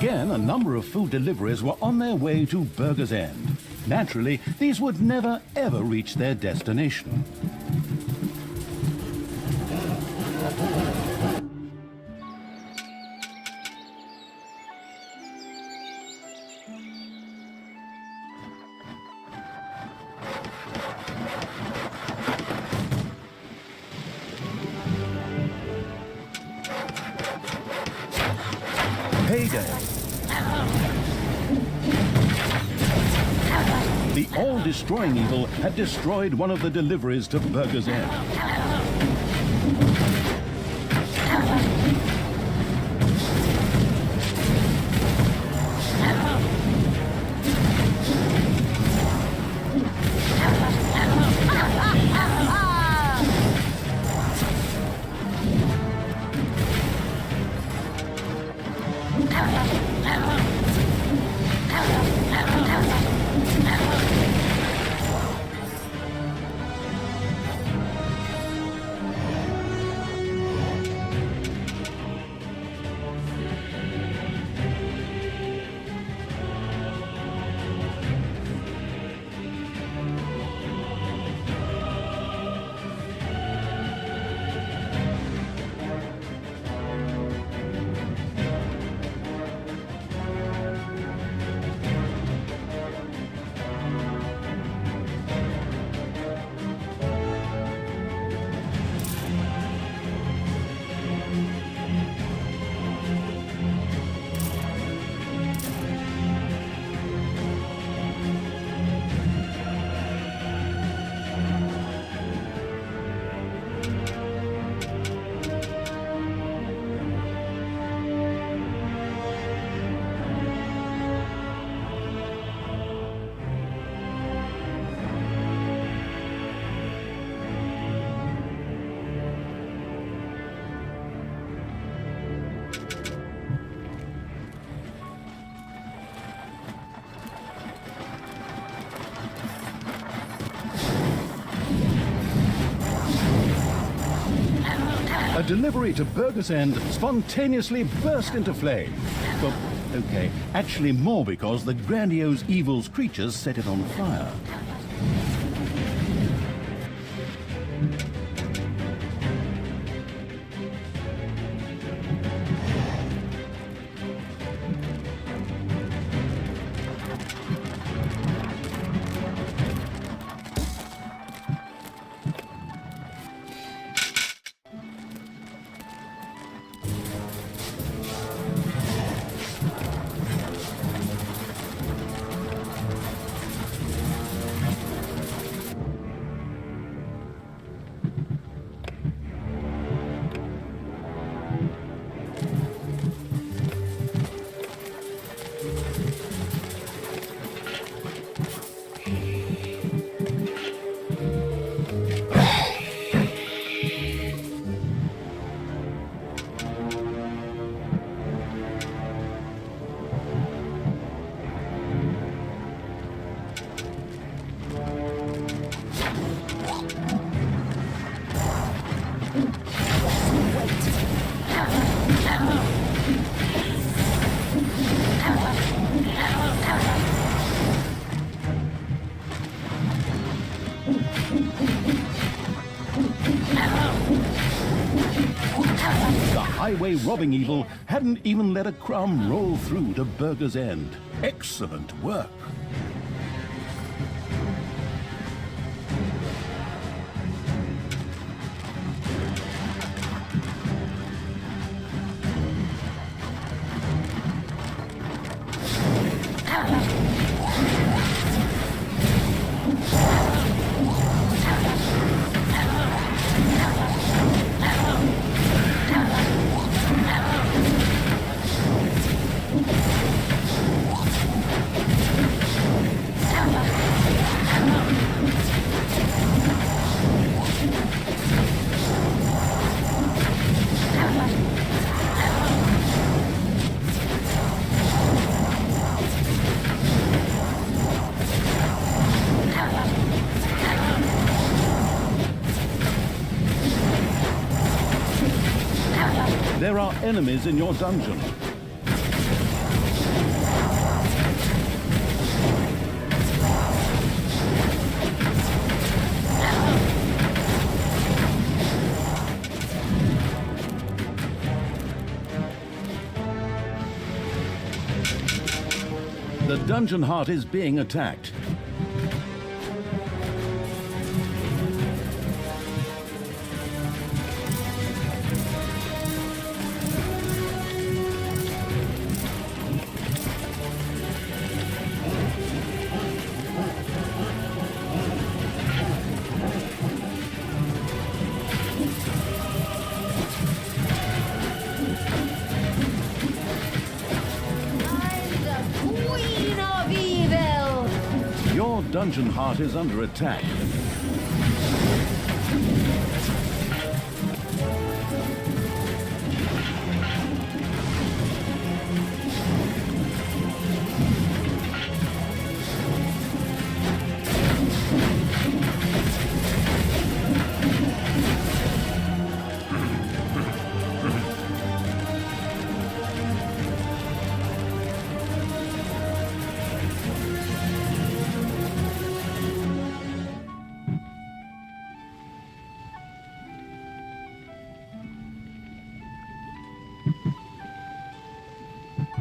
Again, a number of food deliveries were on their way to Burger's End. Naturally, these would never, ever reach their destination. Payday. The all-destroying evil had destroyed one of the deliveries to Burger's End. A delivery to Burger's End spontaneously burst into flame. Well, okay, actually more because the grandiose evil's creatures set it on fire. The highway robbing evil hadn't even let a crumb roll through to Burger's End. Excellent work. There are enemies in your dungeon. dungeon heart is being attacked. Queen of Evil! Your dungeon heart is under attack.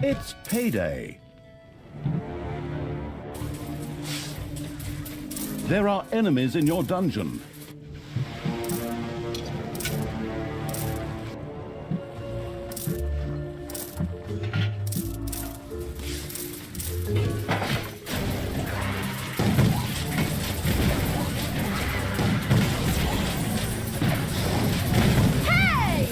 It's payday. There are enemies in your dungeon. Hey!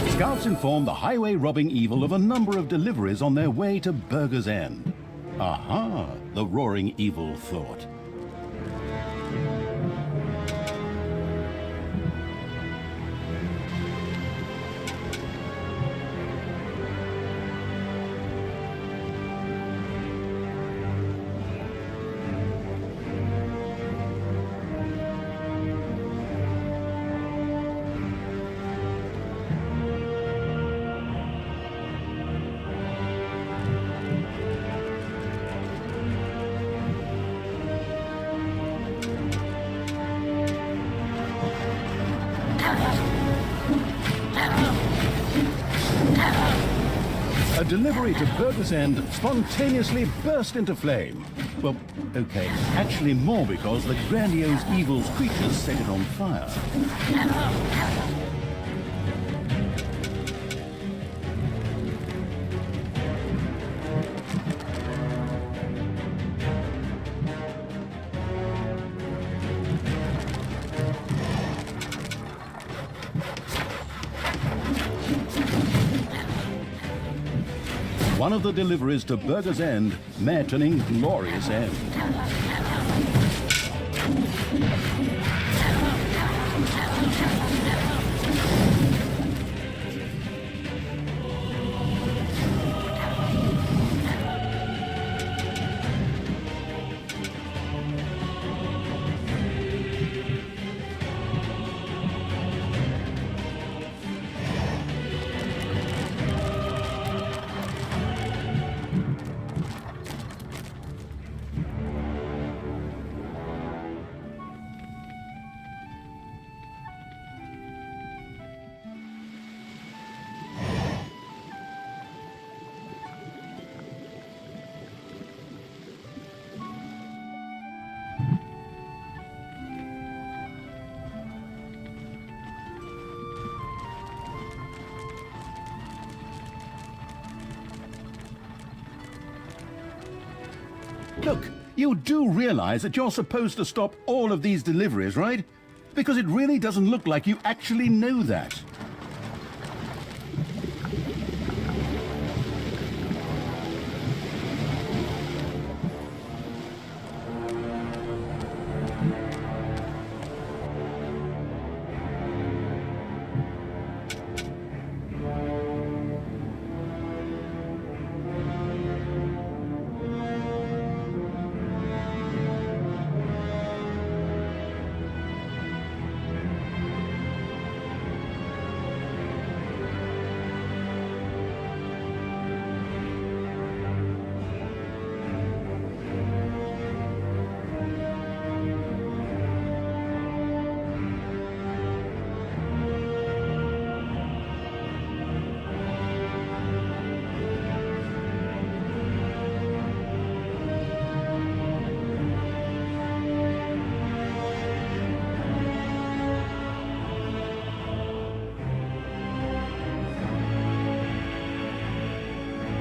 Scouts inform the highway robbing evil of a number of deliveries on their way to Burger's End. Aha, the roaring evil thought. A delivery to Burger's End spontaneously burst into flame. Well, okay, actually more because the grandiose evil's creatures set it on fire. one of the deliveries to Burger's End met an inglorious end. Look, you do realize that you're supposed to stop all of these deliveries, right? Because it really doesn't look like you actually know that.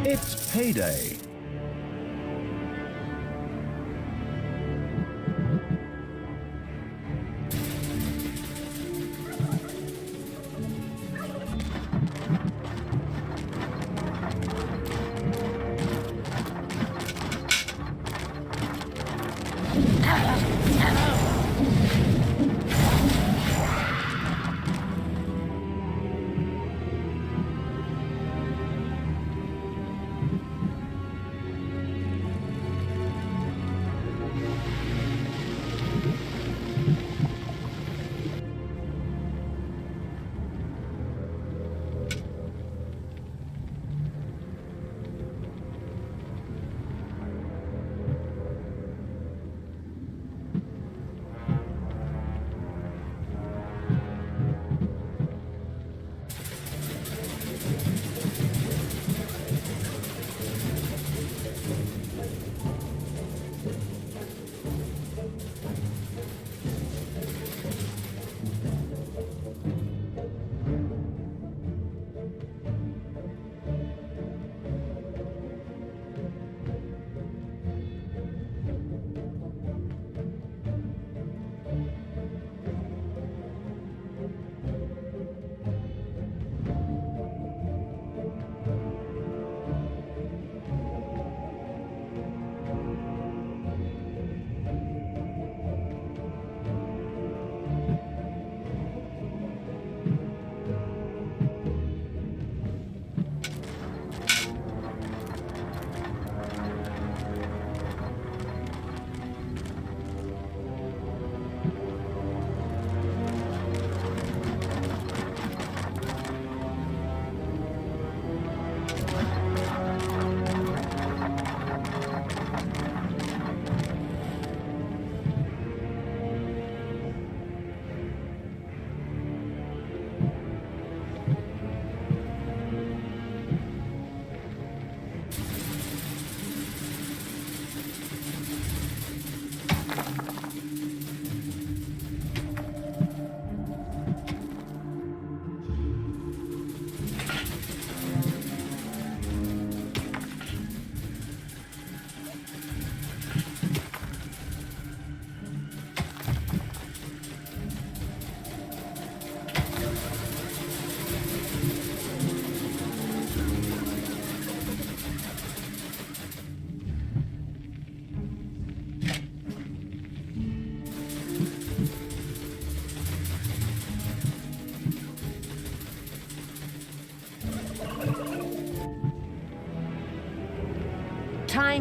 It's payday.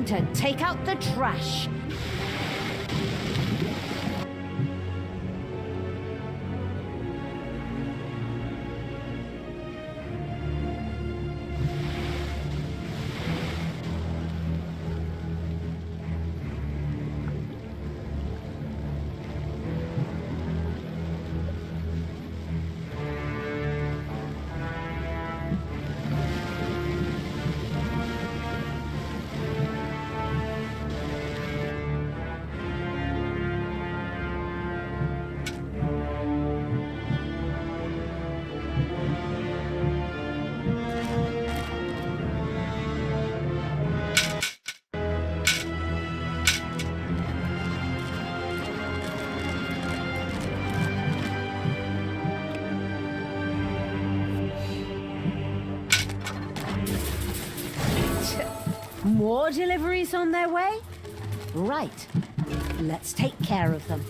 to take out the trash. More deliveries on their way? Right. Let's take care of them.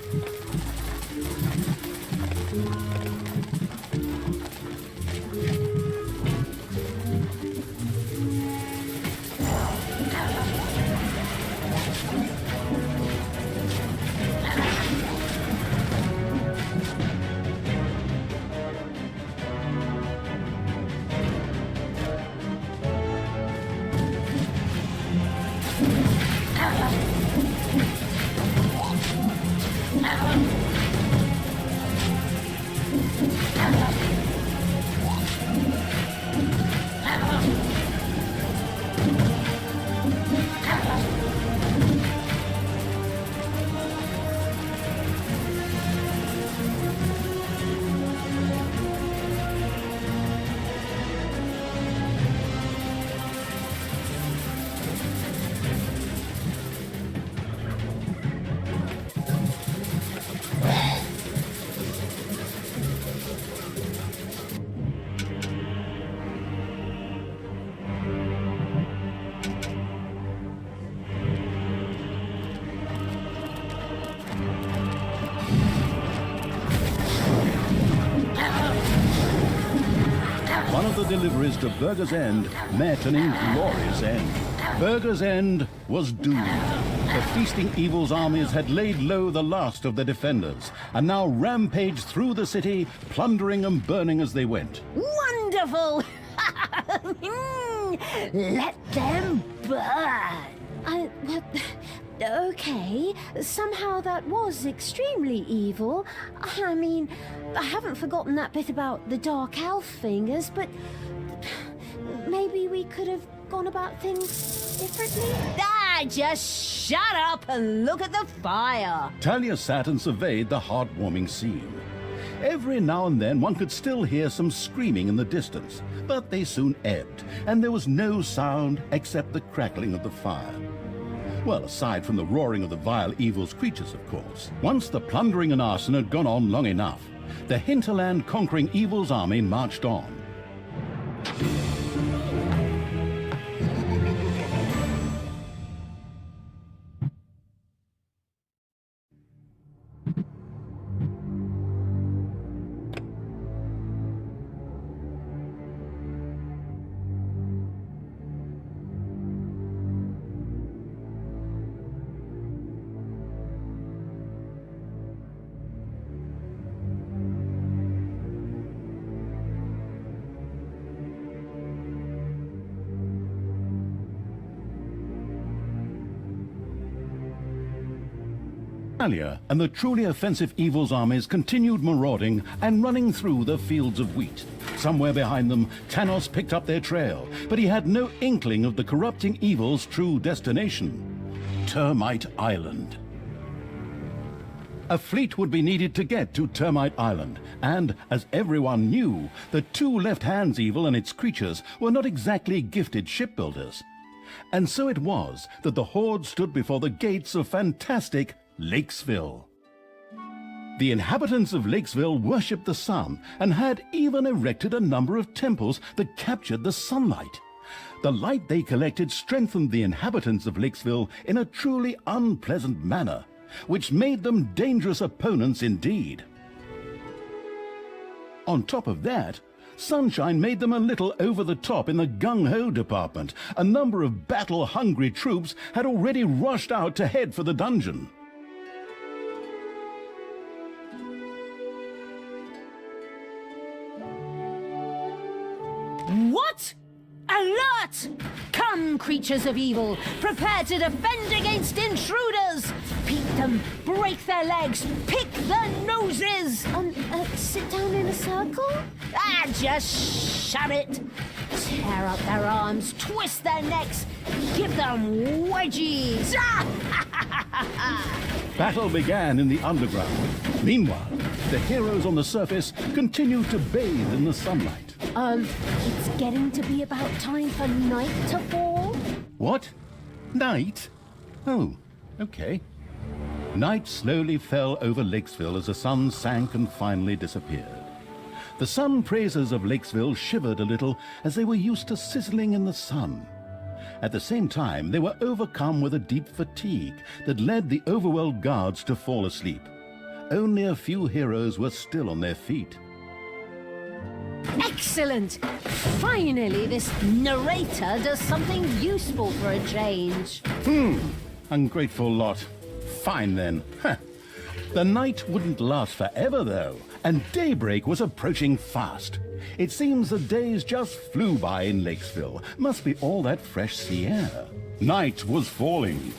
One of the deliveries to Burger's End met an inglorious end. Burger's End was doomed. The feasting evil's armies had laid low the last of the defenders, and now rampaged through the city, plundering and burning as they went. Wonderful! Let them burn! Okay, somehow that was extremely evil. I mean, I haven't forgotten that bit about the Dark Elf fingers, but maybe we could have gone about things differently? Just shut up and look at the fire! Talia sat and surveyed the heartwarming scene. Every now and then one could still hear some screaming in the distance, but they soon ebbed, and there was no sound except the crackling of the fire. Well, aside from the roaring of the vile evil's creatures, of course. Once the plundering and arson had gone on long enough, the hinterland conquering evil's army marched on. Talia and the truly offensive evil's armies continued marauding and running through the fields of wheat. Somewhere behind them, Tanos picked up their trail, but he had no inkling of the corrupting evil's true destination, Termite Island. A fleet would be needed to get to Termite Island, and, as everyone knew, the two Left Hands evil and its creatures were not exactly gifted shipbuilders. And so it was that the Horde stood before the gates of fantastic Lakesville. The inhabitants of Lakesville worshipped the sun and had even erected a number of temples that captured the sunlight. The light they collected strengthened the inhabitants of Lakesville in a truly unpleasant manner, which made them dangerous opponents indeed. On top of that, Sunshine made them a little over the top in the gung-ho department. A number of battle-hungry troops had already rushed out to head for the dungeon. What? Alert! Come, creatures of evil, prepare to defend against intruders! Beat them, break their legs, pick their noses! Sit down in a circle? Just shut it! Tear up their arms, twist their necks, give them wedgies! Battle began in the underground. Meanwhile, the heroes on the surface continued to bathe in the sunlight. It's getting to be about time for night to fall. What? Night? Oh, okay. Night slowly fell over Lakesville as the sun sank and finally disappeared. The sun praisers of Lakesville shivered a little as they were used to sizzling in the sun. At the same time, they were overcome with a deep fatigue that led the overwhelmed guards to fall asleep. Only a few heroes were still on their feet. Excellent! Finally, this narrator does something useful for a change. Ungrateful lot. Fine then. Heh. The night wouldn't last forever, though, and daybreak was approaching fast. It seems the days just flew by in Lakesville. Must be all that fresh sea air. Night was falling.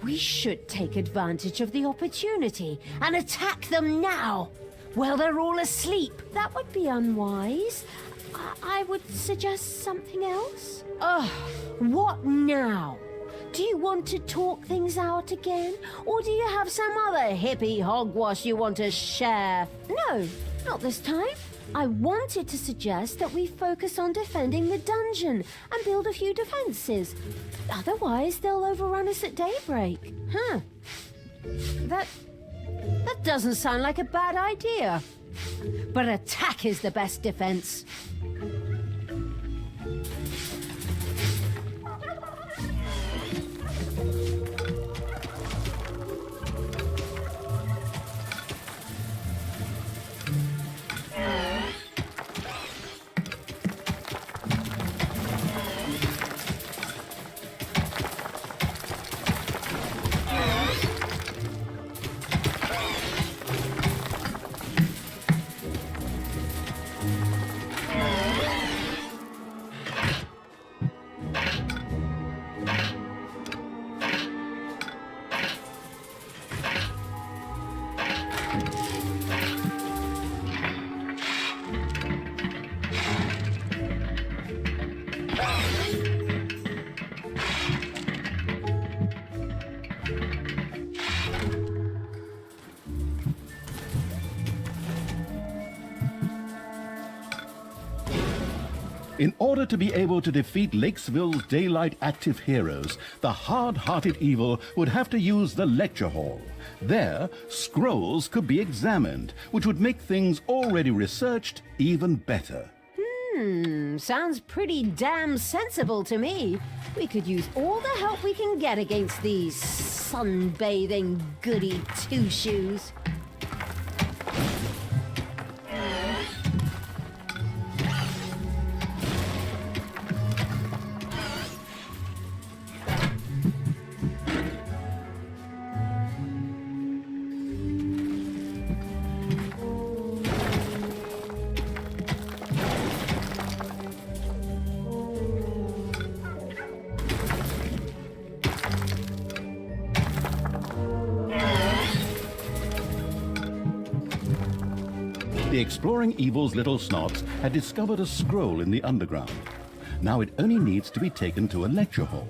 We should take advantage of the opportunity and attack them now, while they're all asleep. That would be unwise. I would suggest something else. What now? Do you want to talk things out again? Or do you have some other hippie hogwash you want to share? No, not this time. I wanted to suggest that we focus on defending the dungeon and build a few defenses. Otherwise, they'll overrun us at daybreak. That doesn't sound like a bad idea. But attack is the best defense. In order to be able to defeat Lakesville's daylight active heroes, the hard-hearted evil would have to use the lecture hall. There, scrolls could be examined, which would make things already researched even better. Sounds pretty damn sensible to me. We could use all the help we can get against these sunbathing goody two-shoes. The exploring evil's little snots had discovered a scroll in the underground. Now it only needs to be taken to a lecture hall.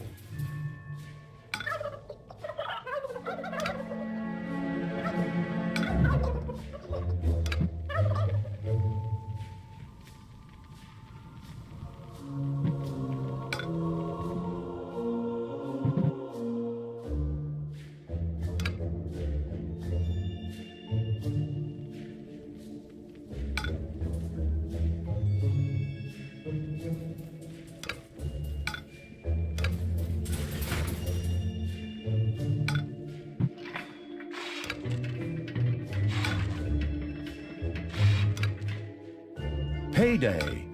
Payday.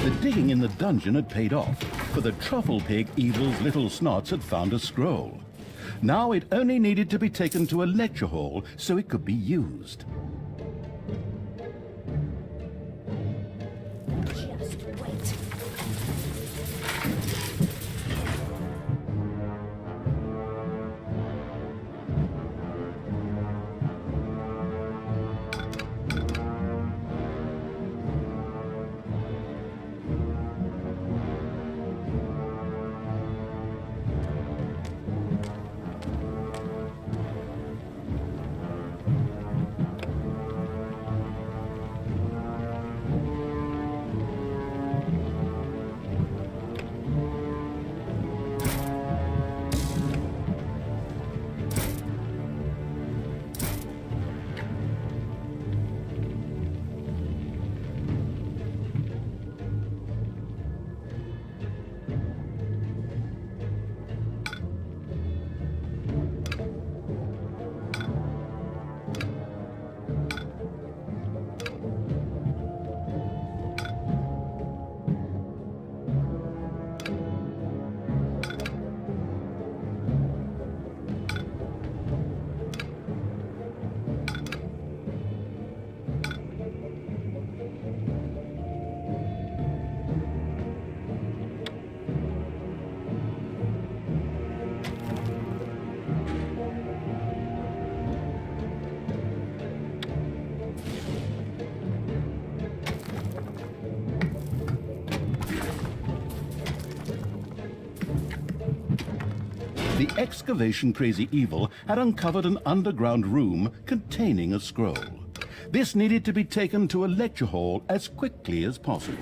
The digging in the dungeon had paid off, for the truffle pig Evil's little snots had found a scroll. Now it only needed to be taken to a lecture hall so it could be used. Just wait. The excavation crazy Evil had uncovered an underground room containing a scroll. This needed to be taken to a lecture hall as quickly as possible.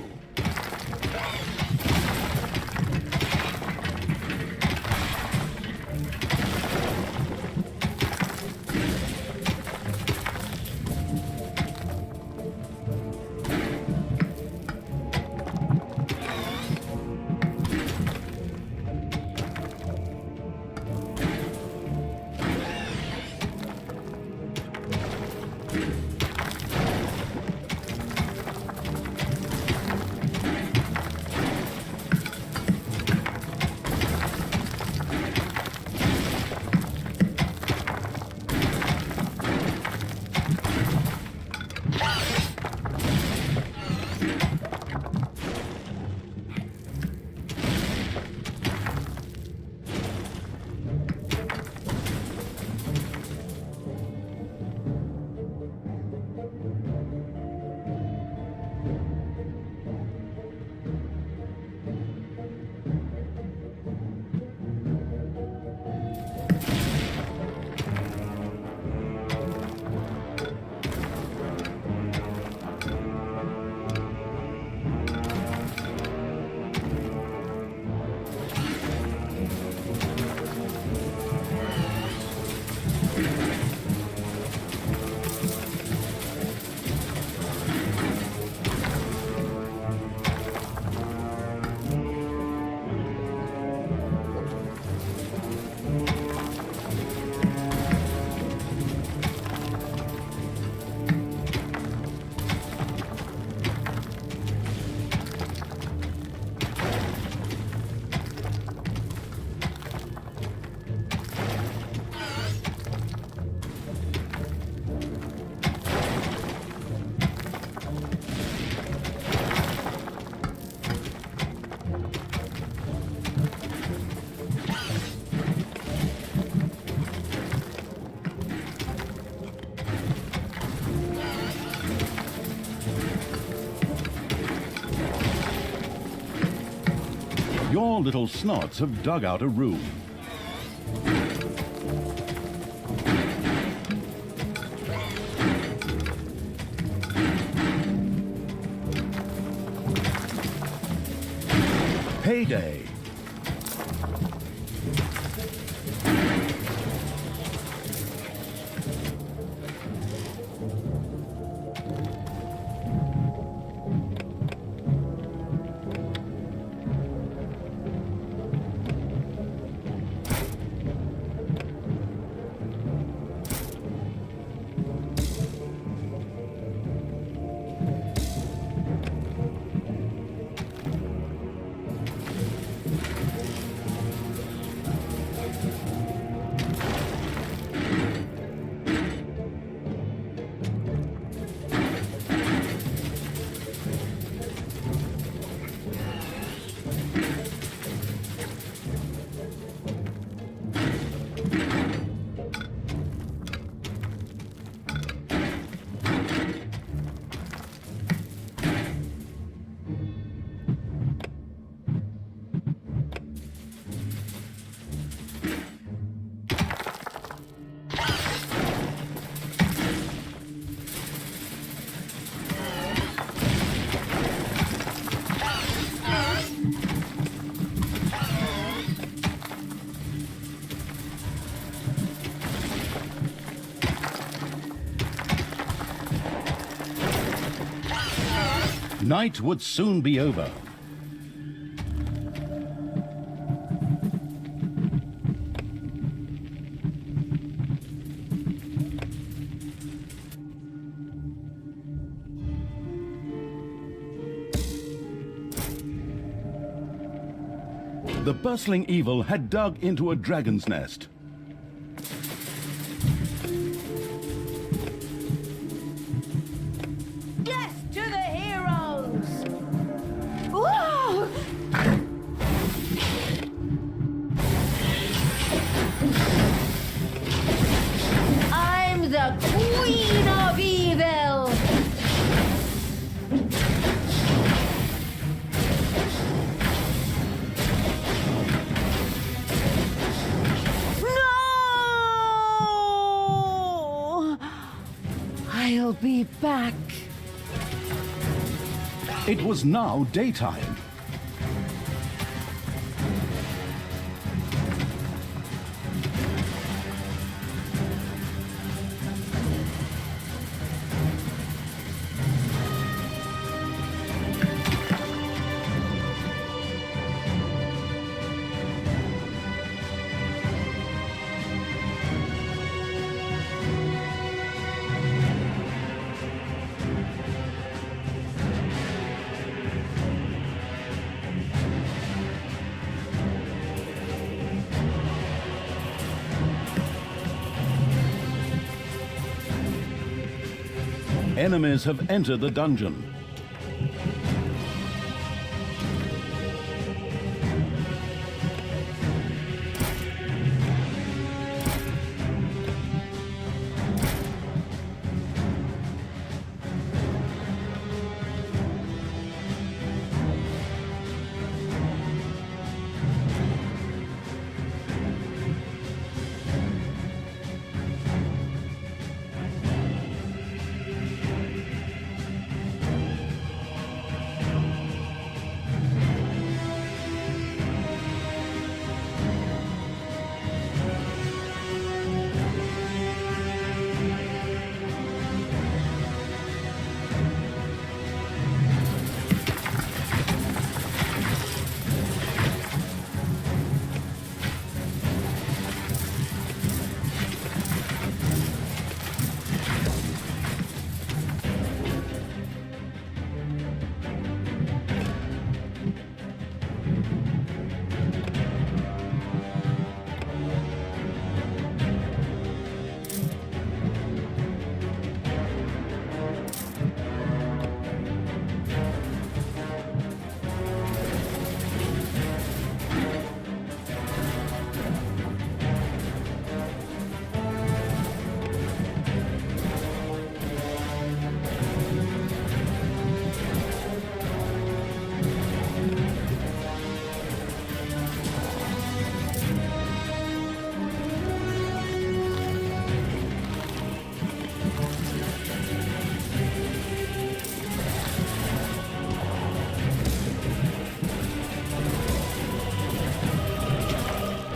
Your little snots have dug out a room. Payday. Night would soon be over. The bustling evil had dug into a dragon's nest. Death to the heroes! Whoa! I'm the Queen of Evil! No! I'll be back. It was now daytime. Enemies have entered the dungeon.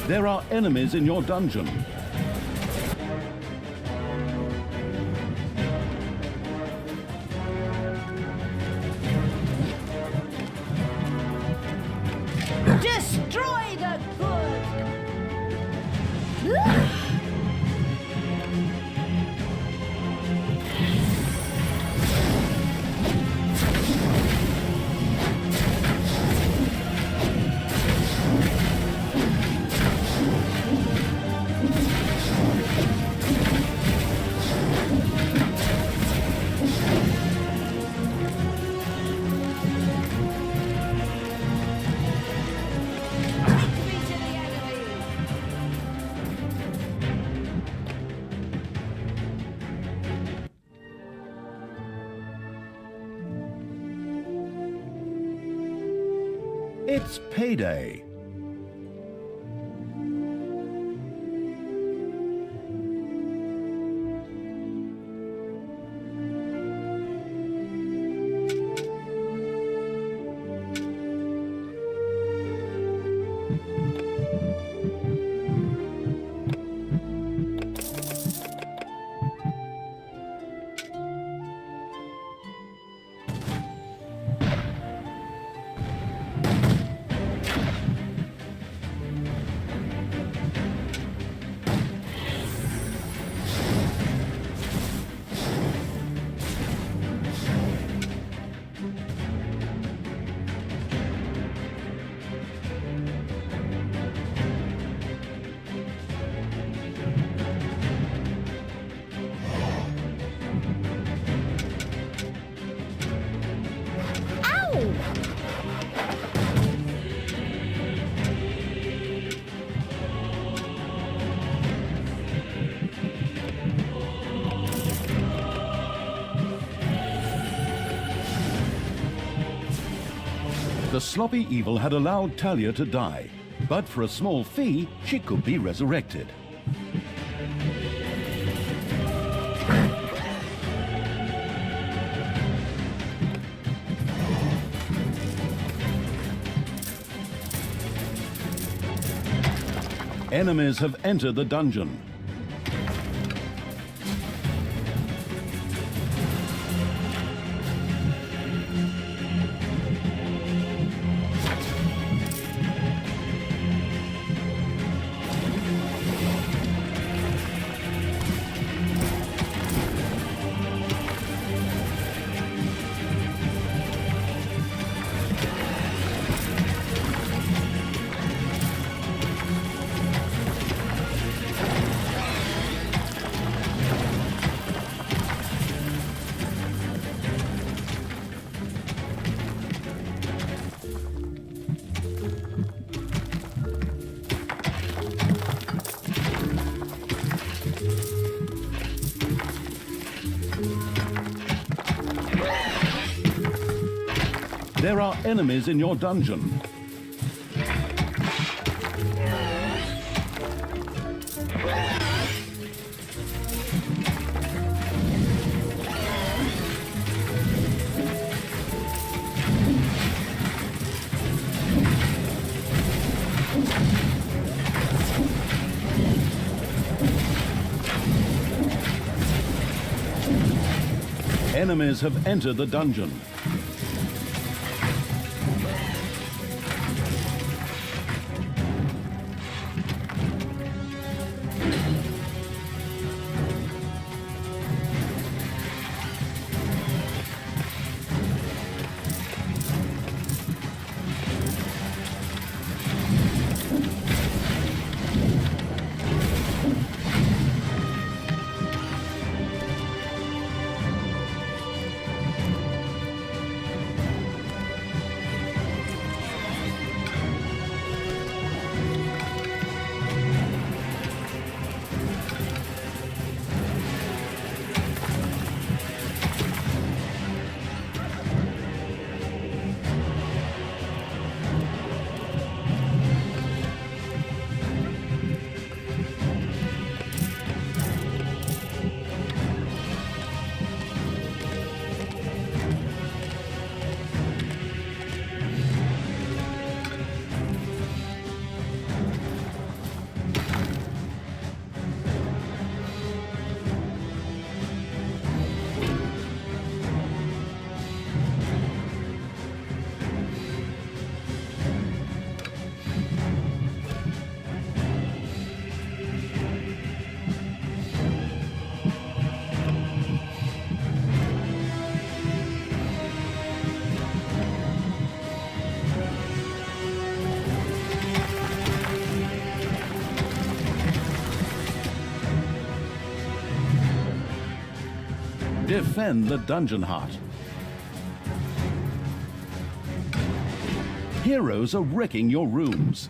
There are enemies in your dungeon. Destroy the good! It's payday. The sloppy evil had allowed Talia to die, but for a small fee, she could be resurrected. Enemies have entered the dungeon. There are enemies in your dungeon. Enemies have entered the dungeon. Defend the dungeon heart. Heroes are wrecking your rooms.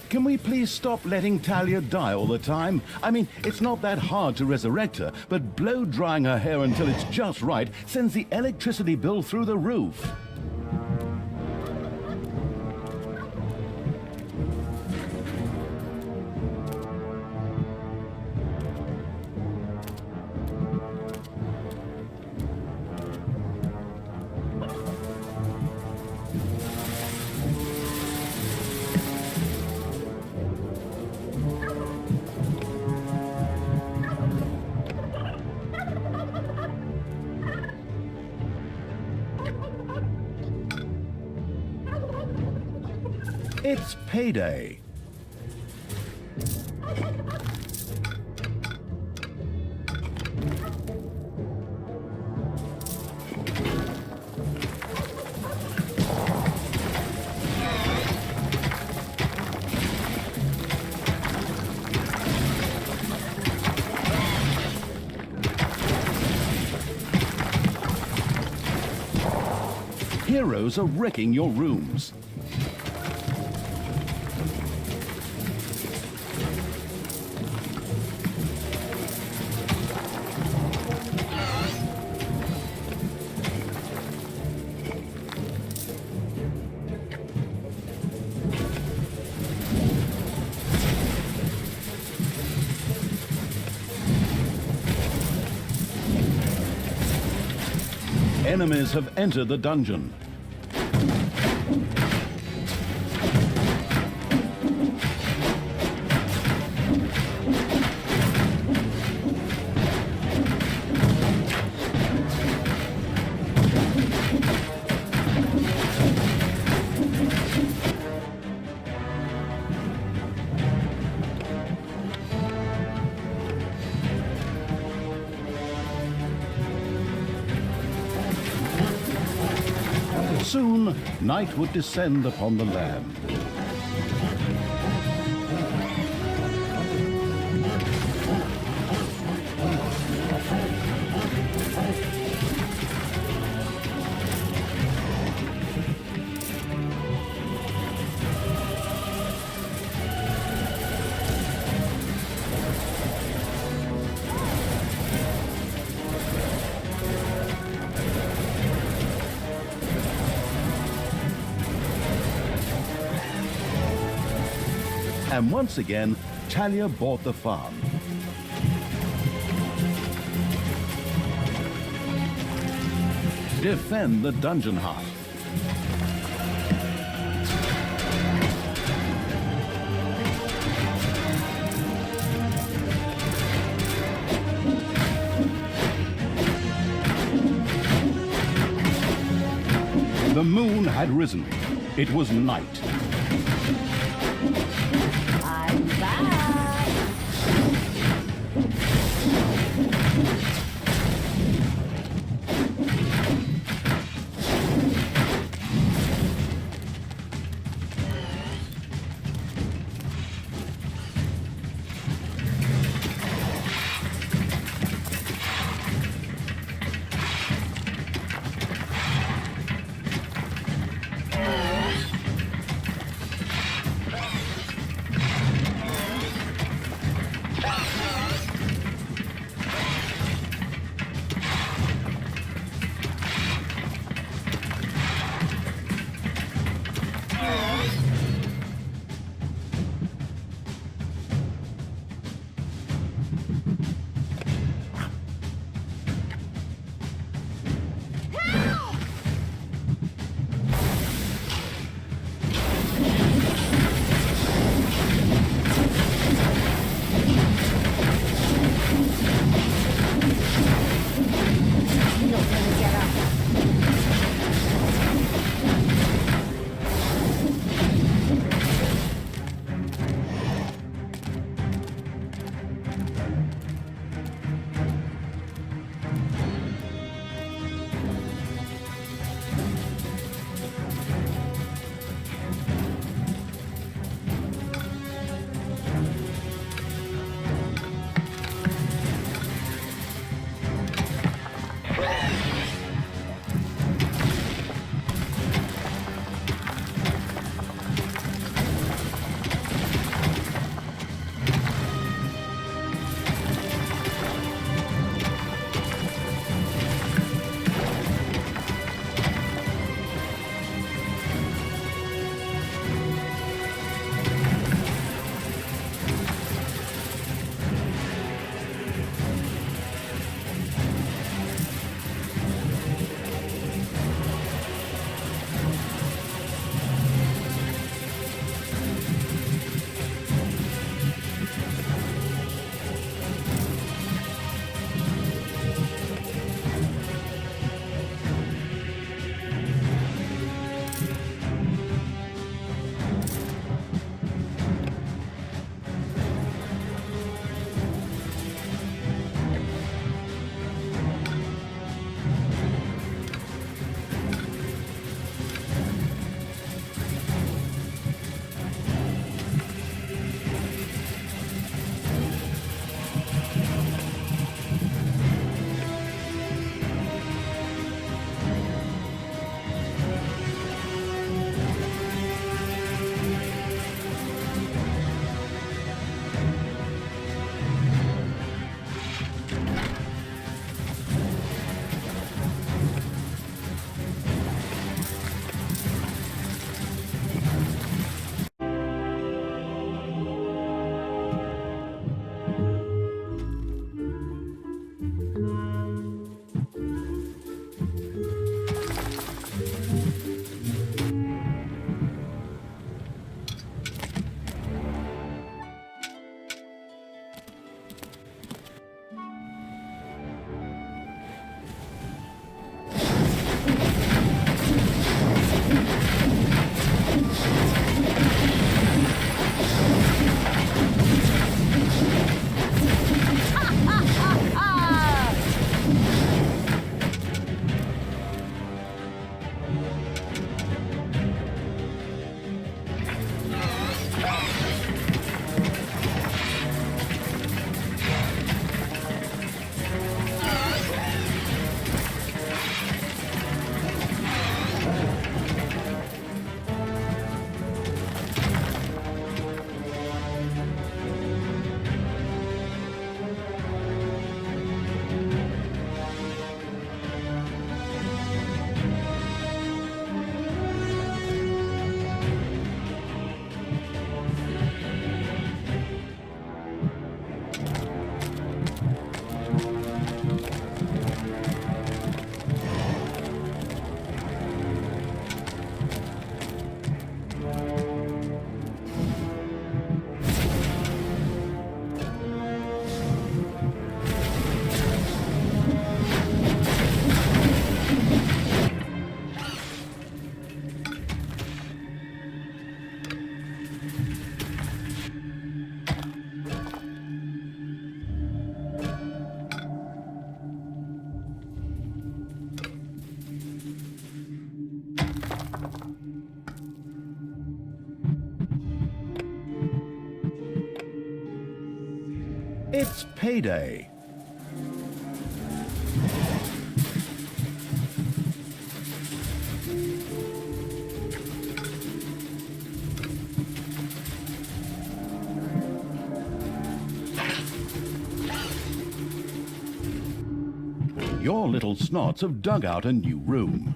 Can we please stop letting Talia die all the time? I mean, it's not that hard to resurrect her, but blow-drying her hair until it's just right sends the electricity bill through the roof. It's payday. Heroes are wrecking your rooms. Enemies have entered the dungeon. Soon, night would descend upon the land. And once again, Talia bought the farm. Defend the dungeon heart. The moon had risen. It was night. I'm back. It's payday. Your little snots have dug out a new room.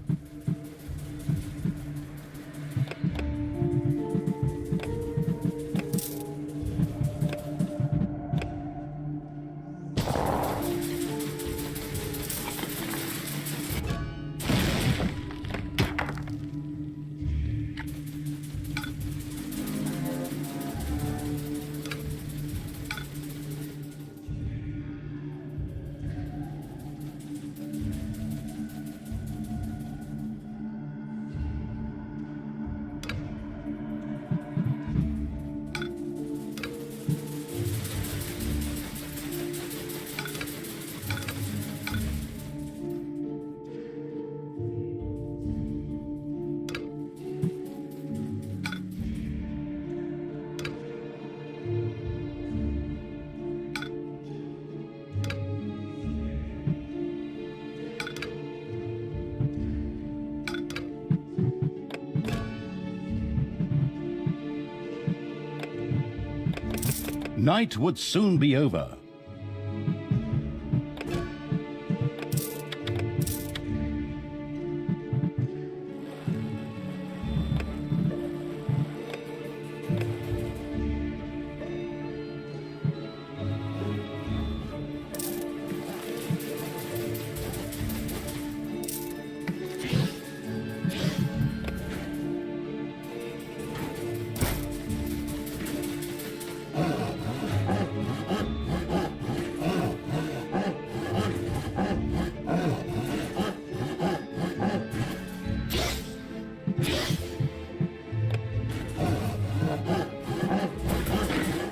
Night would soon be over.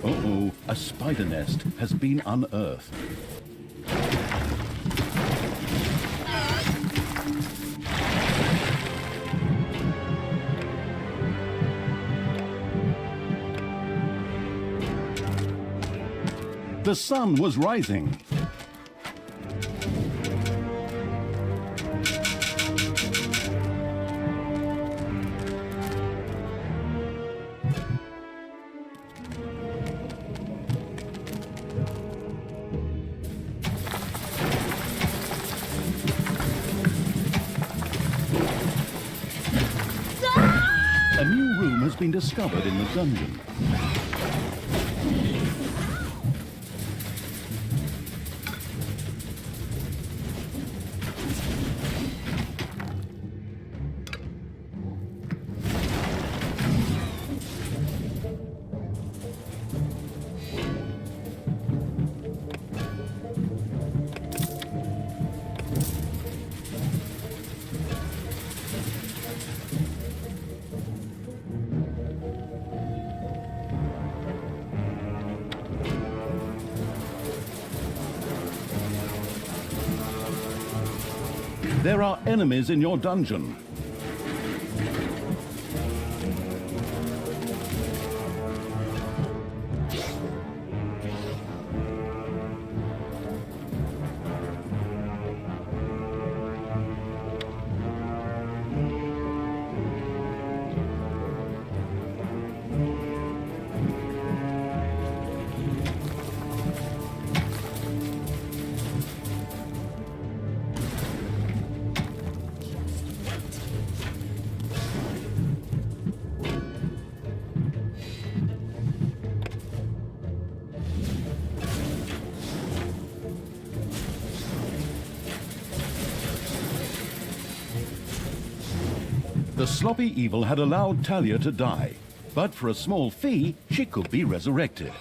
Uh-oh, a spider nest has been unearthed. The sun was rising. A new room has been discovered in the dungeon. There are enemies in your dungeon. The sloppy evil had allowed Talia to die, but for a small fee, she could be resurrected.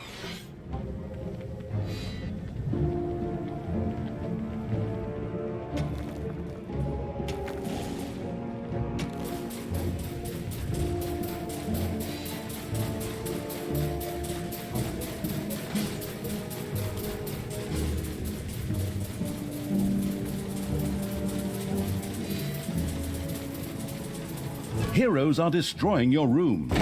Heroes are destroying your room.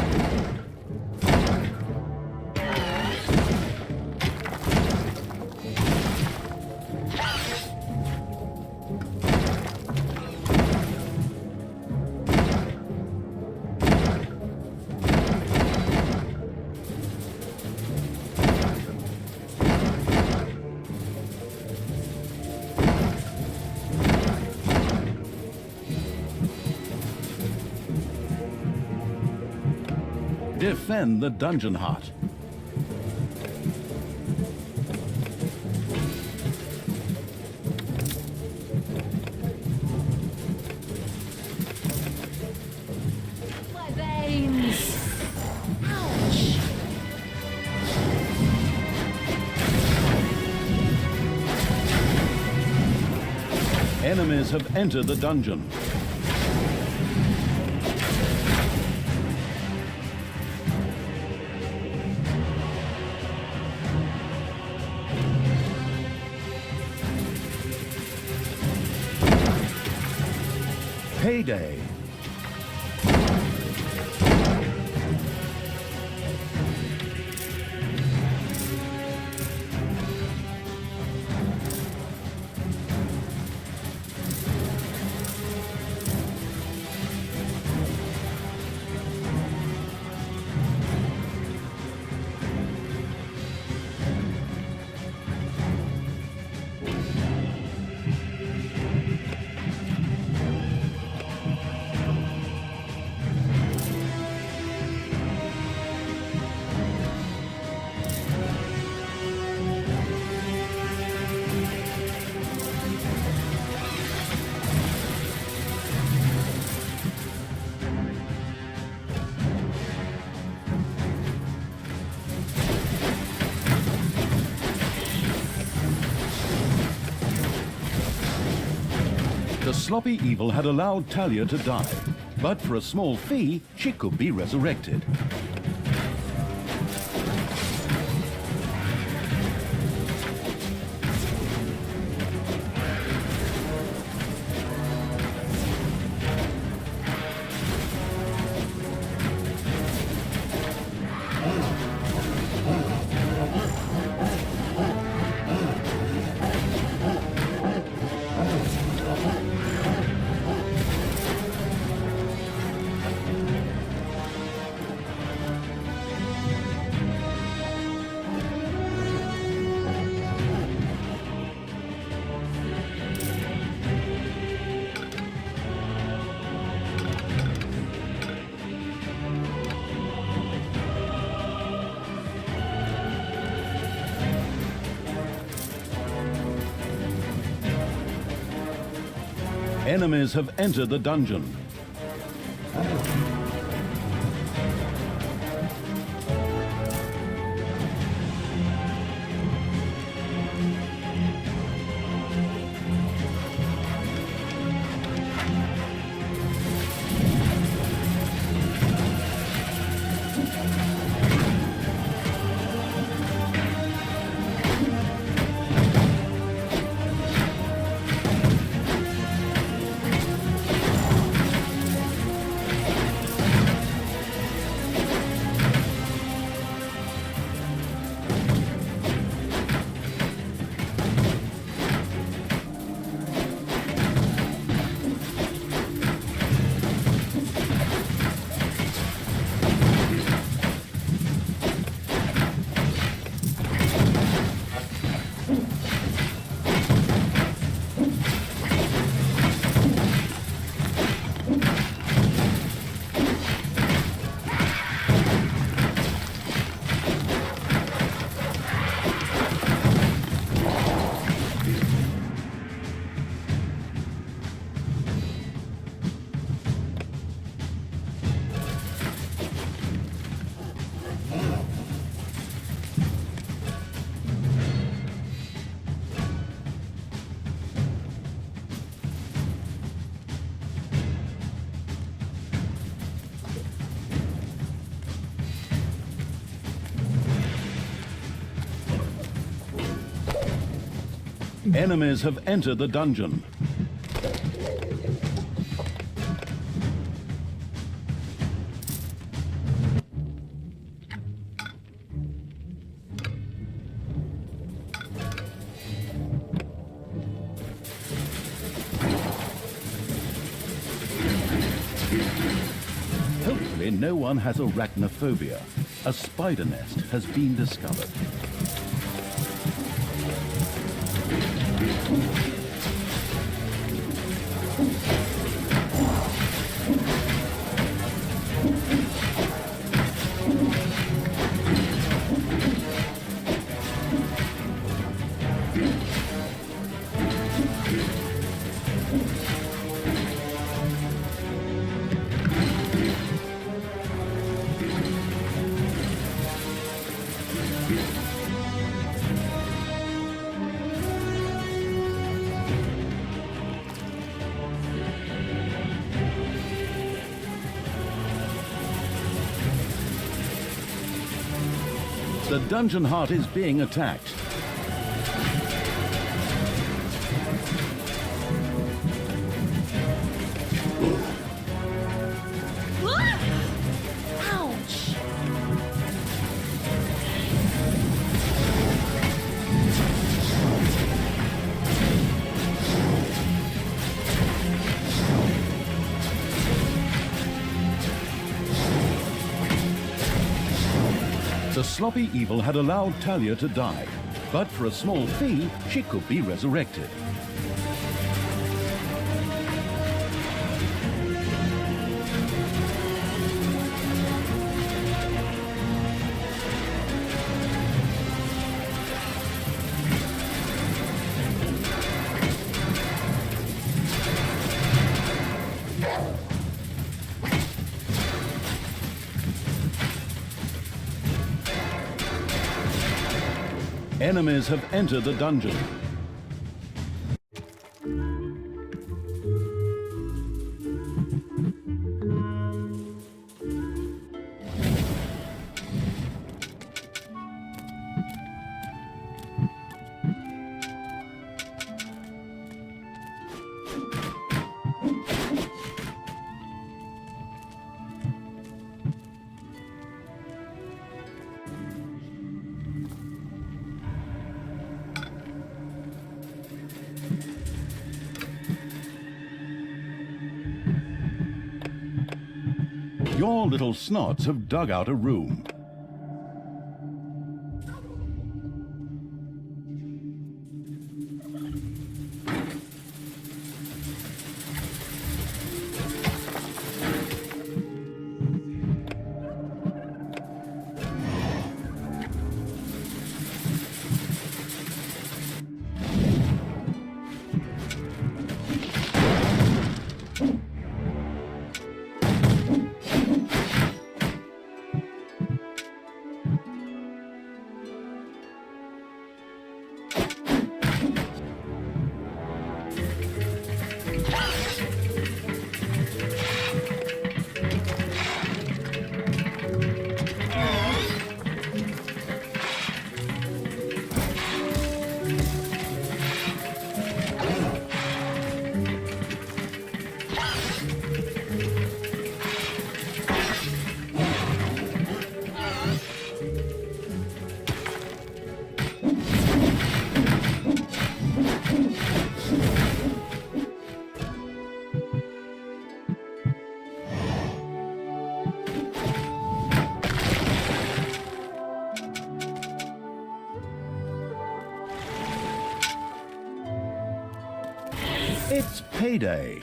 defend the dungeon hut. My veins! Ouch! Enemies have entered the dungeon. Payday. The sloppy evil had allowed Talia to die, but for a small fee, she could be resurrected. Enemies have entered the dungeon. Enemies have entered the dungeon. Hopefully no one has arachnophobia. A spider nest has been discovered. The dungeon heart is being attacked. Ouch! The sloppy evil had allowed Talia to die, but for a small fee, she could be resurrected. Enemies have entered the dungeon. Your little snots have dug out a room. It's payday.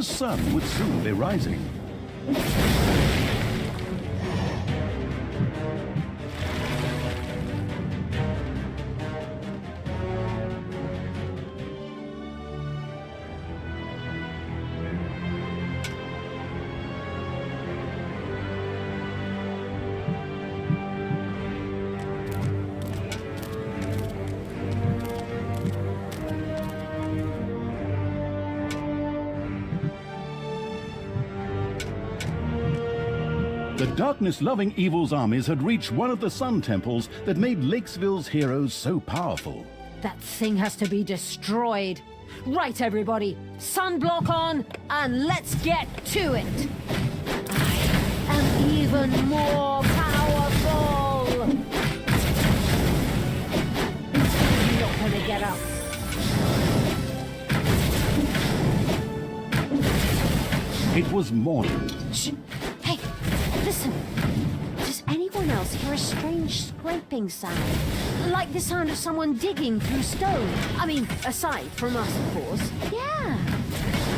The sun would soon be rising. The darkness-loving evil's armies had reached one of the sun temples that made Lakesville's heroes so powerful. That thing has to be destroyed. Right, everybody, sunblock on, and let's get to it. I am even more powerful. I'm not gonna get up. It was morning. Shh. Hey, listen. Does anyone else hear a strange scraping sound? Like the sound of someone digging through stone. I mean, aside from us, of course. Yeah,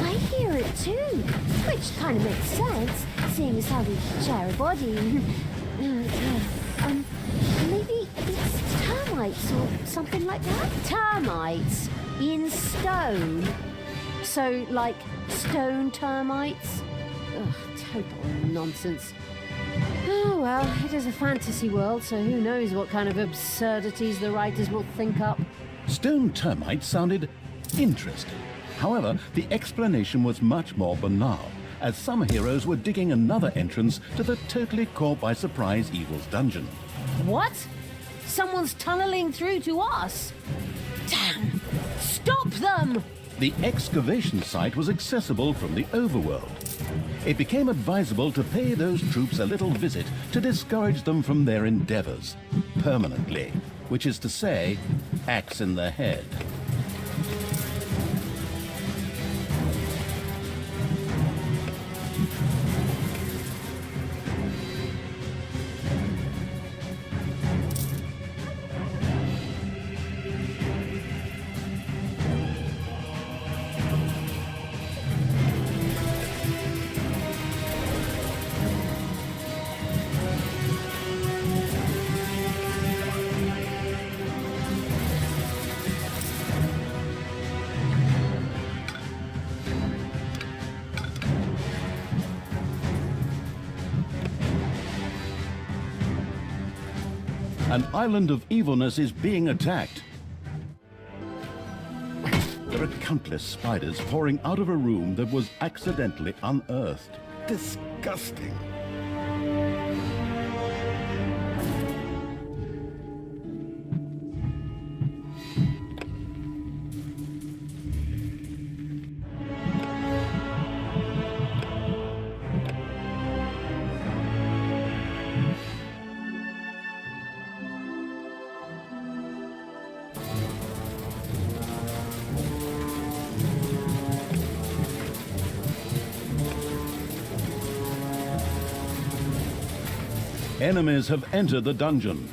I hear it too. Which kind of makes sense, seeing as how we share a body. Maybe it's termites or something like that? Termites? In stone? So, like, stone termites? Ugh, total nonsense. Oh, well, it is a fantasy world, so who knows what kind of absurdities the writers will think up. Stone termites sounded interesting. However, the explanation was much more banal, as some heroes were digging another entrance to the totally caught by surprise evil's dungeon. What? Someone's tunneling through to us? Damn! Stop them! The excavation site was accessible from the overworld. It became advisable to pay those troops a little visit to discourage them from their endeavors, permanently, which is to say, axe in the head. An island of evilness is being attacked. There are countless spiders pouring out of a room that was accidentally unearthed. Disgusting. Enemies have entered the dungeon.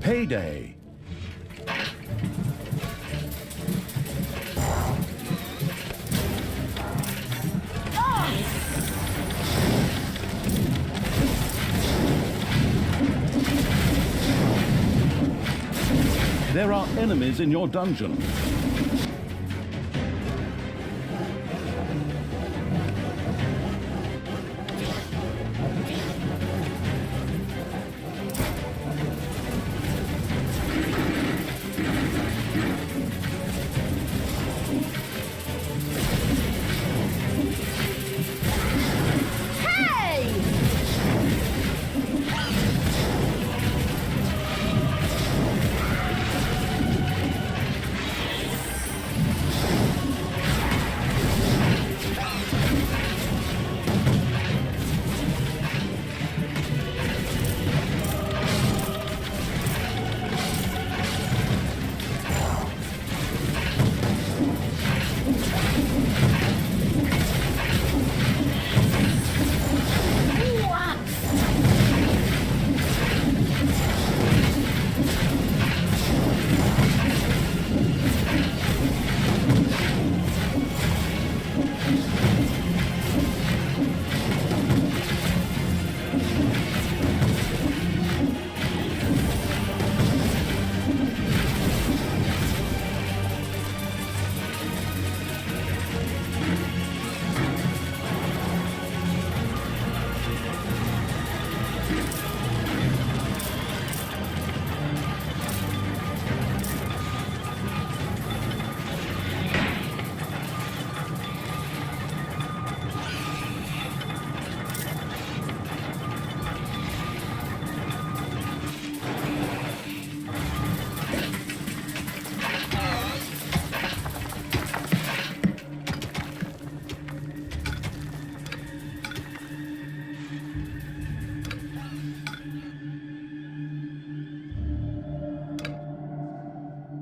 Payday. There are enemies in your dungeon.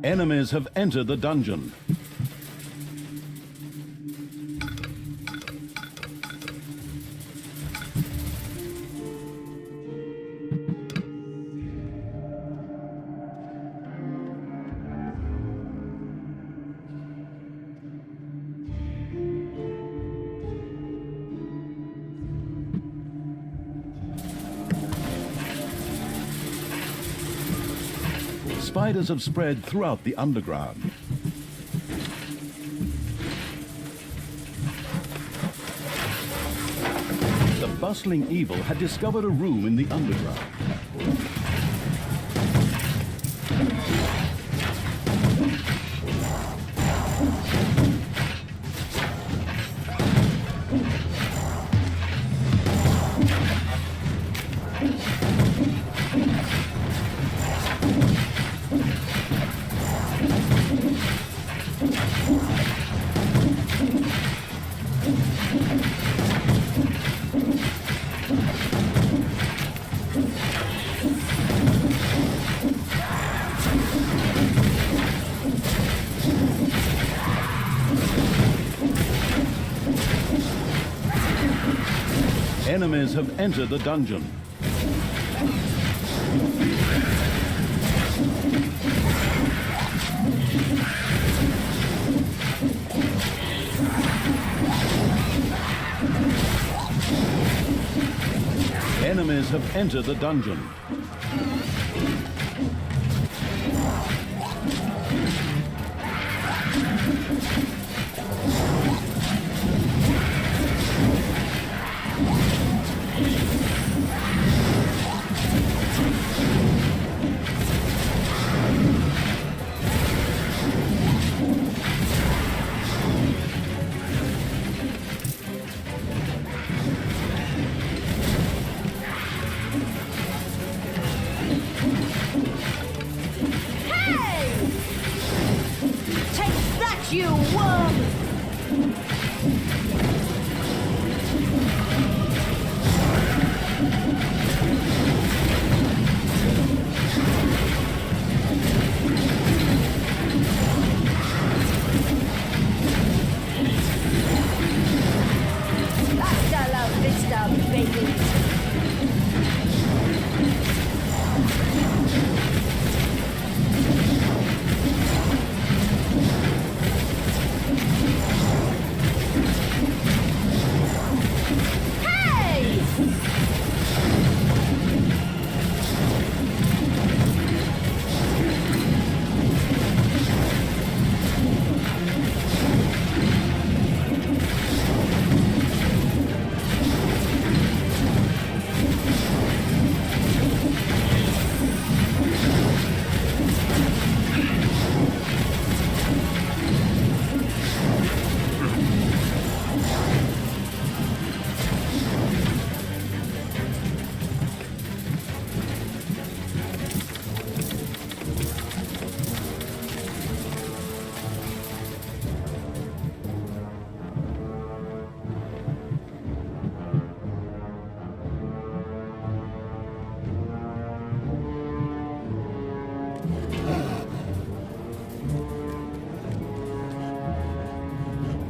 Enemies have entered the dungeon. Spiders have spread throughout the underground. The bustling evil had discovered a room in the underground. Enemies have entered the dungeon. Enemies have entered the dungeon. You worm! Hasta la vista, baby!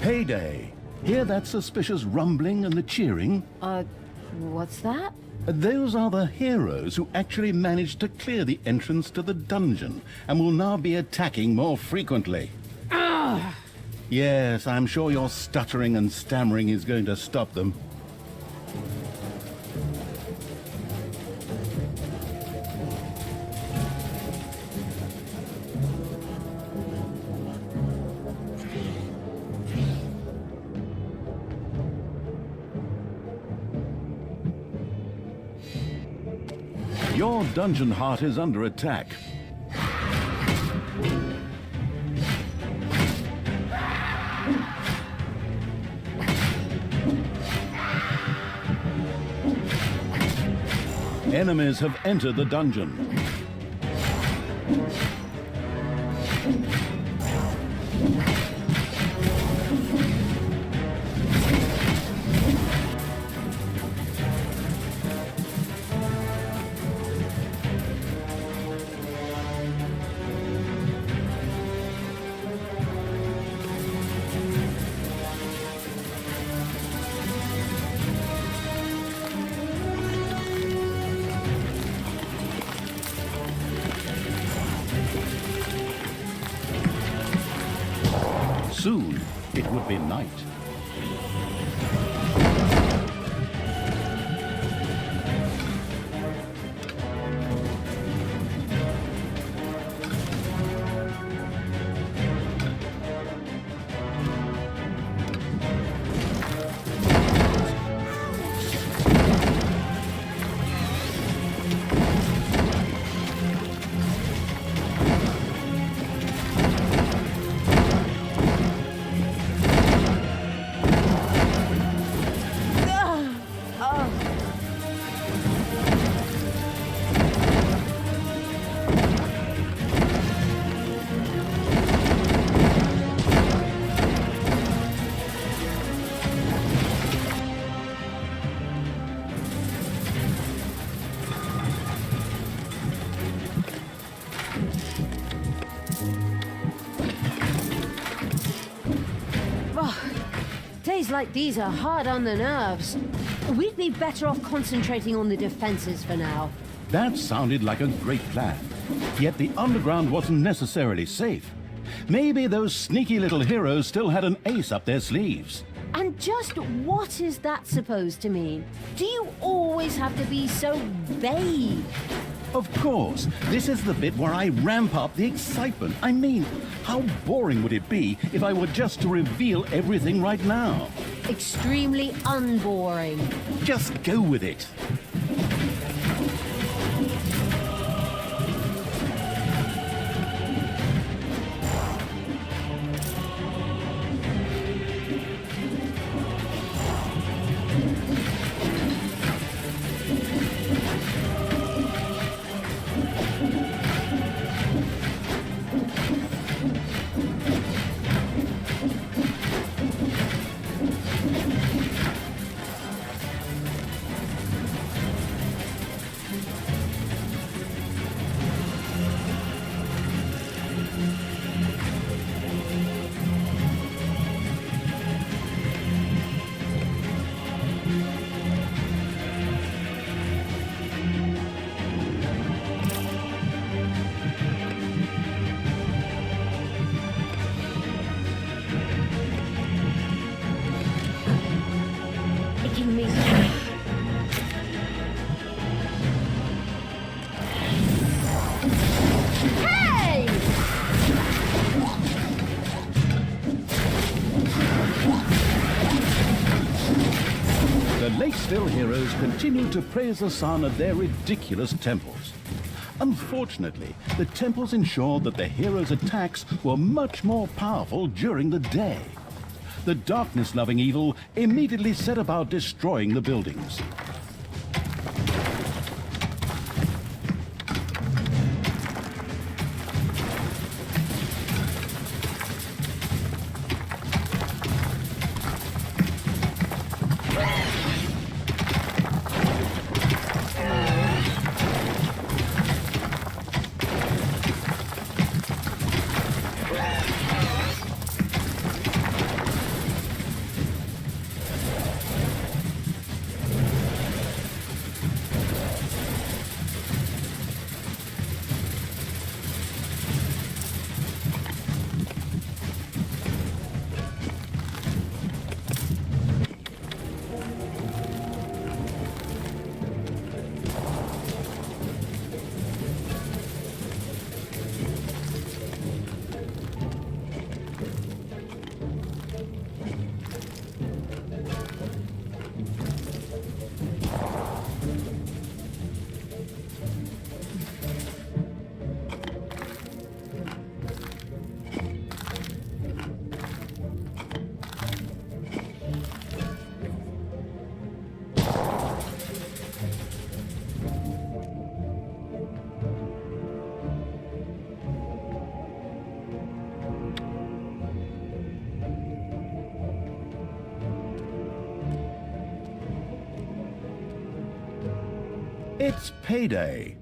Payday. Hear that suspicious rumbling and the cheering? What's that? Those are the heroes who actually managed to clear the entrance to the dungeon and will now be attacking more frequently. Yes, I'm sure your stuttering and stammering is going to stop them. Your dungeon heart is under attack. Enemies have entered the dungeon. happy night. Days like these are hard on the nerves. We'd be better off concentrating on the defenses for now. That sounded like a great plan. Yet the underground wasn't necessarily safe. Maybe those sneaky little heroes still had an ace up their sleeves. And just what is that supposed to mean? Do you always have to be so vague? Of course, this is the bit where I ramp up the excitement. I mean, how boring would it be if I were just to reveal everything right now? Extremely unboring. Just go with it. Making me... Hey! The Lakesville heroes continue to praise the sun at their ridiculous temples. Unfortunately, the temples ensured that the heroes' attacks were much more powerful during the day. The darkness-loving evil immediately set about destroying the buildings. It's payday.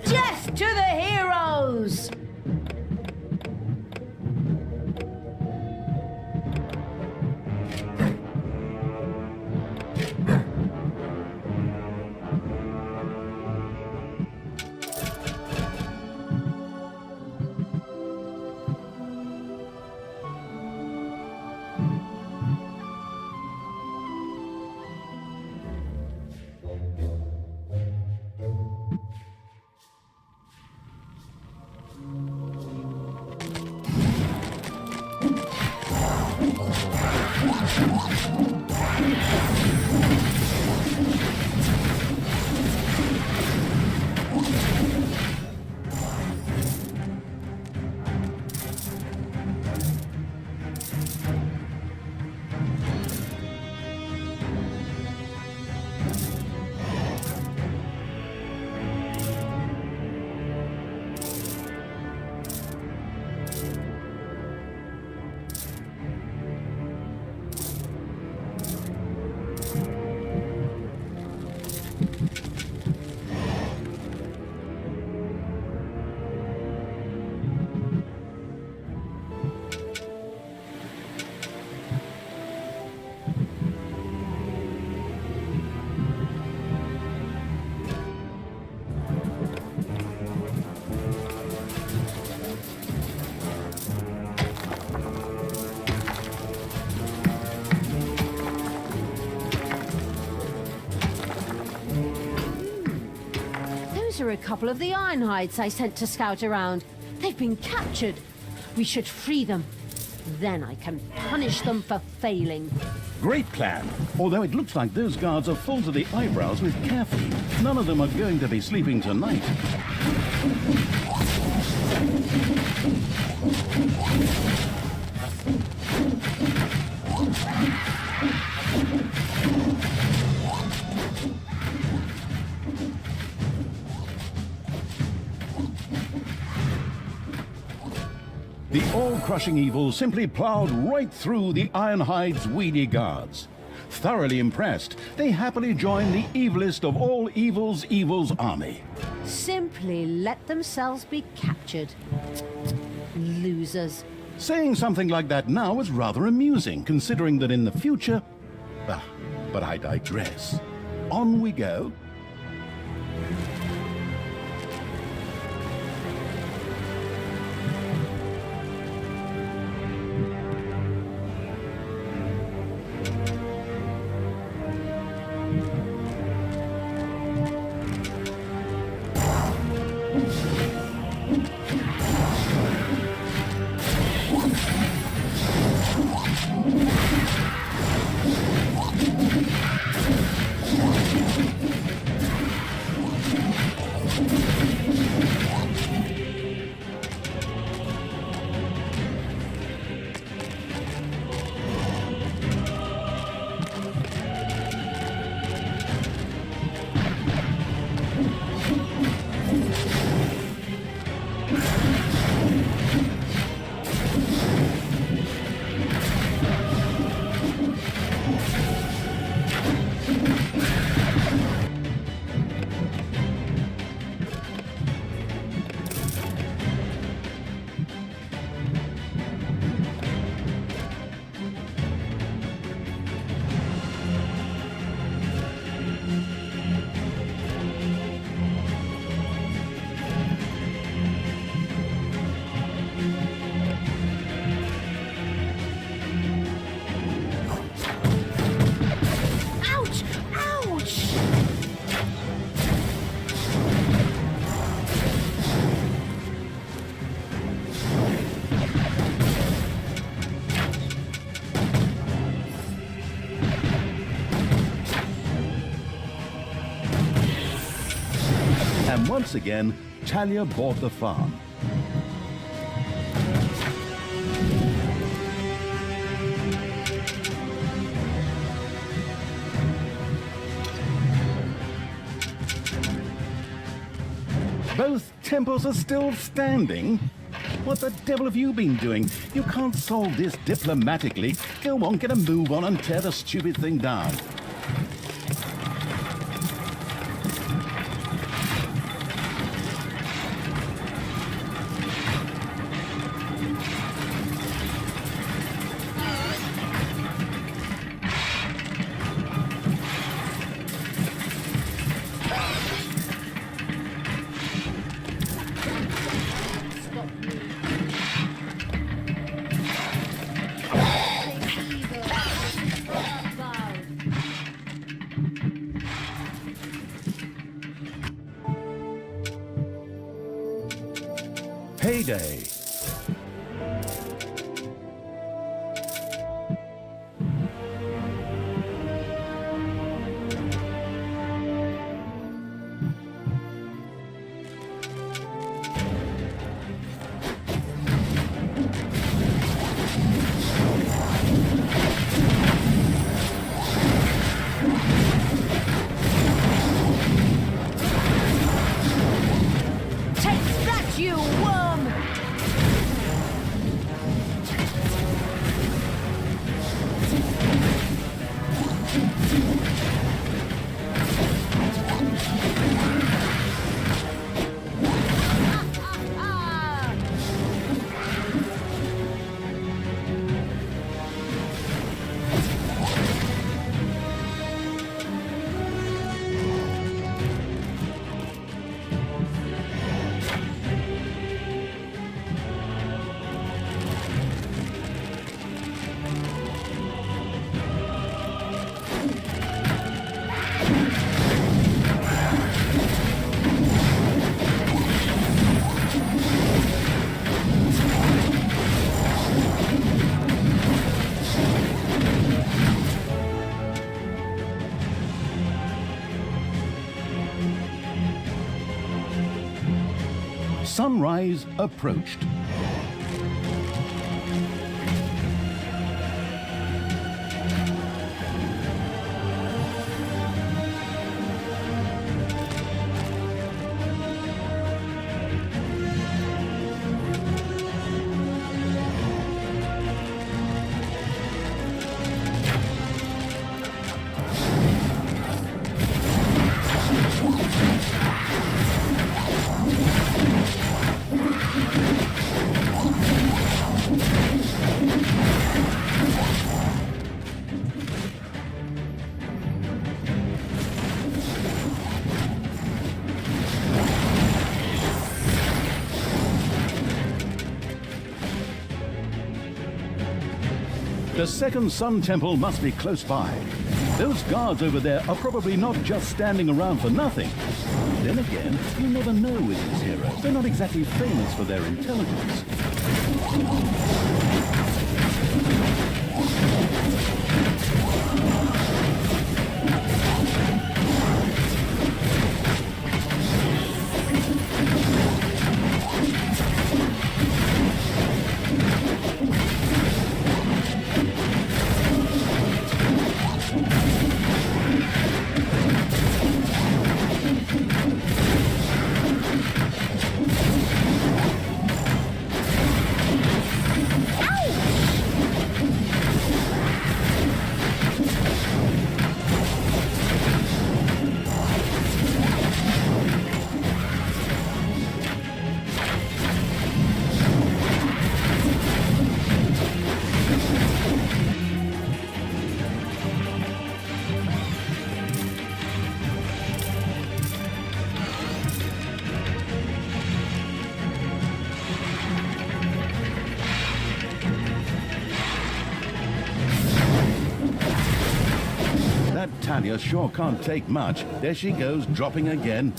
Death to the heroes! Those are a couple of the Ironhides I sent to scout around. They've been captured. We should free them. Then I can punish them for failing. Great plan. Although it looks like those guards are full to the eyebrows with caffeine. None of them are going to be sleeping tonight. The all-crushing evil simply plowed right through the Ironhide's weedy guards. Thoroughly impressed, they happily joined the evilest of all evil's army. Simply let themselves be captured. Losers. Saying something like that now is rather amusing, considering that in the future... but I digress. On we go. Ouch! Ouch! And once again, Talia bought the farm. Both temples are still standing. What the devil have you been doing? You can't solve this diplomatically. Go on, get a move on and tear the stupid thing down. Payday. Take that, you worm! Sunrise approached. The second Sun Temple must be close by. Those guards over there are probably not just standing around for nothing. Then again, you never know with these heroes. They're not exactly famous for their intelligence. That Talia sure can't take much. There she goes, dropping again.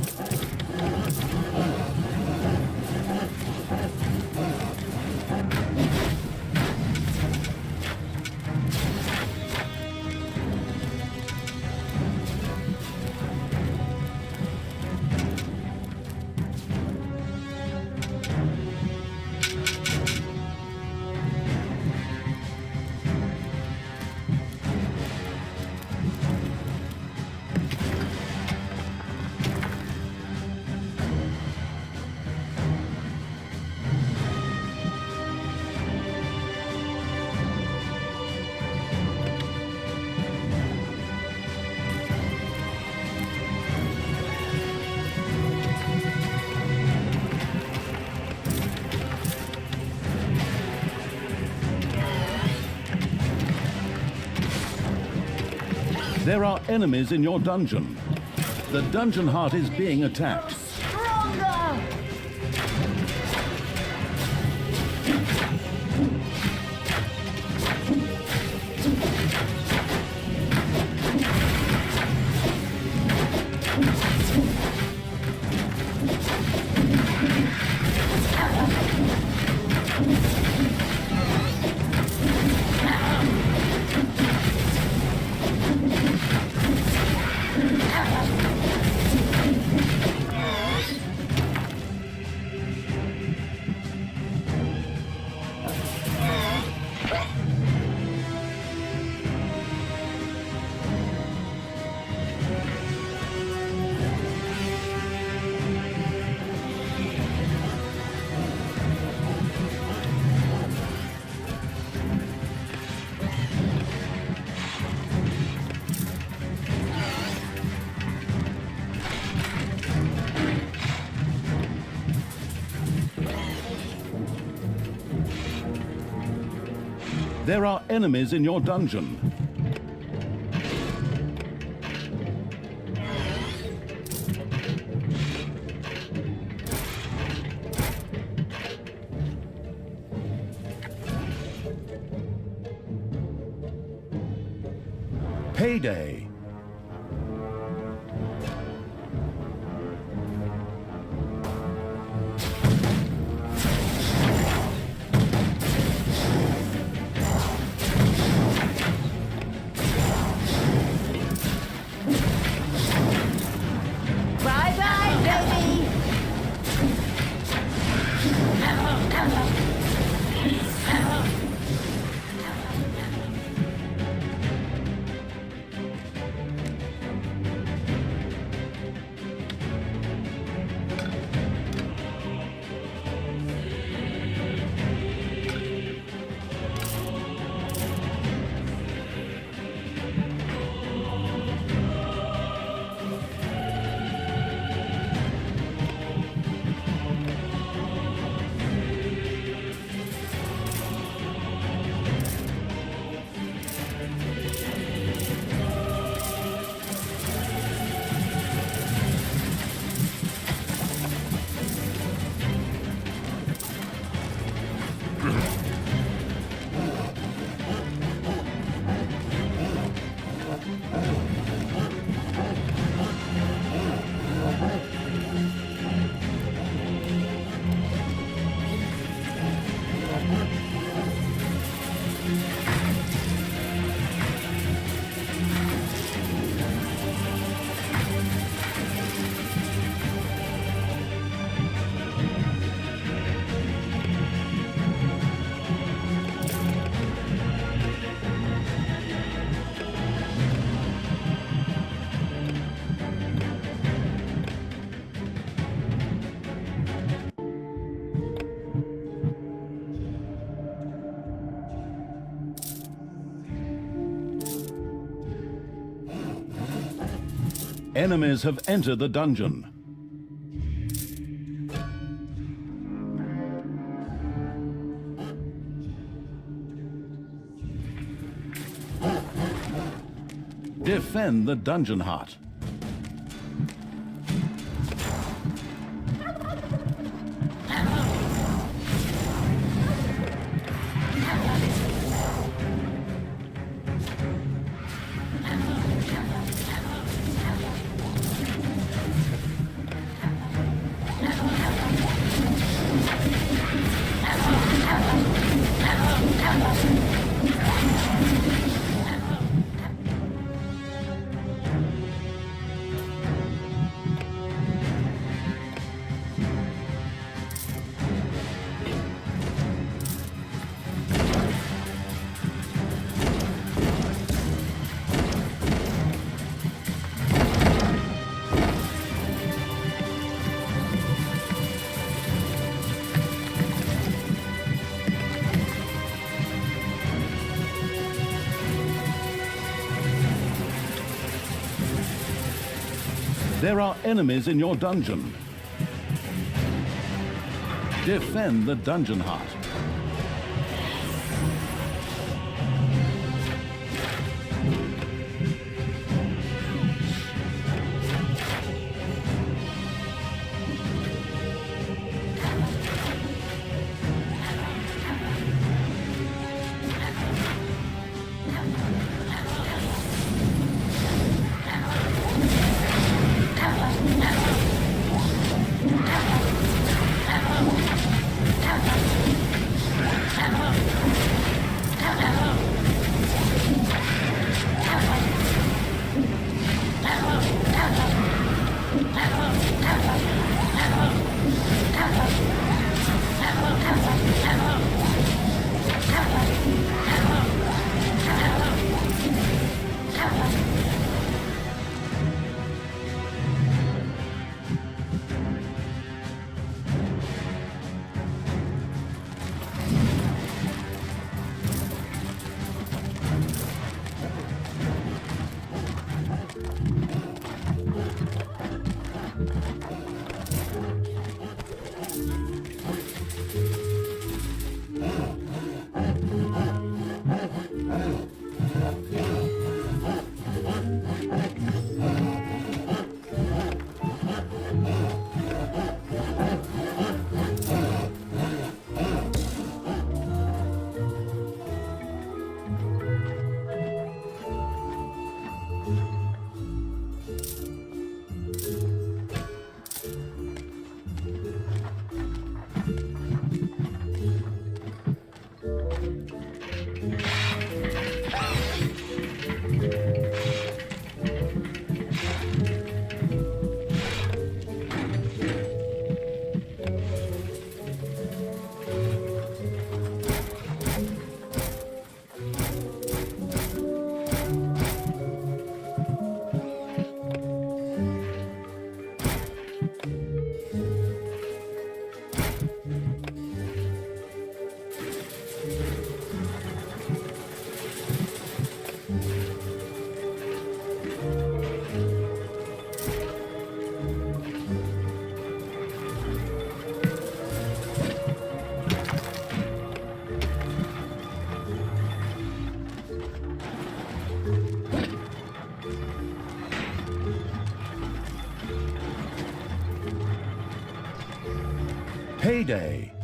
There are enemies in your dungeon. The dungeon heart is being attacked. Stronger! There are enemies in your dungeon. Payday. Bye-bye, baby! Enemies have entered the dungeon. Defend the dungeon heart. There are enemies in your dungeon. Defend the dungeon heart. Payday.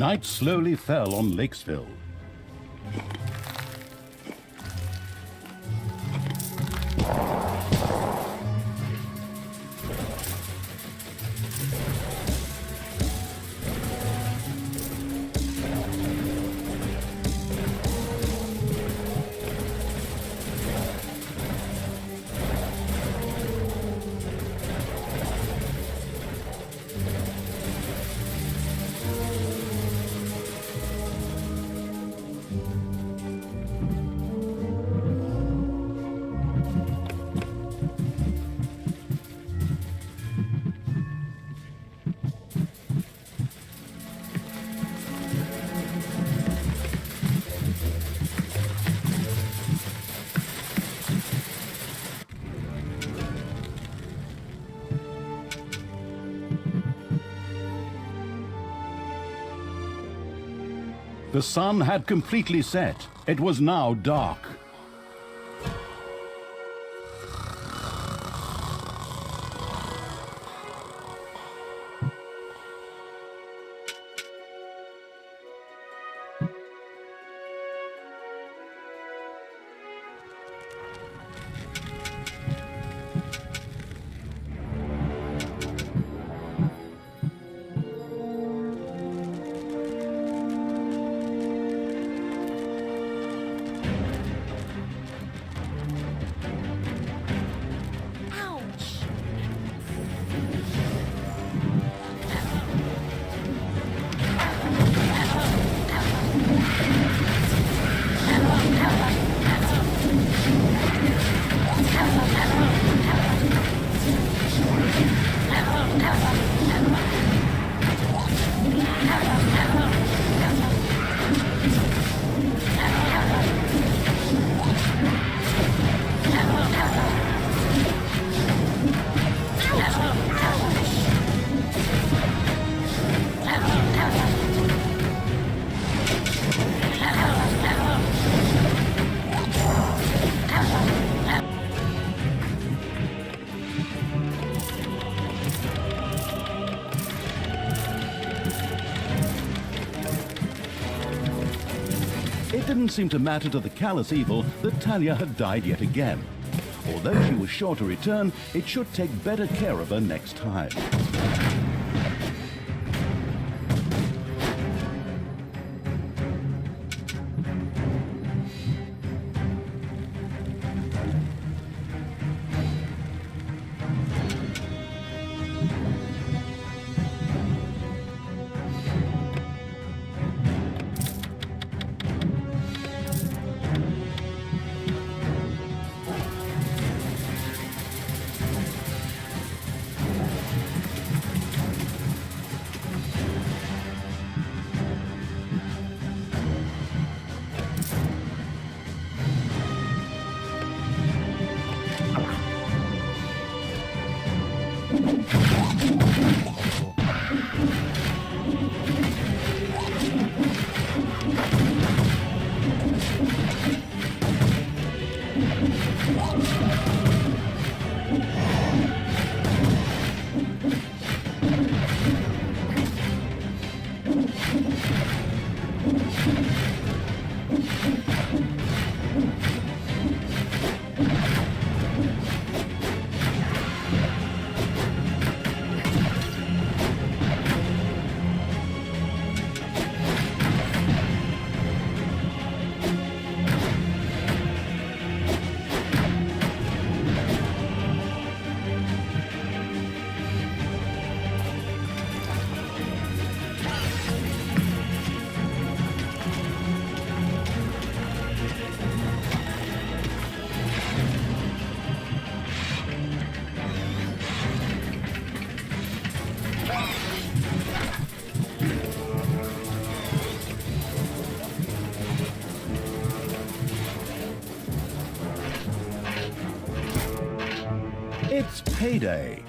Night slowly fell on Lakesville. The sun had completely set. It was now dark. didn't seem to matter to the callous evil that Talia had died yet again. Although she was sure to return, it should take better care of her next time. It's payday.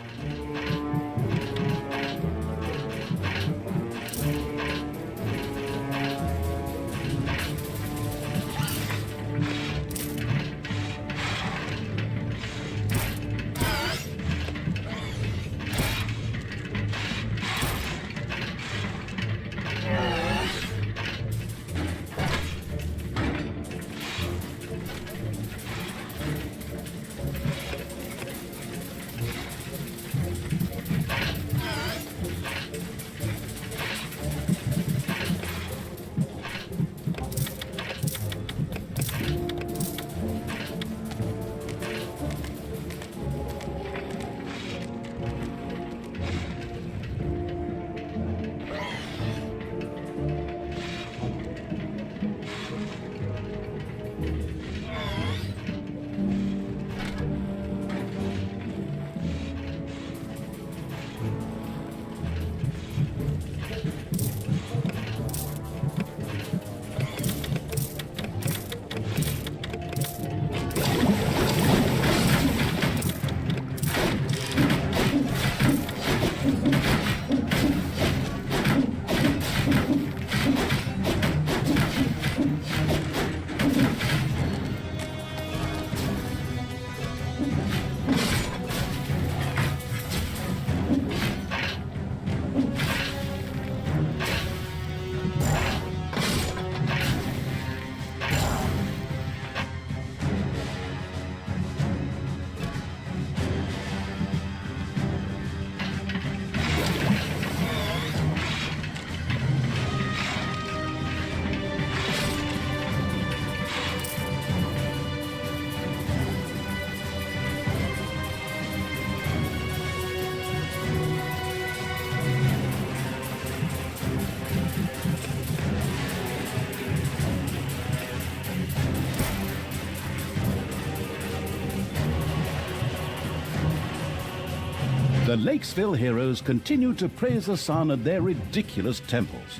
The Lakesville heroes continued to praise the sun at their ridiculous temples.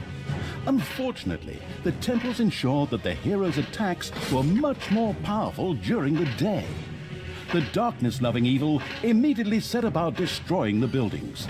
Unfortunately, the temples ensured that the heroes' attacks were much more powerful during the day. The darkness-loving evil immediately set about destroying the buildings.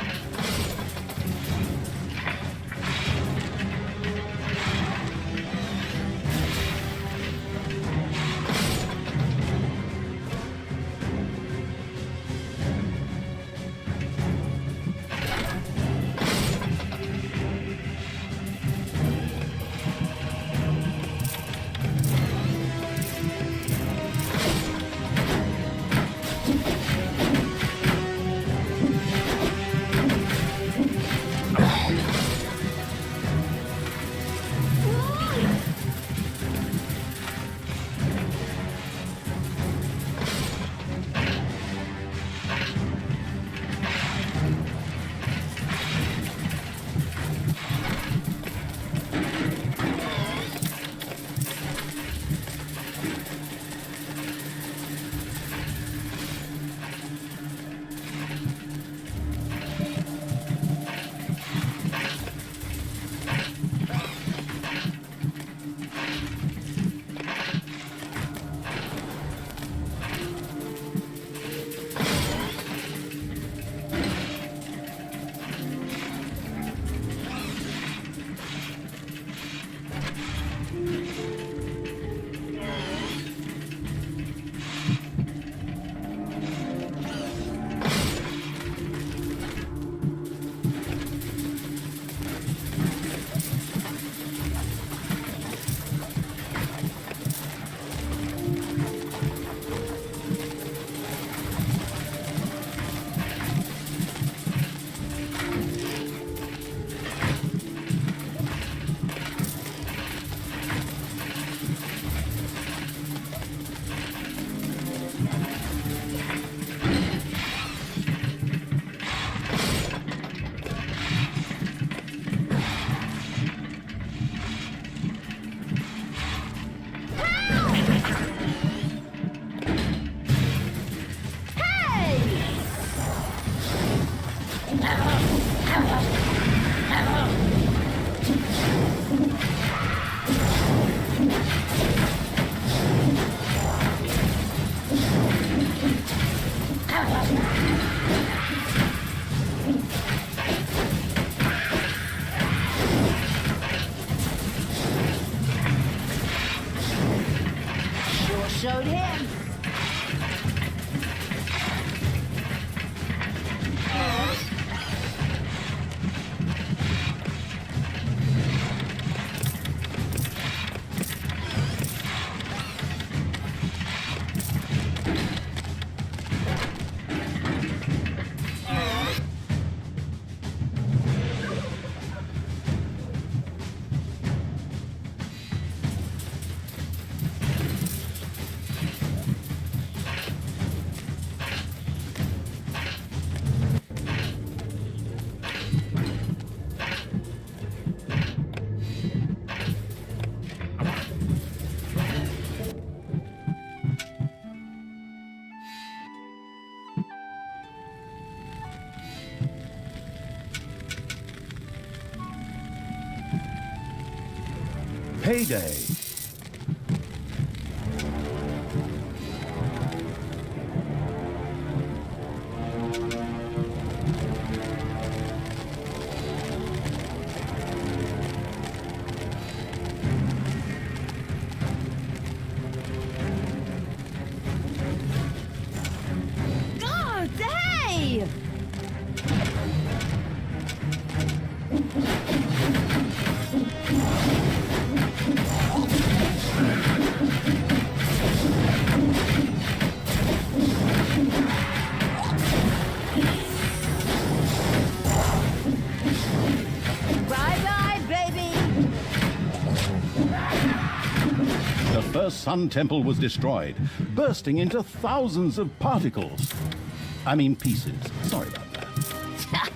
payday. God, hey! Bye-bye, baby! The first Sun Temple was destroyed, bursting into thousands of particles. I mean pieces. Sorry about that.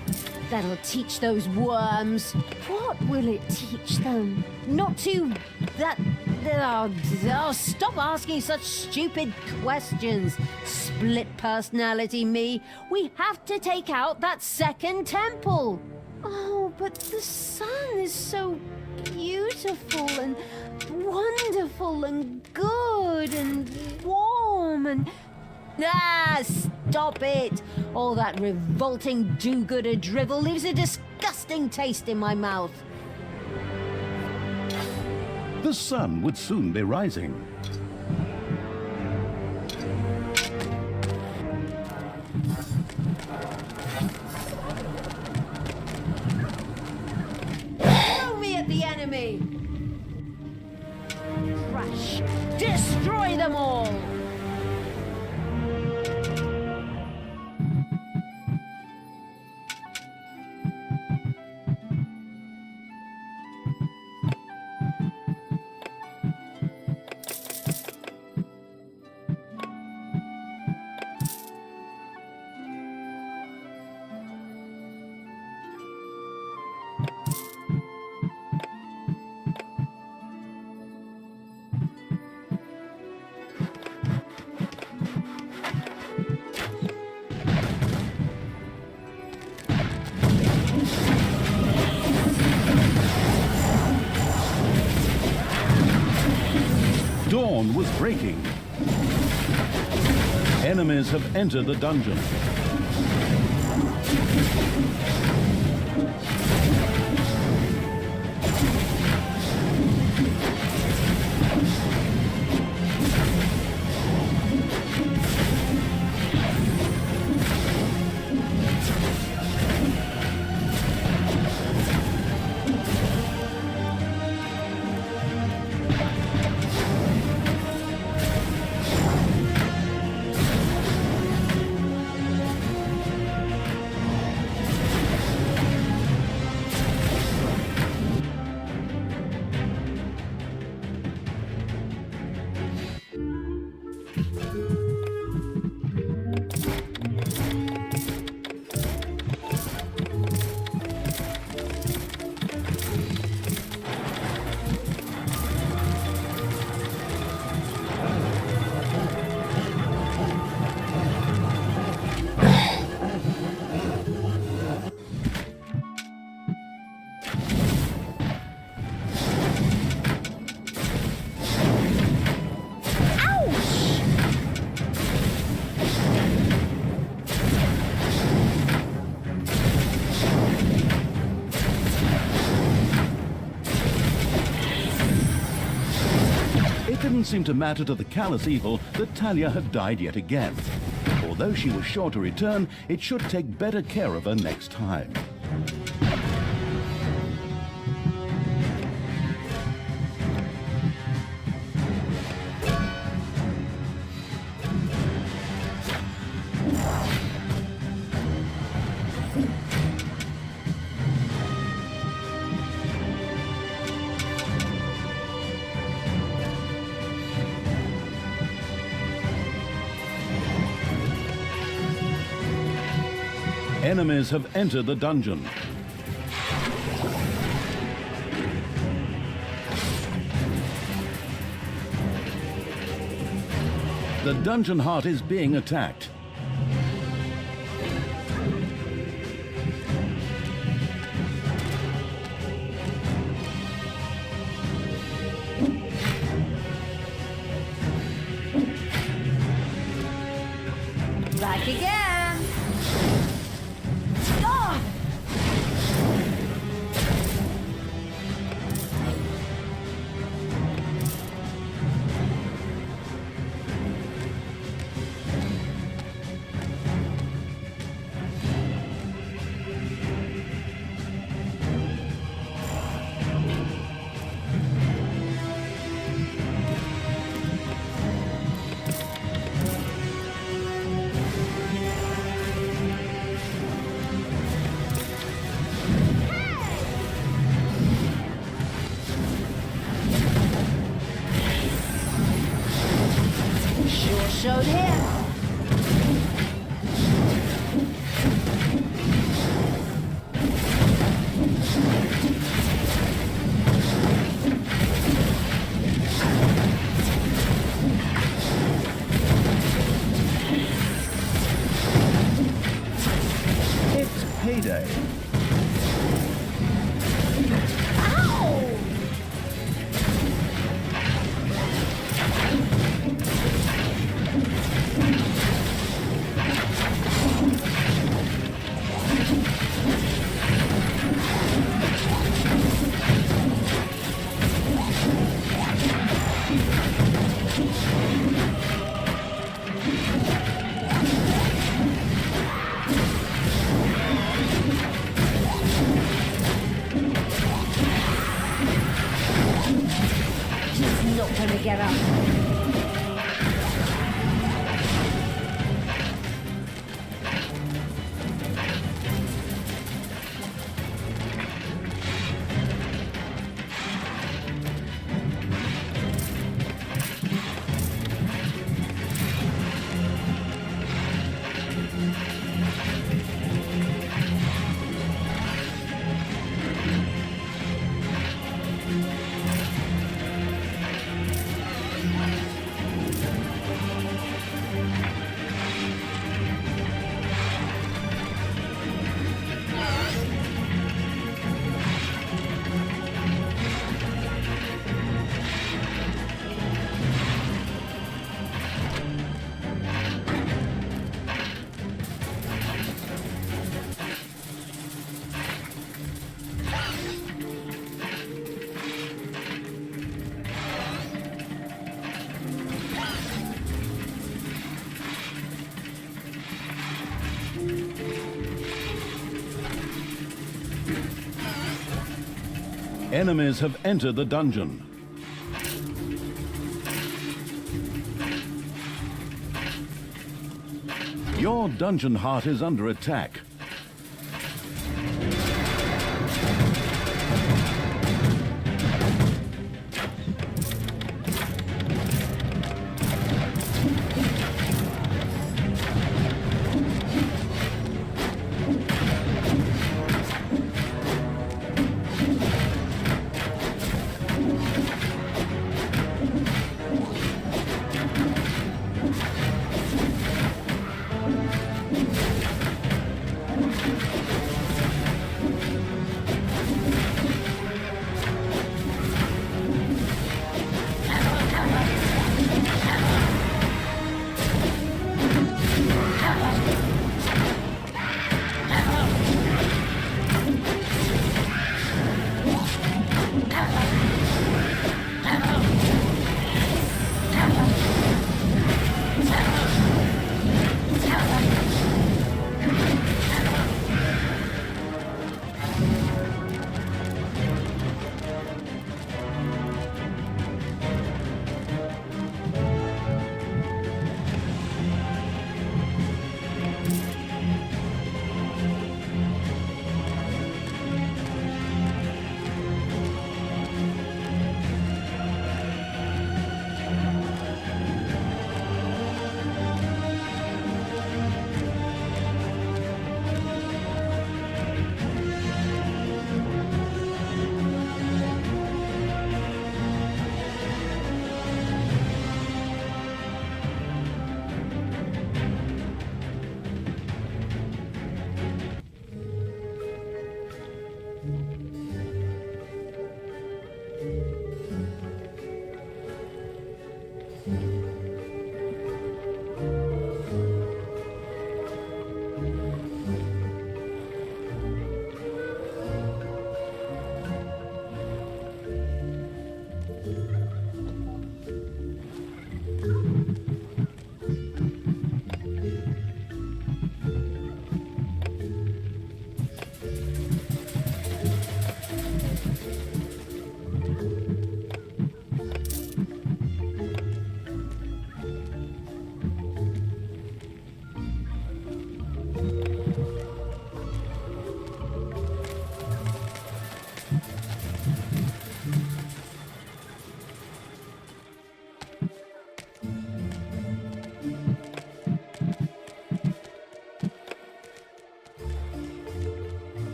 That'll teach those worms. What will it teach them? Not to... Oh, stop asking such stupid questions. Split personality me. We have to take out that second temple. Oh, but the sun is so beautiful and wonderful and good and warm and... Ah, stop it! All that revolting do-gooder drivel leaves a disgusting taste in my mouth. The sun would soon be rising. Throw me at the enemy! Crush! Destroy them all! Dawn was breaking. Enemies have entered the dungeon. It didn't seem to matter to the callous evil that Talia had died yet again. Although she was sure to return, it should take better care of her next time. Enemies have entered the dungeon. The dungeon heart is being attacked. Back again. Oh! Sure showed him. It's payday. Ow! He's not gonna get up. Enemies have entered the dungeon. Your dungeon heart is under attack.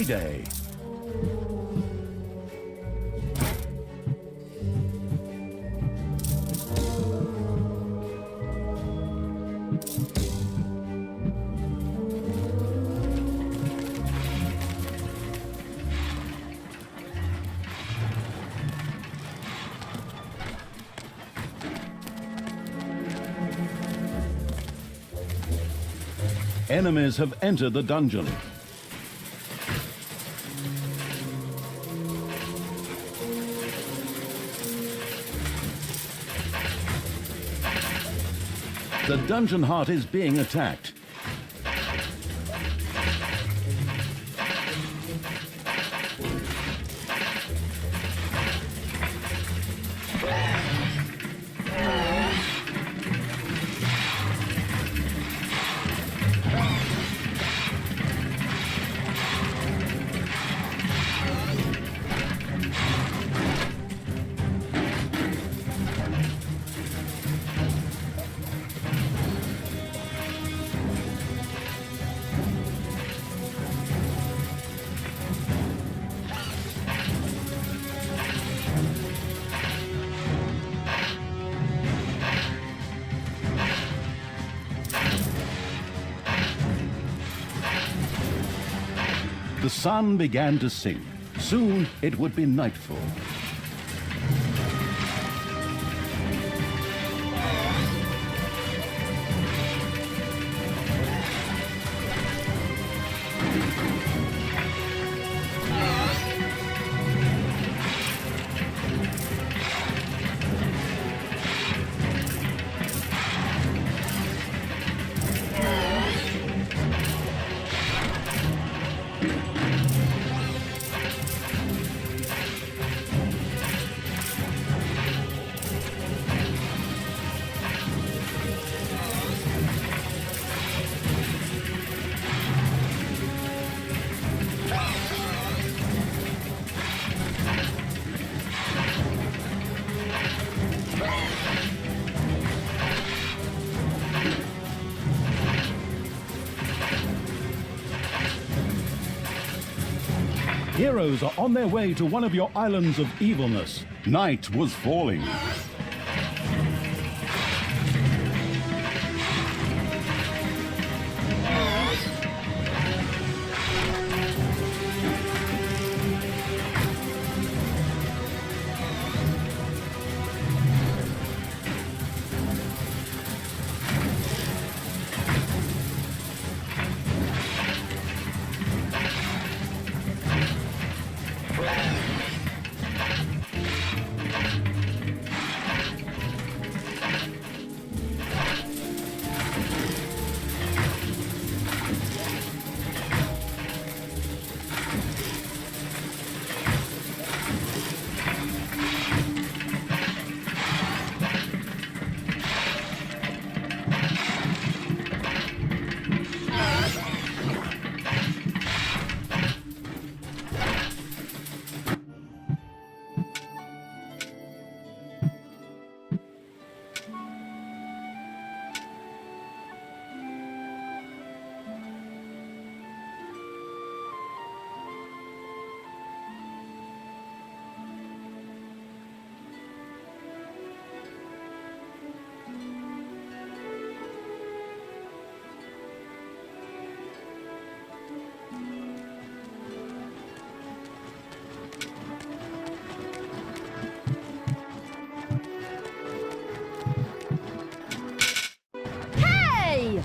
payday. Enemies have entered the dungeon. The dungeon heart is being attacked. The sun began to sink. Soon it would be nightfall. Heroes are on their way to one of your islands of evilness. Night was falling. Hey!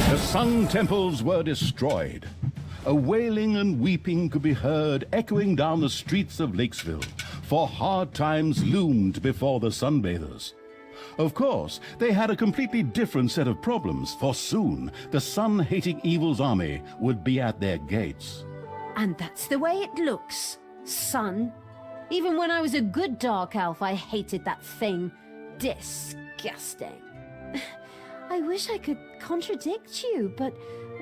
The Sun Temples were destroyed. A wailing and weeping could be heard echoing down the streets of Lakesville, for hard times loomed before the sunbathers. Of course, they had a completely different set of problems, for soon the sun-hating evil's army would be at their gates. And that's the way it looks, son. Even when I was a good Dark Elf, I hated that thing. Disgusting. I wish I could contradict you, but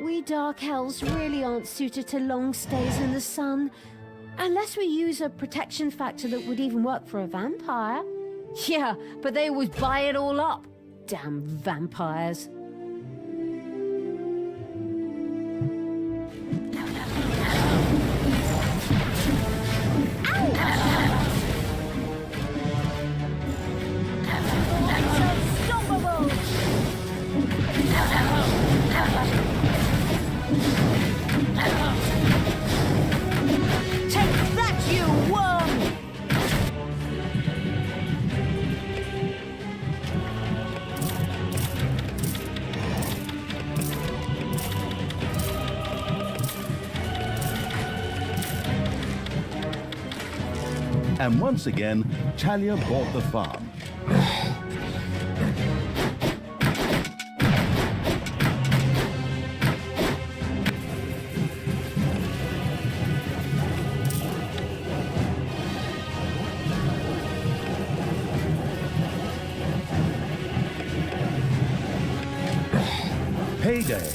we Dark Elves really aren't suited to long stays in the sun. Unless we use a protection factor that would even work for a vampire. Yeah, but they always buy it all up. Damn vampires. And once again, Talia bought the farm. Payday.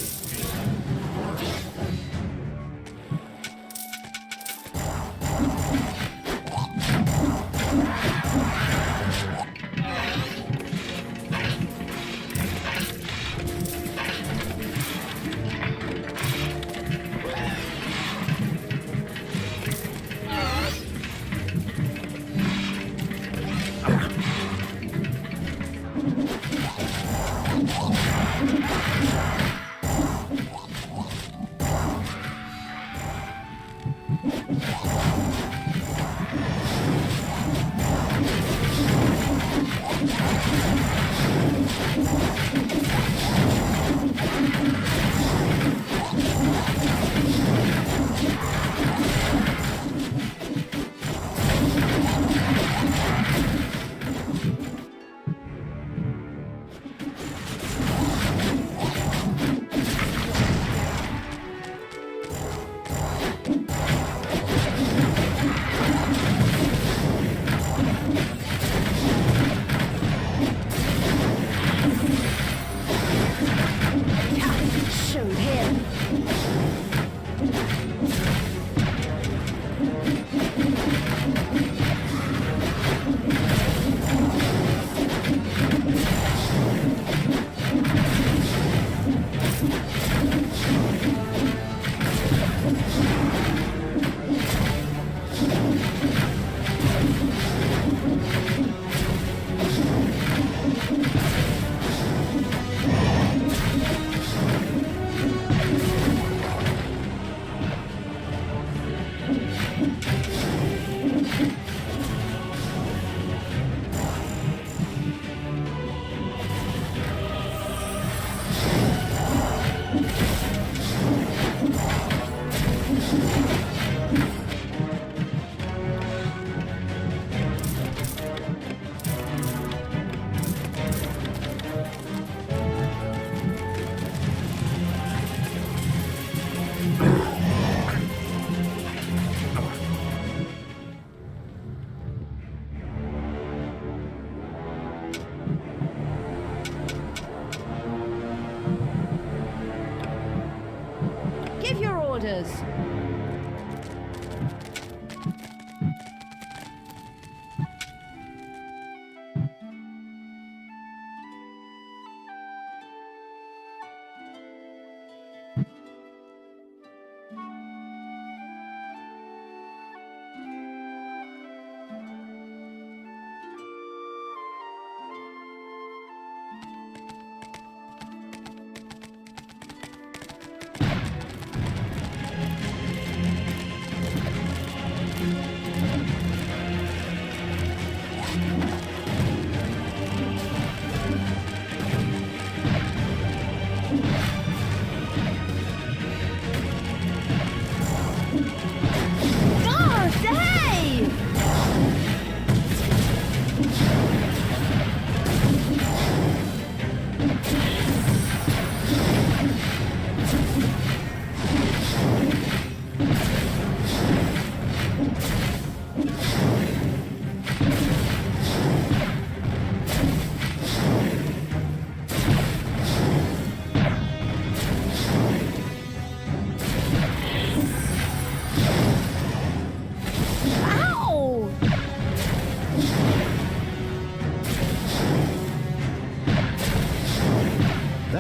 Give your orders.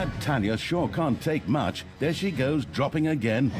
That Tanya sure can't take much. There she goes, dropping again.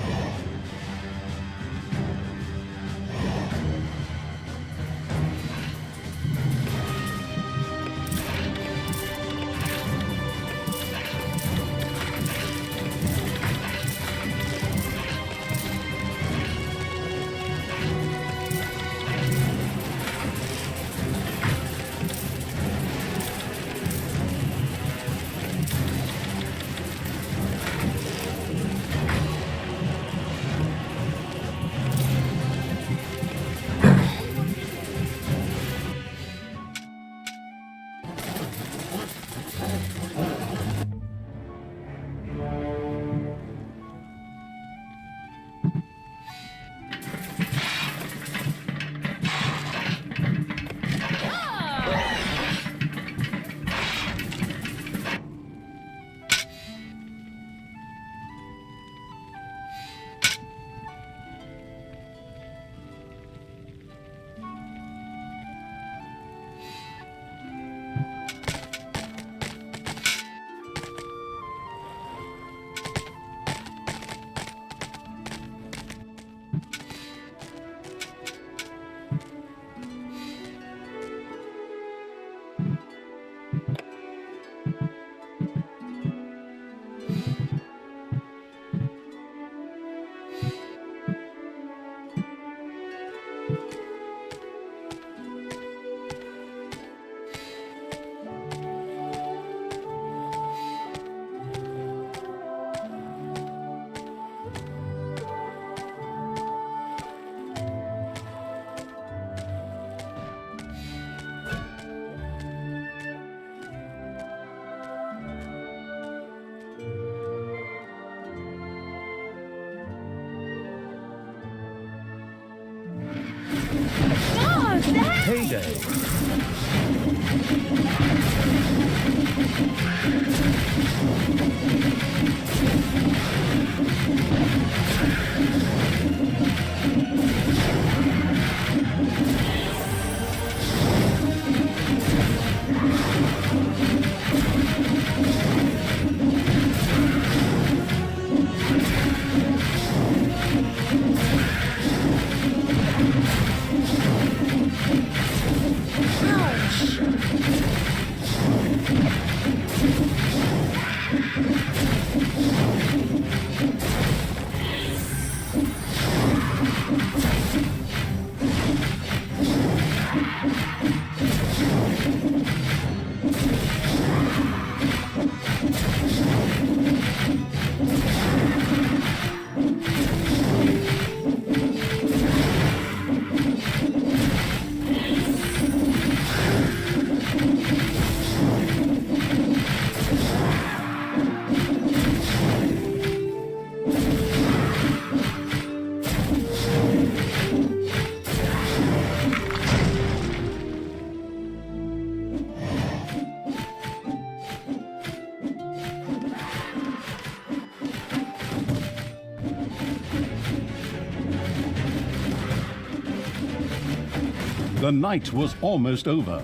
Payday. The night was almost over.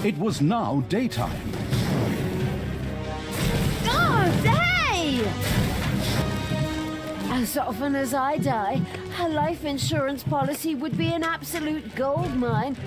It was now daytime. God, hey! As often as I die, a life insurance policy would be an absolute goldmine.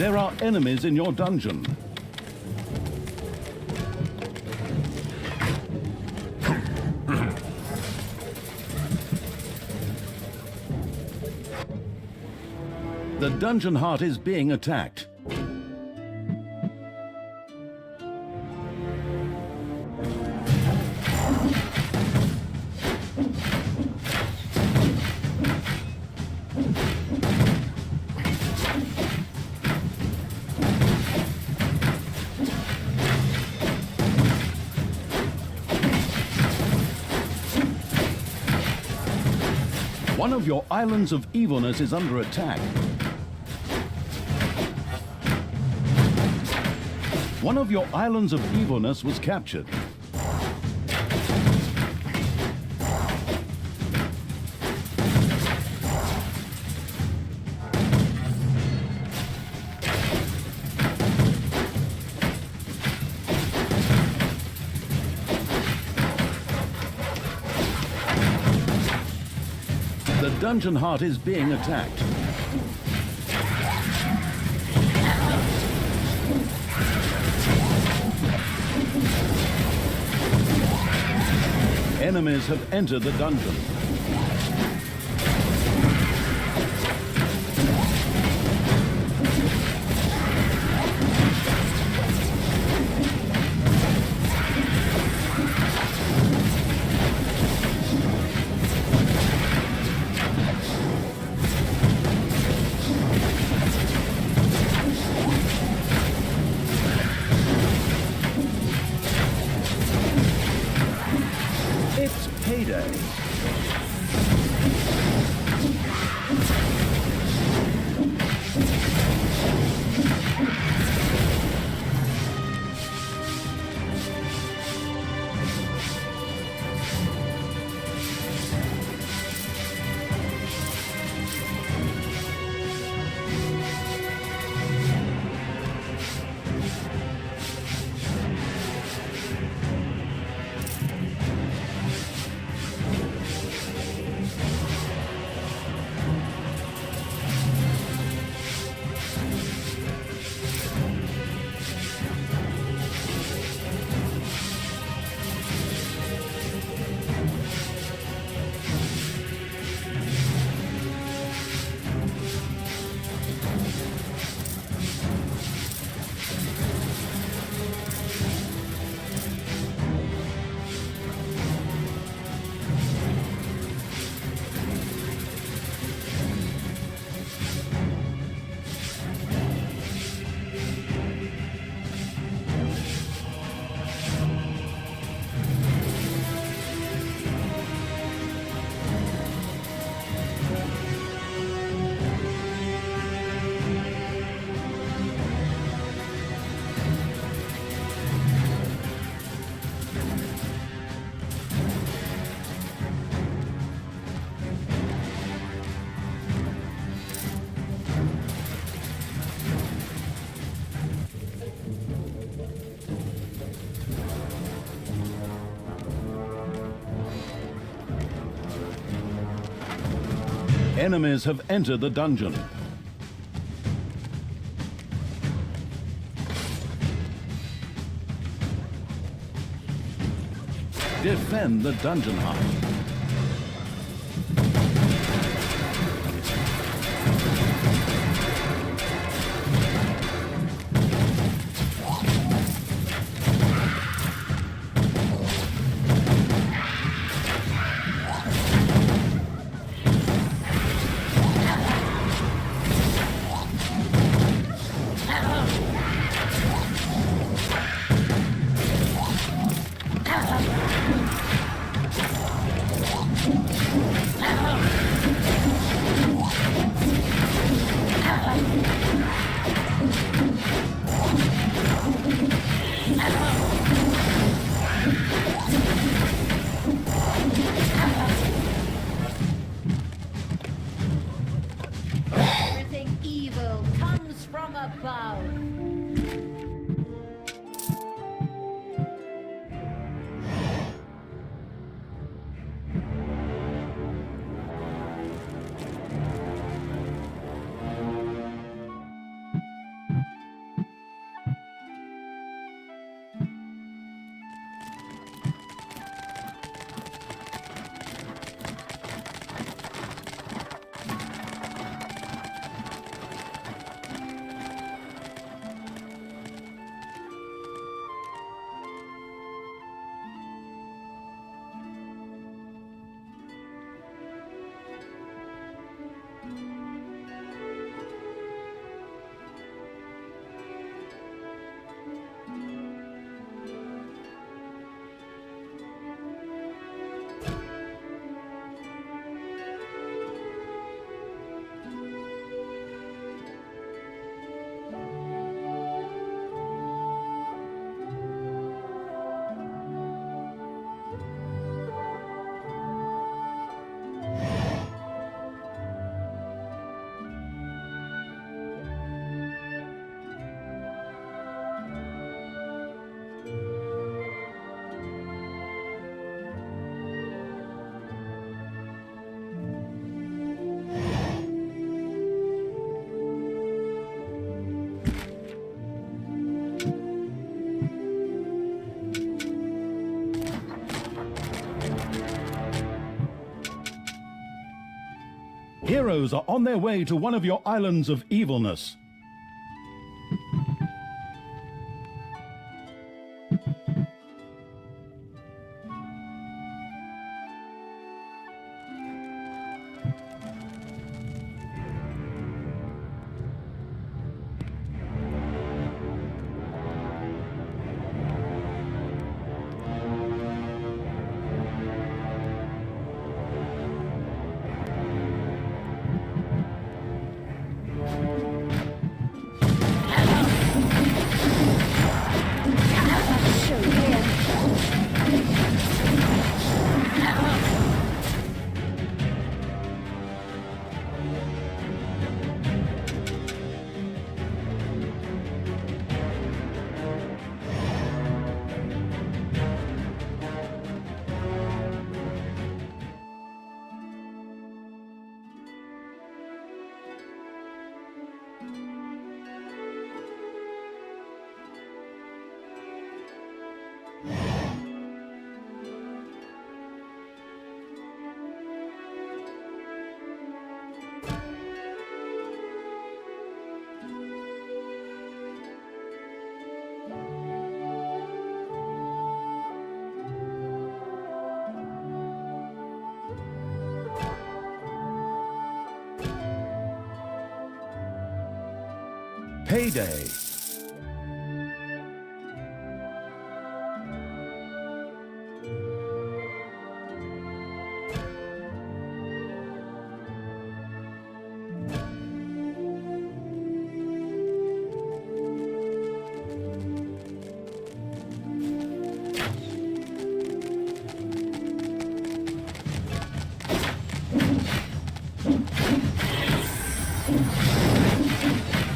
There are enemies in your dungeon. The dungeon heart is being attacked. One of your islands of evilness is under attack. One of your islands of evilness was captured. The dungeon heart is being attacked. Enemies have entered the dungeon. It's payday. Enemies have entered the dungeon. Defend the dungeon heart. Everything evil comes from above. heroes are on their way to one of your islands of evilness. Show him. Payday.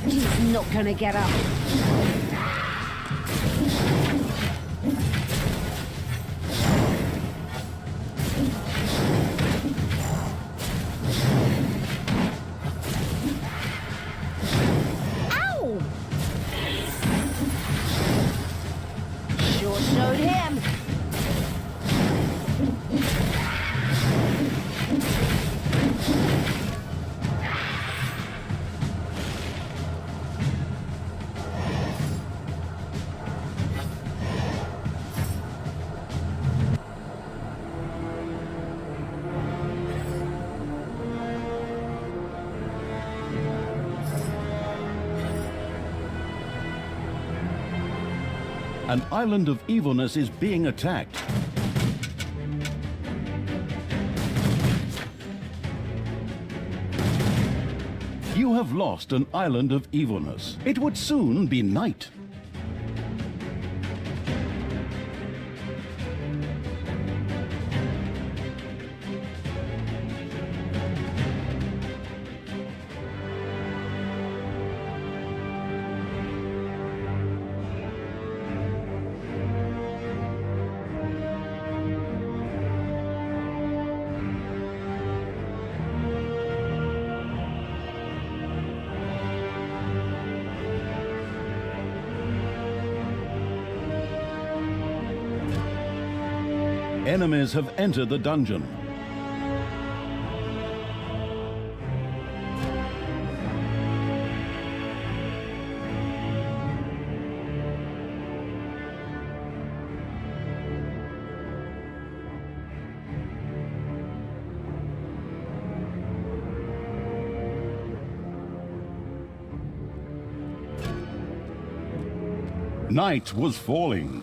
He's not gonna get up. Ow! Sure showed him. An island of evilness is being attacked. You have lost an island of evilness. It would soon be night. Enemies have entered the dungeon. Night was falling.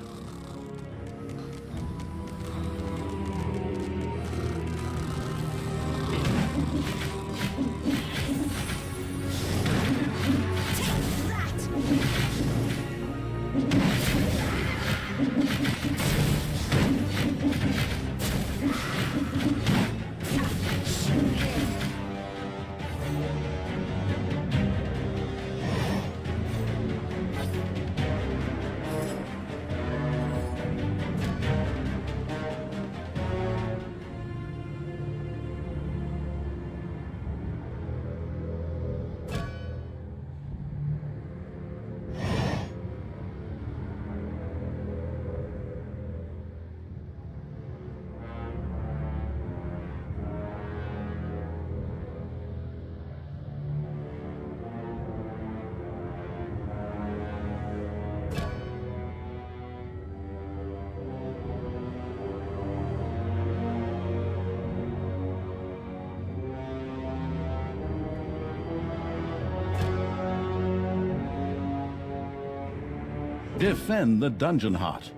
Defend the dungeon heart.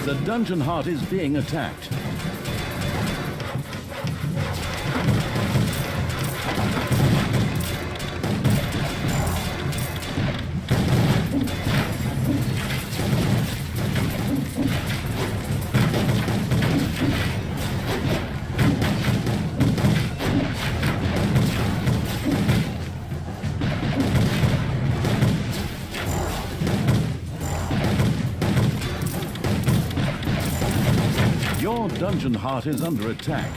The dungeon heart is being attacked. Your dungeon heart is under attack.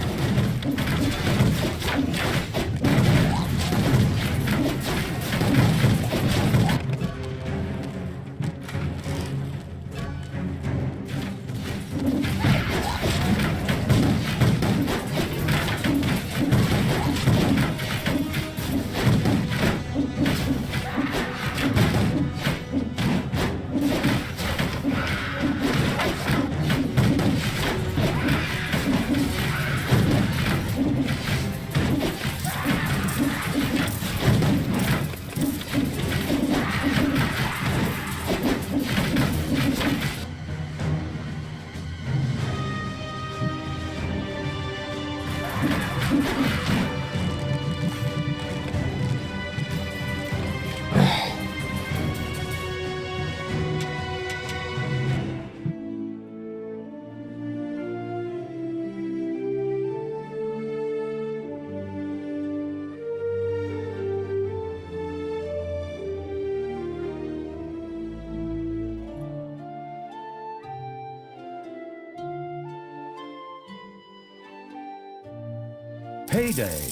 Payday.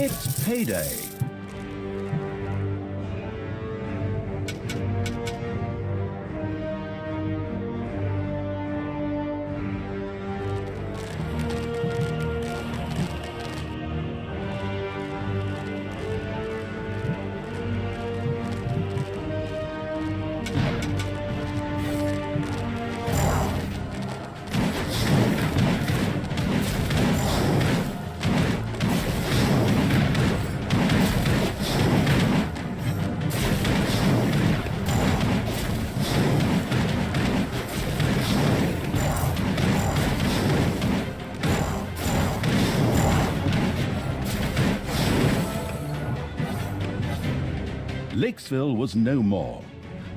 It's payday. Lakesville was no more.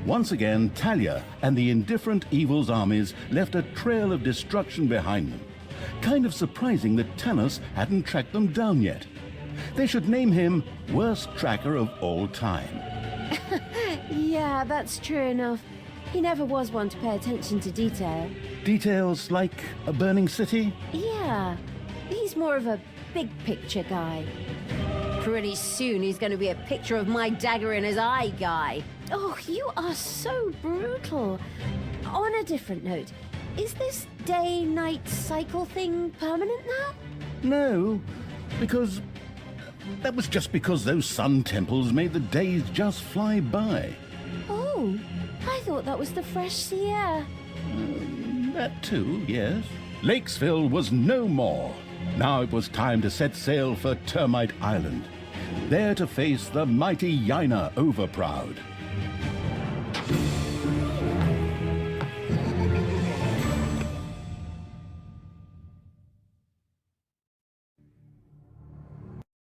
Once again, Talia and the indifferent Evil's armies left a trail of destruction behind them. Kind of surprising that Tanos hadn't tracked them down yet. They should name him Worst Tracker of All Time. Yeah, that's true enough. He never was one to pay attention to detail. Details like a burning city? Yeah, he's more of a big picture guy. Pretty soon he's going to be a picture of my dagger in his eye guy. Oh, you are so brutal. On a different note, is this day-night cycle thing permanent now? No, because that was just because those sun temples made the days just fly by. Oh, I thought that was the fresh sea air. That too, yes. Lakesville was no more. Now it was time to set sail for Termite Island, there to face the mighty Yaina Overproud.